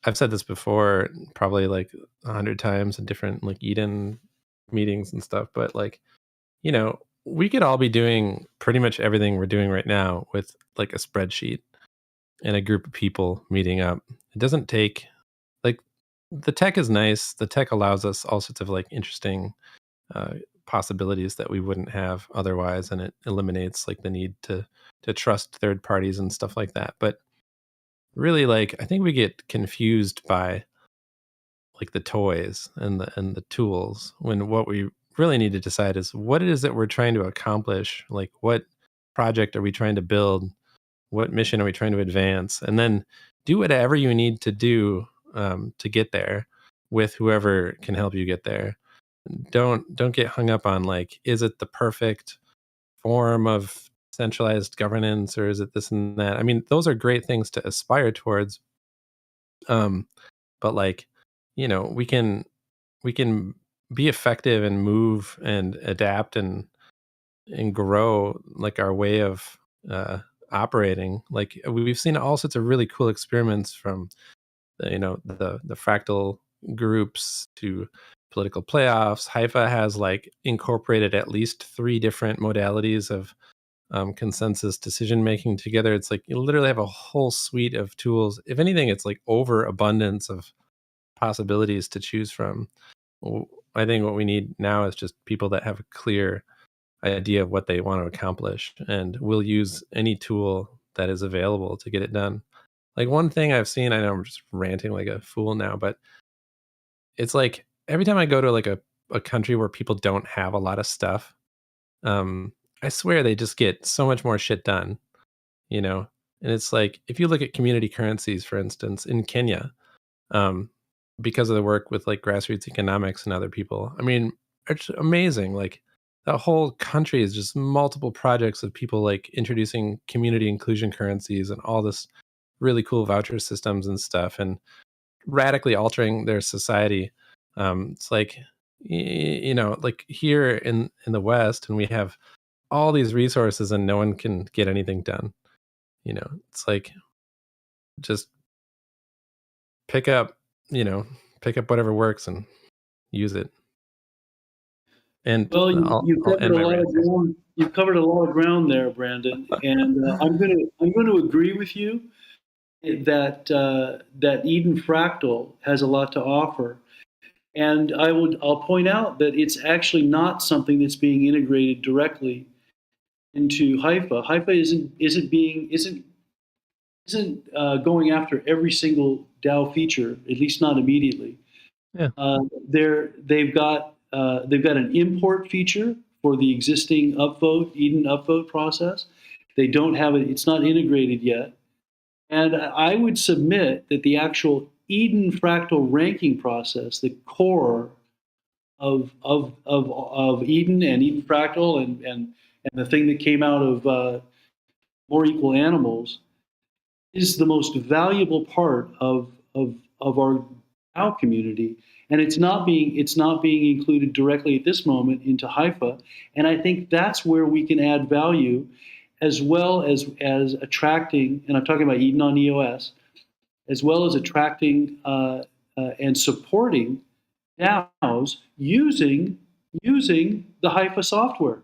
I've said this before, probably like 100 times in different like Eden meetings and stuff, but like, we could all be doing pretty much everything we're doing right now with like a spreadsheet and a group of people meeting up. It doesn't take, like, the tech is nice. The tech allows us all sorts of like interesting possibilities that we wouldn't have otherwise, and it eliminates like the need to trust third parties and stuff like that. But really, like, I think we get confused by like the toys and the tools, when what we really need to decide is what it is that we're trying to accomplish. Like, what project are we trying to build? What mission are we trying to advance? And then do whatever you need to do to get there with whoever can help you get there. Don't get hung up on like, is it the perfect form of centralized governance, or is it this and that? I mean, those are great things to aspire towards. But like, we can be effective and move and adapt and grow like our way of operating. Like, we've seen all sorts of really cool experiments, from the fractal groups to political playoffs. Haifa has like incorporated at least 3 different modalities of consensus decision making together. It's like you literally have a whole suite of tools. If anything, it's like overabundance of possibilities to choose from. I think what we need now is just people that have a clear idea of what they want to accomplish, and will use any tool that is available to get it done. Like, one thing I've seen, I know I'm just ranting like a fool now, but it's like every time I go to like a country where people don't have a lot of stuff, I swear they just get so much more shit done, and it's like, if you look at community currencies, for instance, in Kenya, because of the work with like grassroots economics and other people, I mean, it's amazing. Like, the whole country is just multiple projects of people like introducing community inclusion currencies and all this really cool voucher systems and stuff, and radically altering their society. It's like, like here in the West, and we have all these resources and no one can get anything done. It's like, just pick up whatever works and use it. And well, you've covered a lot of ground there, Brandon, and I'm going to agree with you that that Eden Fractal has a lot to offer, and I'll point out that it's actually not something that's being integrated directly into Haifa. Haifa isn't going after every single DAO feature, at least not immediately. Yeah. They've got an import feature for the existing Eden upvote process. They don't have it; it's not integrated yet. And I would submit that the actual Eden fractal ranking process, the core of Eden and Eden fractal, and the thing that came out of More Equal Animals, is the most valuable part of our DAO community, and it's not being included directly at this moment into Haifa. And I think that's where we can add value, as well as attracting, and I'm talking about Eden on EOS, as well as attracting and supporting DAOs using the Haifa software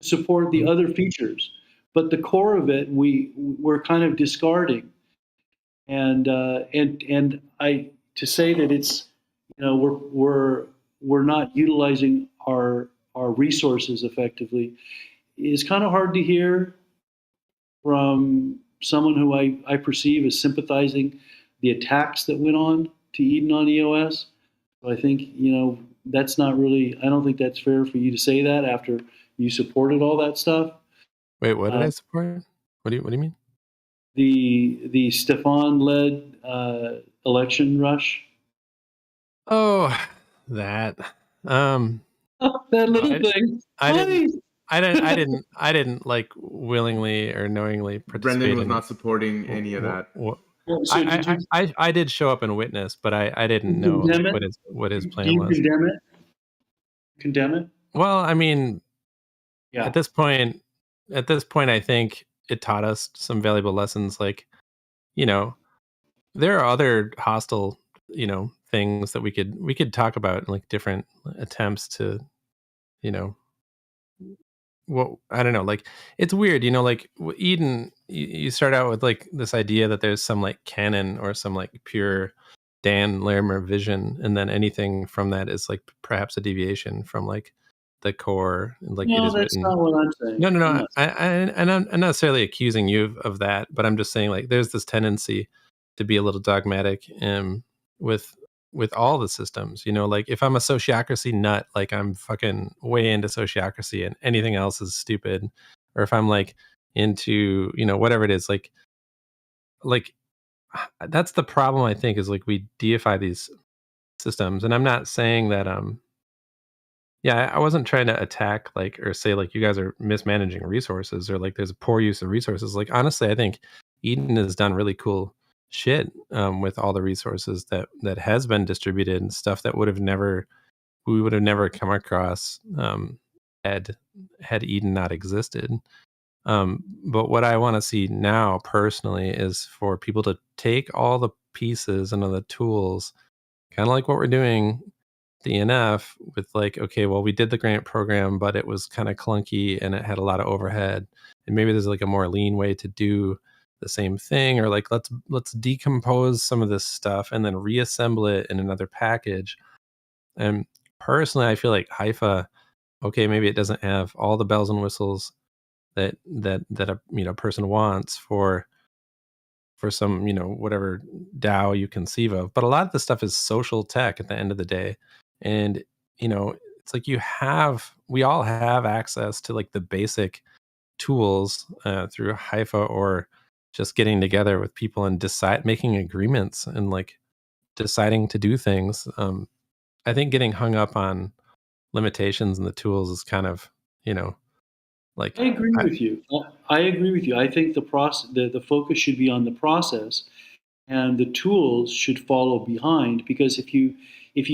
to support the other features. But the core of it, we're kind of discarding, and I to say that it's, we're not utilizing our resources effectively is kind of hard to hear. from someone who I perceive as sympathizing the attacks that went on to Eden on EOS. So I think, that's not really, I don't think that's fair for you to say that after you supported all that stuff. Wait, what did I support? What do you mean? The Stefan-led election rush. Oh, that. That little thing. I didn't like willingly or knowingly participate. Brendan was in not supporting any of that. So did you? I did show up and witness, but I didn't know what his plan was. Do you condemn it? Condemn it? Well, I mean, yeah. At this point, I think it taught us some valuable lessons. Like, there are other hostile, things that we could talk about, like different attempts to, well, I don't know, like it's weird, like Eden, you start out with like this idea that there's some like canon or some like pure Dan Larimer vision, and then anything from that is like perhaps a deviation from like the core, like no, it is that's written. not what I'm saying. No. I'm not necessarily accusing you of that, but I'm just saying like there's this tendency to be a little dogmatic with all the systems, like if I'm a sociocracy nut, like I'm fucking way into sociocracy and anything else is stupid. Or if I'm like into, whatever it is, like that's the problem, I think, is like we deify these systems. And I'm not saying that, I wasn't trying to attack like, or say like you guys are mismanaging resources or like there's a poor use of resources. Like, honestly, I think Eden has done really cool shit with all the resources that has been distributed and stuff that we would have never come across had Eden not existed. But what I want to see now personally is for people to take all the pieces and all the tools, kind of like what we're doing the ENF with, like, okay, well, we did the grant program, but it was kind of clunky and it had a lot of overhead, and maybe there's like a more lean way to do the same thing, or like let's decompose some of this stuff and then reassemble it in another package. And personally, I feel like Haifa, okay, maybe it doesn't have all the bells and whistles that a person wants for some, whatever DAO you conceive of, but a lot of the stuff is social tech at the end of the day. And it's like we all have access to like the basic tools through Haifa, or just getting together with people and making agreements and like deciding to do things. I think getting hung up on limitations in the tools is kind of, like, I agree with you. I agree with you. I think the focus should be on the process, and the tools should follow behind. Because if you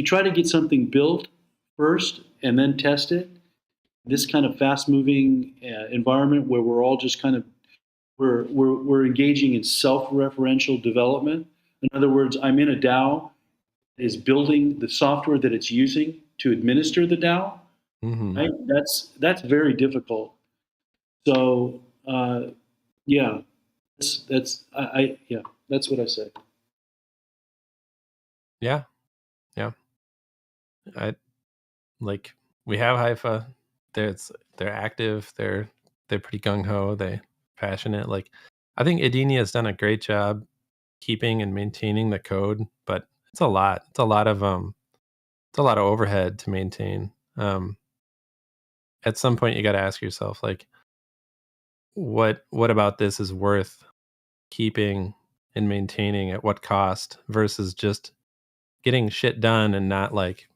try to get something built first and then test it, this kind of fast-moving environment where we're all just kind of we're engaging in self-referential development. In other words, I'm in a DAO that is building the software that it's using to administer the DAO. Mm-hmm. Right? That's very difficult. So that's what I say. Yeah. I like, we have Haifa. They're active. They're pretty gung ho. They're passionate. Like, I think Edenia has done a great job keeping and maintaining the code, but it's a lot. It's a lot of overhead to maintain. At some point, you got to ask yourself, like, what about this is worth keeping and maintaining at what cost, versus just getting shit done and not like,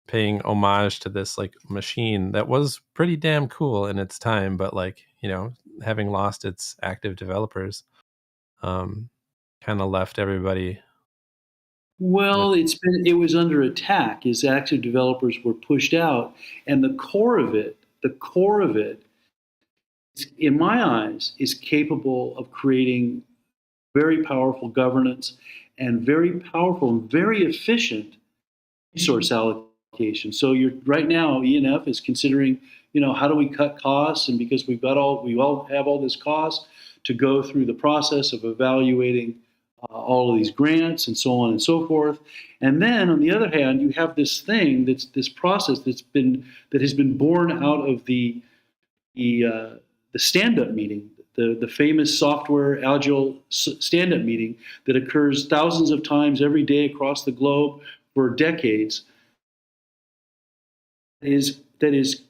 paying homage to this like machine that was pretty damn cool in its time, but like, having lost its active developers, kind of left everybody. Well, it was under attack. Its active developers were pushed out, and the core of it, in my eyes, is capable of creating very powerful governance and very powerful and very efficient resource allocation. So right now, ENF is considering, how do we cut costs? And because we all have all this cost to go through the process of evaluating all of these grants and so on and so forth. And then on the other hand, you have this thing, this process that has been born out of the stand-up meeting, the famous software agile stand-up meeting that occurs thousands of times every day across the globe for decades, that is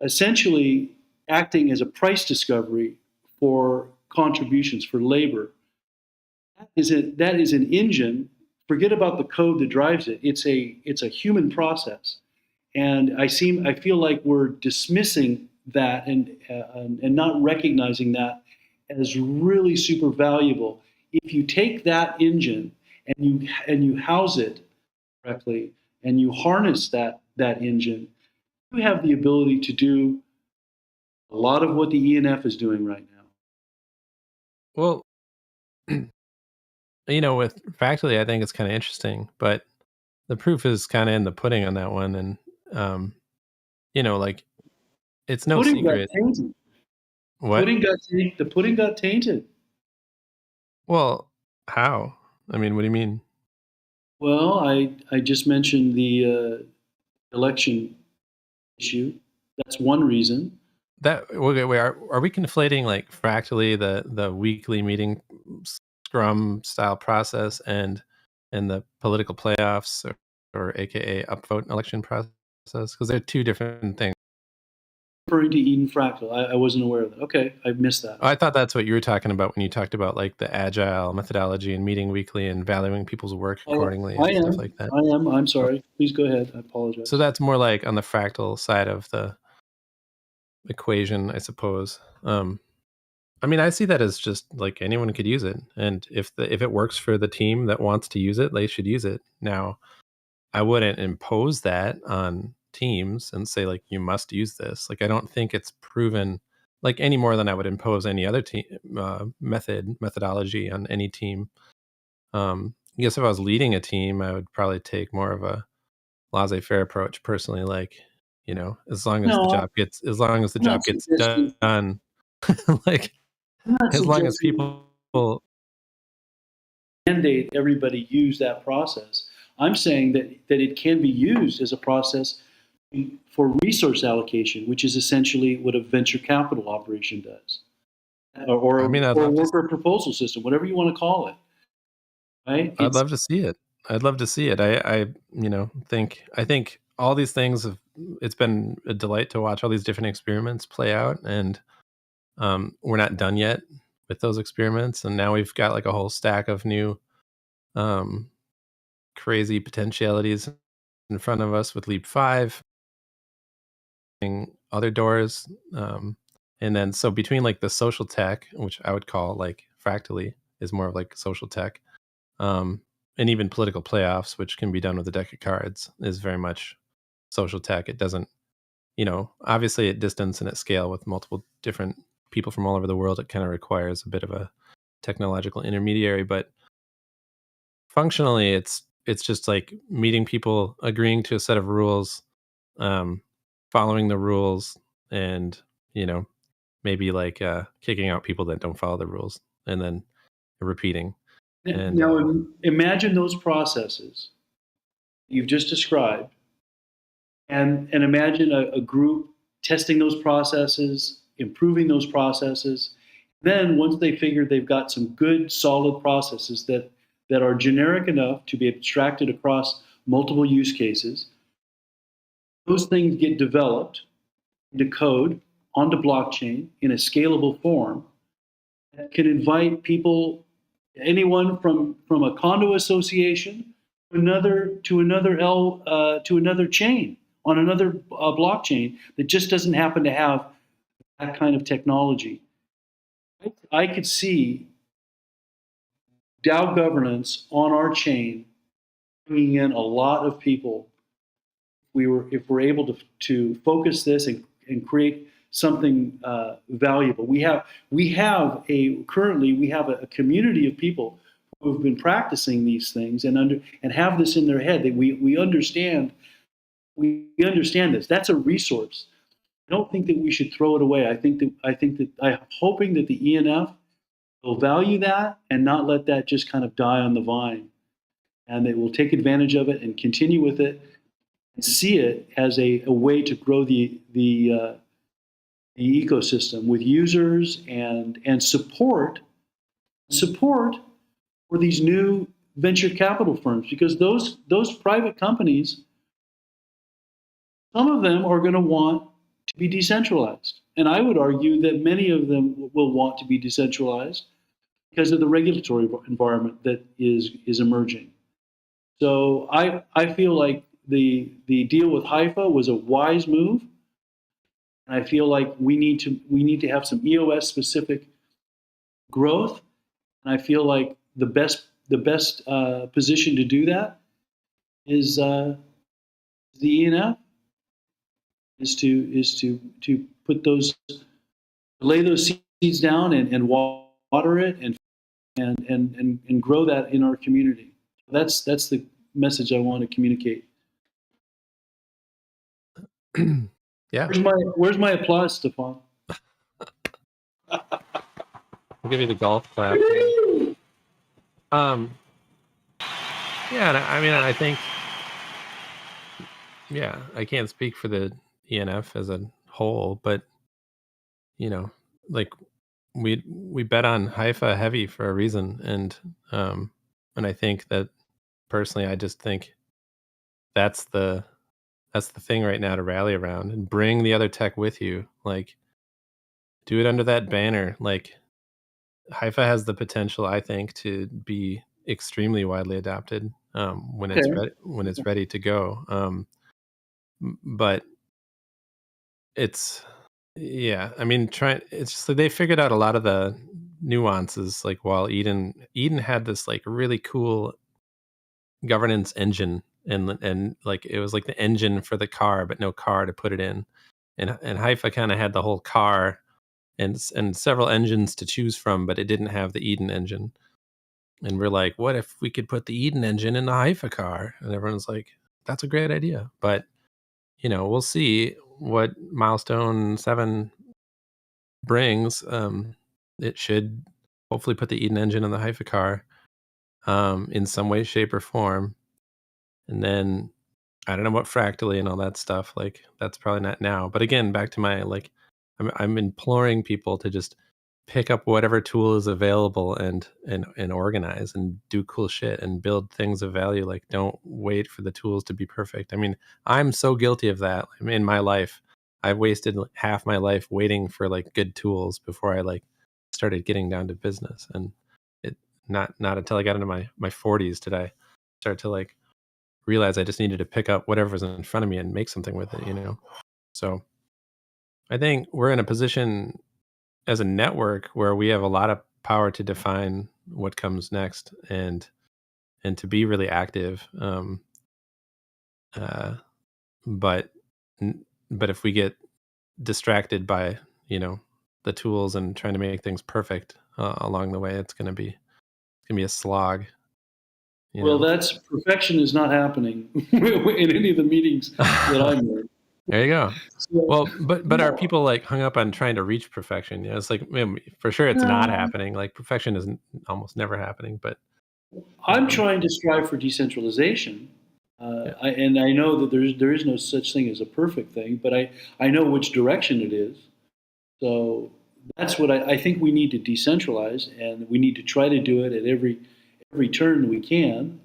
essentially acting as a price discovery for contributions, for labor. That is an engine. Forget about the code that drives it. It's a human process, and I feel like we're dismissing that and not recognizing that as really super valuable. If you take that engine and you house it correctly and you harness that engine, you have the ability to do a lot of what the ENF is doing right now. Well, with Factually, I think it's kind of interesting, but the proof is kind of in the pudding on that one. And, like, it's no Pudding got secret. tainted. What? The pudding got tainted. Well, how? I mean, what do you mean? Well, I just mentioned the election issue. That's one reason. Wait, are we conflating like Fractally, the weekly meeting Scrum style process, and the political playoffs or AKA upvote election process? Because they're two different things. Referring to Eden Fractal, I wasn't aware of that. Okay, I missed that. I thought that's what you were talking about when you talked about like the agile methodology and meeting weekly and valuing people's work accordingly and stuff like that. I am. I'm sorry. Please go ahead. I apologize. So that's more like on the Fractal side of the equation, I suppose. I mean, I see that as just like anyone could use it, and if it works for the team that wants to use it, they should use it. Now, I wouldn't impose that on teams and say like you must use this. Like I don't think it's proven like any more than I would impose any other team methodology on any team. I guess if I was leading a team, I would probably take more of a laissez-faire approach personally. Like, as long as the job gets done, like as long as people mandate everybody use that process. I'm saying that it can be used as a process for resource allocation, which is essentially what a venture capital operation does, or a worker proposal system, whatever you want to call it. Right? I'd love to see it. I think all these things it's been a delight to watch all these different experiments play out, and we're not done yet with those experiments, and now we've got like a whole stack of new crazy potentialities in front of us with Leap 5, other doors, and then so between like the social tech, which I would call like Fractally is more of like social tech, and even political playoffs, which can be done with a deck of cards, is very much social tech. It doesn't, obviously at distance and at scale with multiple different people from all over the world, it kind of requires a bit of a technological intermediary, but functionally it's just like meeting people, agreeing to a set of rules, following the rules, and maybe like kicking out people that don't follow the rules, and then repeating. And now imagine those processes you've just described, and imagine a group testing those processes, improving those processes. Then once they figure they've got some good, solid processes that are generic enough to be abstracted across multiple use cases, those things get developed into code onto blockchain in a scalable form that can invite people, anyone from a condo association to another chain on another blockchain that just doesn't happen to have that kind of technology. I could see DAO governance on our chain bringing in a lot of people. If we're able to focus this and create something valuable. We have currently a community of people who have been practicing these things and have this in their head that we understand this. That's a resource. I don't think that we should throw it away. I'm hoping that the ENF will value that and not let that just kind of die on the vine, and they will take advantage of it and continue with it and see it as a way to grow the the ecosystem with users and support for these new venture capital firms, because those private companies, some of them are going to want to be decentralized. And I would argue that many of them will want to be decentralized because of the regulatory environment that is emerging. So I feel like the deal with Haifa was a wise move. And I feel like we need to have some EOS specific growth. And I feel like the best position to do that is the ENF, is to put those, lay those seeds down and water it and grow that in our community. That's the message I want to communicate. Yeah. Where's my applause, Stefan? I'll give you the golf clap. Yeah, and I mean, I think, yeah, I can't speak for the ENF as a whole, but like we bet on Haifa heavy for a reason, and I think that personally, I just think that's the thing right now to rally around and bring the other tech with you. Like, do it under that banner. Like, Haifa has the potential, I think, to be extremely widely adopted when it's ready to go. But it's, yeah, I mean, it's just that they figured out a lot of the nuances. Like, while Eden had this like really cool governance engine, and like it was like the engine for the car, but no car to put it in. And Haifa kind of had the whole car and several engines to choose from, but it didn't have the Eden engine. And we're like, what if we could put the Eden engine in the Haifa car? And everyone's like, that's a great idea. But we'll see what milestone 7 brings. It should hopefully put the Eden engine in the Haifa car in some way, shape, or form. And then I don't know what fractally and all that stuff. Like, that's probably not now. But again, back to my I'm imploring people to just pick up whatever tool is available and organize and do cool shit and build things of value. Like, don't wait for the tools to be perfect. I mean, I'm so guilty of that. I mean, in my life, I've wasted half my life waiting for like good tools before I like started getting down to business. And it not until I got into my 40s did I start to like realize I just needed to pick up whatever's in front of me and make something with it. So I think we're in a position as a network where we have a lot of power to define what comes next and to be really active. But if we get distracted by the tools and trying to make things perfect along the way, it's gonna be a slog. Well, that's perfection is not happening in any of the meetings that I'm in. There you go. Well, but are people like hung up on trying to reach perfection? It's like, for sure it's not happening. Like, perfection is almost never happening. But I'm trying to strive for decentralization. And I know that there is no such thing as a perfect thing, but I know which direction it is. So that's what I think we need to decentralize, and we need to try to do it at every turn we can.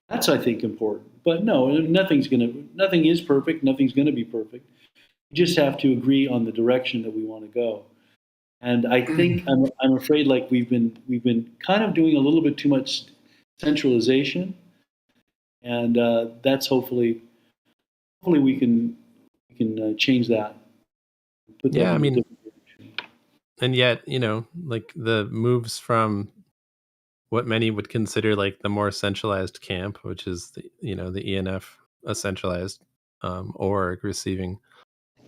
That's, I think, important. But no, nothing is perfect. Nothing's going to be perfect. We just have to agree on the direction that we want to go. And I think I'm afraid like we've been kind of doing a little bit too much centralization, and that's hopefully we can change that. Put that yeah, I in a mean, different direction. and yet like the moves from what many would consider like the more centralized camp, which is the ENF, a centralized org receiving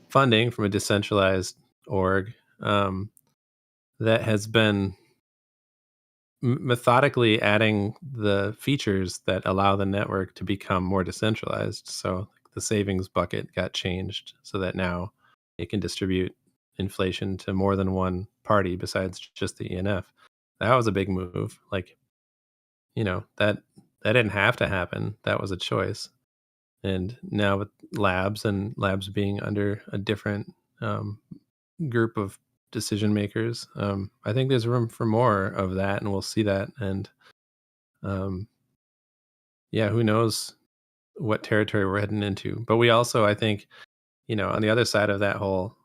funding from a decentralized org that has been methodically adding the features that allow the network to become more decentralized. So the savings bucket got changed so that now it can distribute inflation to more than one party besides just the ENF. That was a big move. Like, that didn't have to happen. That was a choice. And now with labs being under a different group of decision makers. I think there's room for more of that, and we'll see that. And yeah, who knows what territory we're heading into. But we also, I think, on the other side of that whole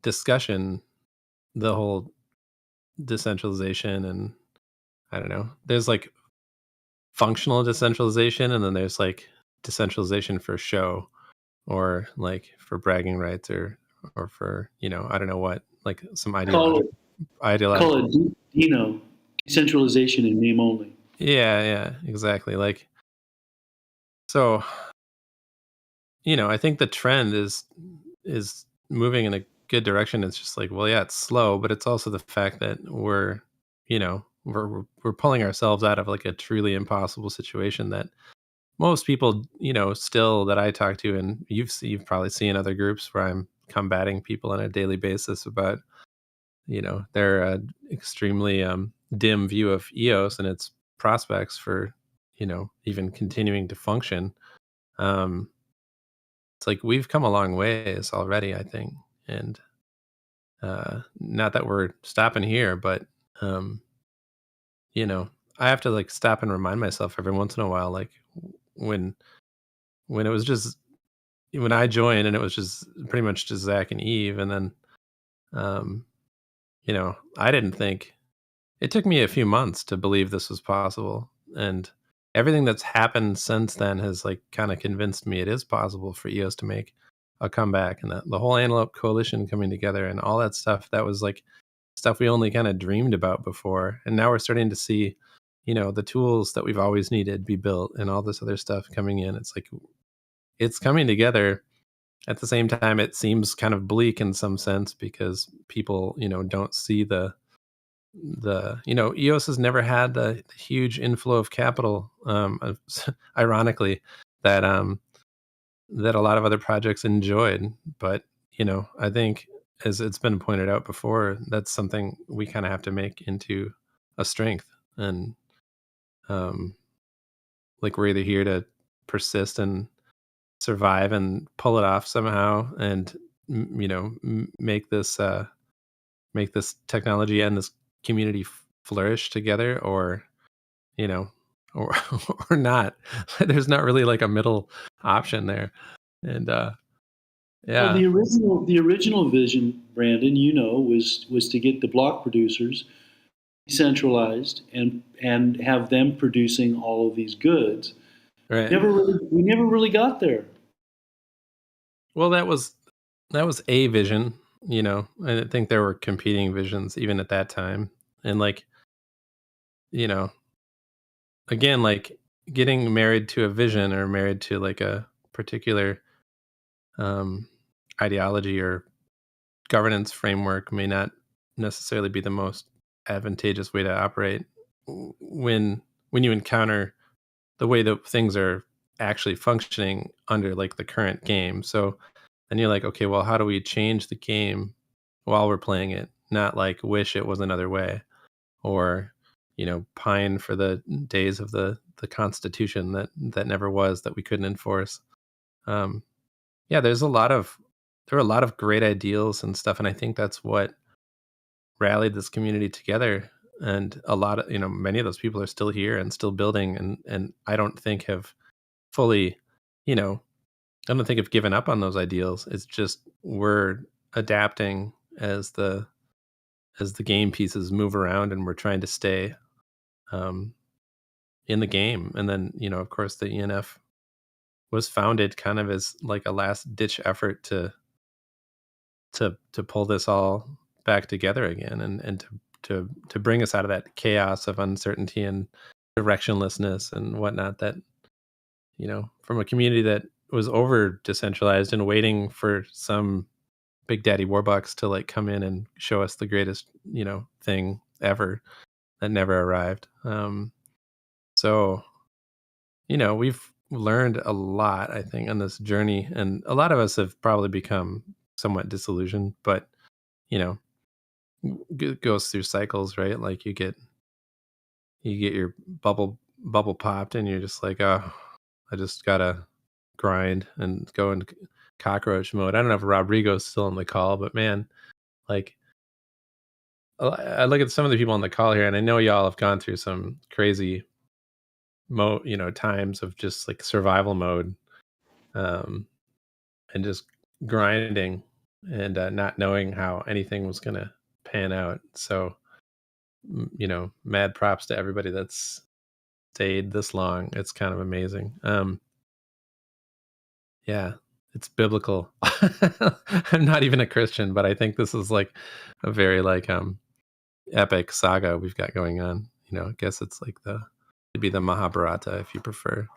discussion, the whole decentralization, and I don't know, there's like functional decentralization, and then there's like decentralization for show, or like for bragging rights, or for I don't know what, like some Call ideological. it decentralization in name only. Yeah, exactly. Like, so I think the trend is moving in a good direction. It's just like, well, yeah, it's slow, but it's also the fact that we're pulling ourselves out of like a truly impossible situation that most people, still, that I talk to, and you've probably seen other groups where I'm combating people on a daily basis about, their extremely dim view of EOS and its prospects for, even continuing to function. It's like we've come a long ways already, I think, and not that we're stopping here, but I have to like stop and remind myself every once in a while, like when it was just when I joined and it was just pretty much just Zach and Eve, and then I didn't think, it took me a few months to believe this was possible, and everything that's happened since then has like kind of convinced me it is possible for EOS to make a comeback, and the whole Antelope coalition coming together and all that stuff, that was like stuff we only kind of dreamed about before, and now we're starting to see the tools that we've always needed be built, and all this other stuff coming in. It's like it's coming together. At the same time, it seems kind of bleak in some sense, because people don't see the EOS has never had the huge inflow of capital, ironically, that that a lot of other projects enjoyed. But I think, as it's been pointed out before, that's something we kind of have to make into a strength. And like, we're either here to persist and survive and pull it off somehow, and make this technology and this community flourish together, or or or not. There's not really like a middle option there. And Well, the original vision, Brandon, was to get the block producers decentralized and have them producing all of these goods. Right. We never really got there. Well, that was a vision, I think there were competing visions even at that time. And like, again, like getting married to a vision, or married to like a particular ideology or governance framework, may not necessarily be the most advantageous way to operate when you encounter the way that things are actually functioning under like the current game. So then you're like, okay, well, how do we change the game while we're playing it? Not like wish it was another way, or pine for the days of the Constitution that never was, that we couldn't enforce. Yeah, there are a lot of great ideals and stuff, and I think that's what rallied this community together. And a lot of many of those people are still here and still building, and I don't think have fully I don't think have given up on those ideals. It's just we're adapting as the game pieces move around, and we're trying to stay in the game. And then of course, the ENF was founded kind of as like a last ditch effort to pull this all back together again, and to bring us out of that chaos of uncertainty and directionlessness and whatnot, that from a community that was over decentralized and waiting for some big daddy warbucks to like come in and show us the greatest thing ever, that never arrived. So we've learned a lot, I think, on this journey, and a lot of us have probably become somewhat disillusioned, but it goes through cycles, right? Like you get your bubble popped, and you're just like, oh, I just gotta grind and go and cockroach mode. I don't know if Rodrigo's still on the call, but man, like I look at some of the people on the call here, and I know y'all have gone through some crazy times of just like survival mode, and just grinding and not knowing how anything was gonna pan out. So, mad props to everybody that's stayed this long. It's kind of amazing. Yeah, it's biblical. I'm not even a Christian, but I think this is like a very like epic saga we've got going on. I guess it's like it'd be the Mahabharata if you prefer.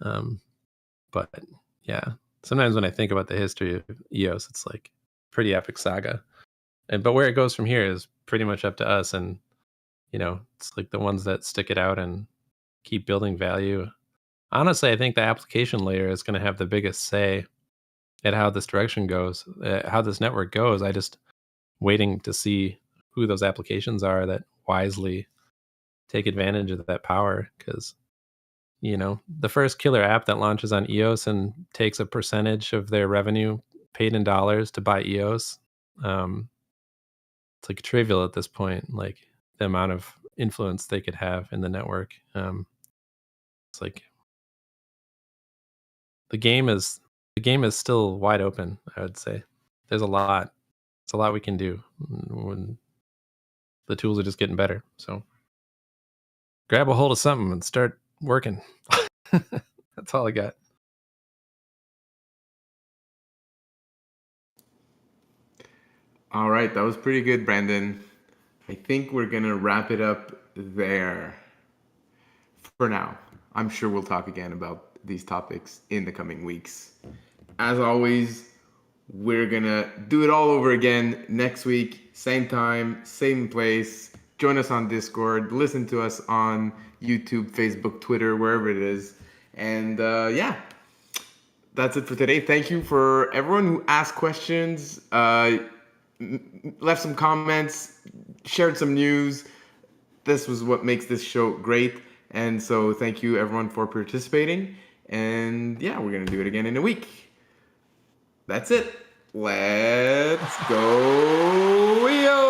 But yeah, sometimes when I think about the history of EOS, it's like pretty epic saga. But where it goes from here is pretty much up to us, and it's like the ones that stick it out and keep building value. Honestly, I think the application layer is going to have the biggest say at how this direction goes, how this network goes. I just waiting to see who those applications are that wisely take advantage of that power, because the first killer app that launches on EOS and takes a percentage of their revenue paid in dollars to buy EOS, it's like trivial at this point, like the amount of influence they could have in the network. It's like the game is still wide open. I would say there's a lot we can do when the tools are just getting better. So grab a hold of something and start working. That's all I got. All right, that was pretty good, Brandon. I think we're gonna wrap it up there for now. I'm sure we'll talk again about these topics in the coming weeks. As always, we're gonna do it all over again next week, same time, same place. Join us on Discord, listen to us on YouTube, Facebook, Twitter, wherever it is. And yeah, that's it for today. Thank you for everyone who asked questions, left some comments, shared some news. This was what makes this show great. And so thank you everyone for participating. And yeah, we're going to do it again in a week. That's it. Let's go EOS!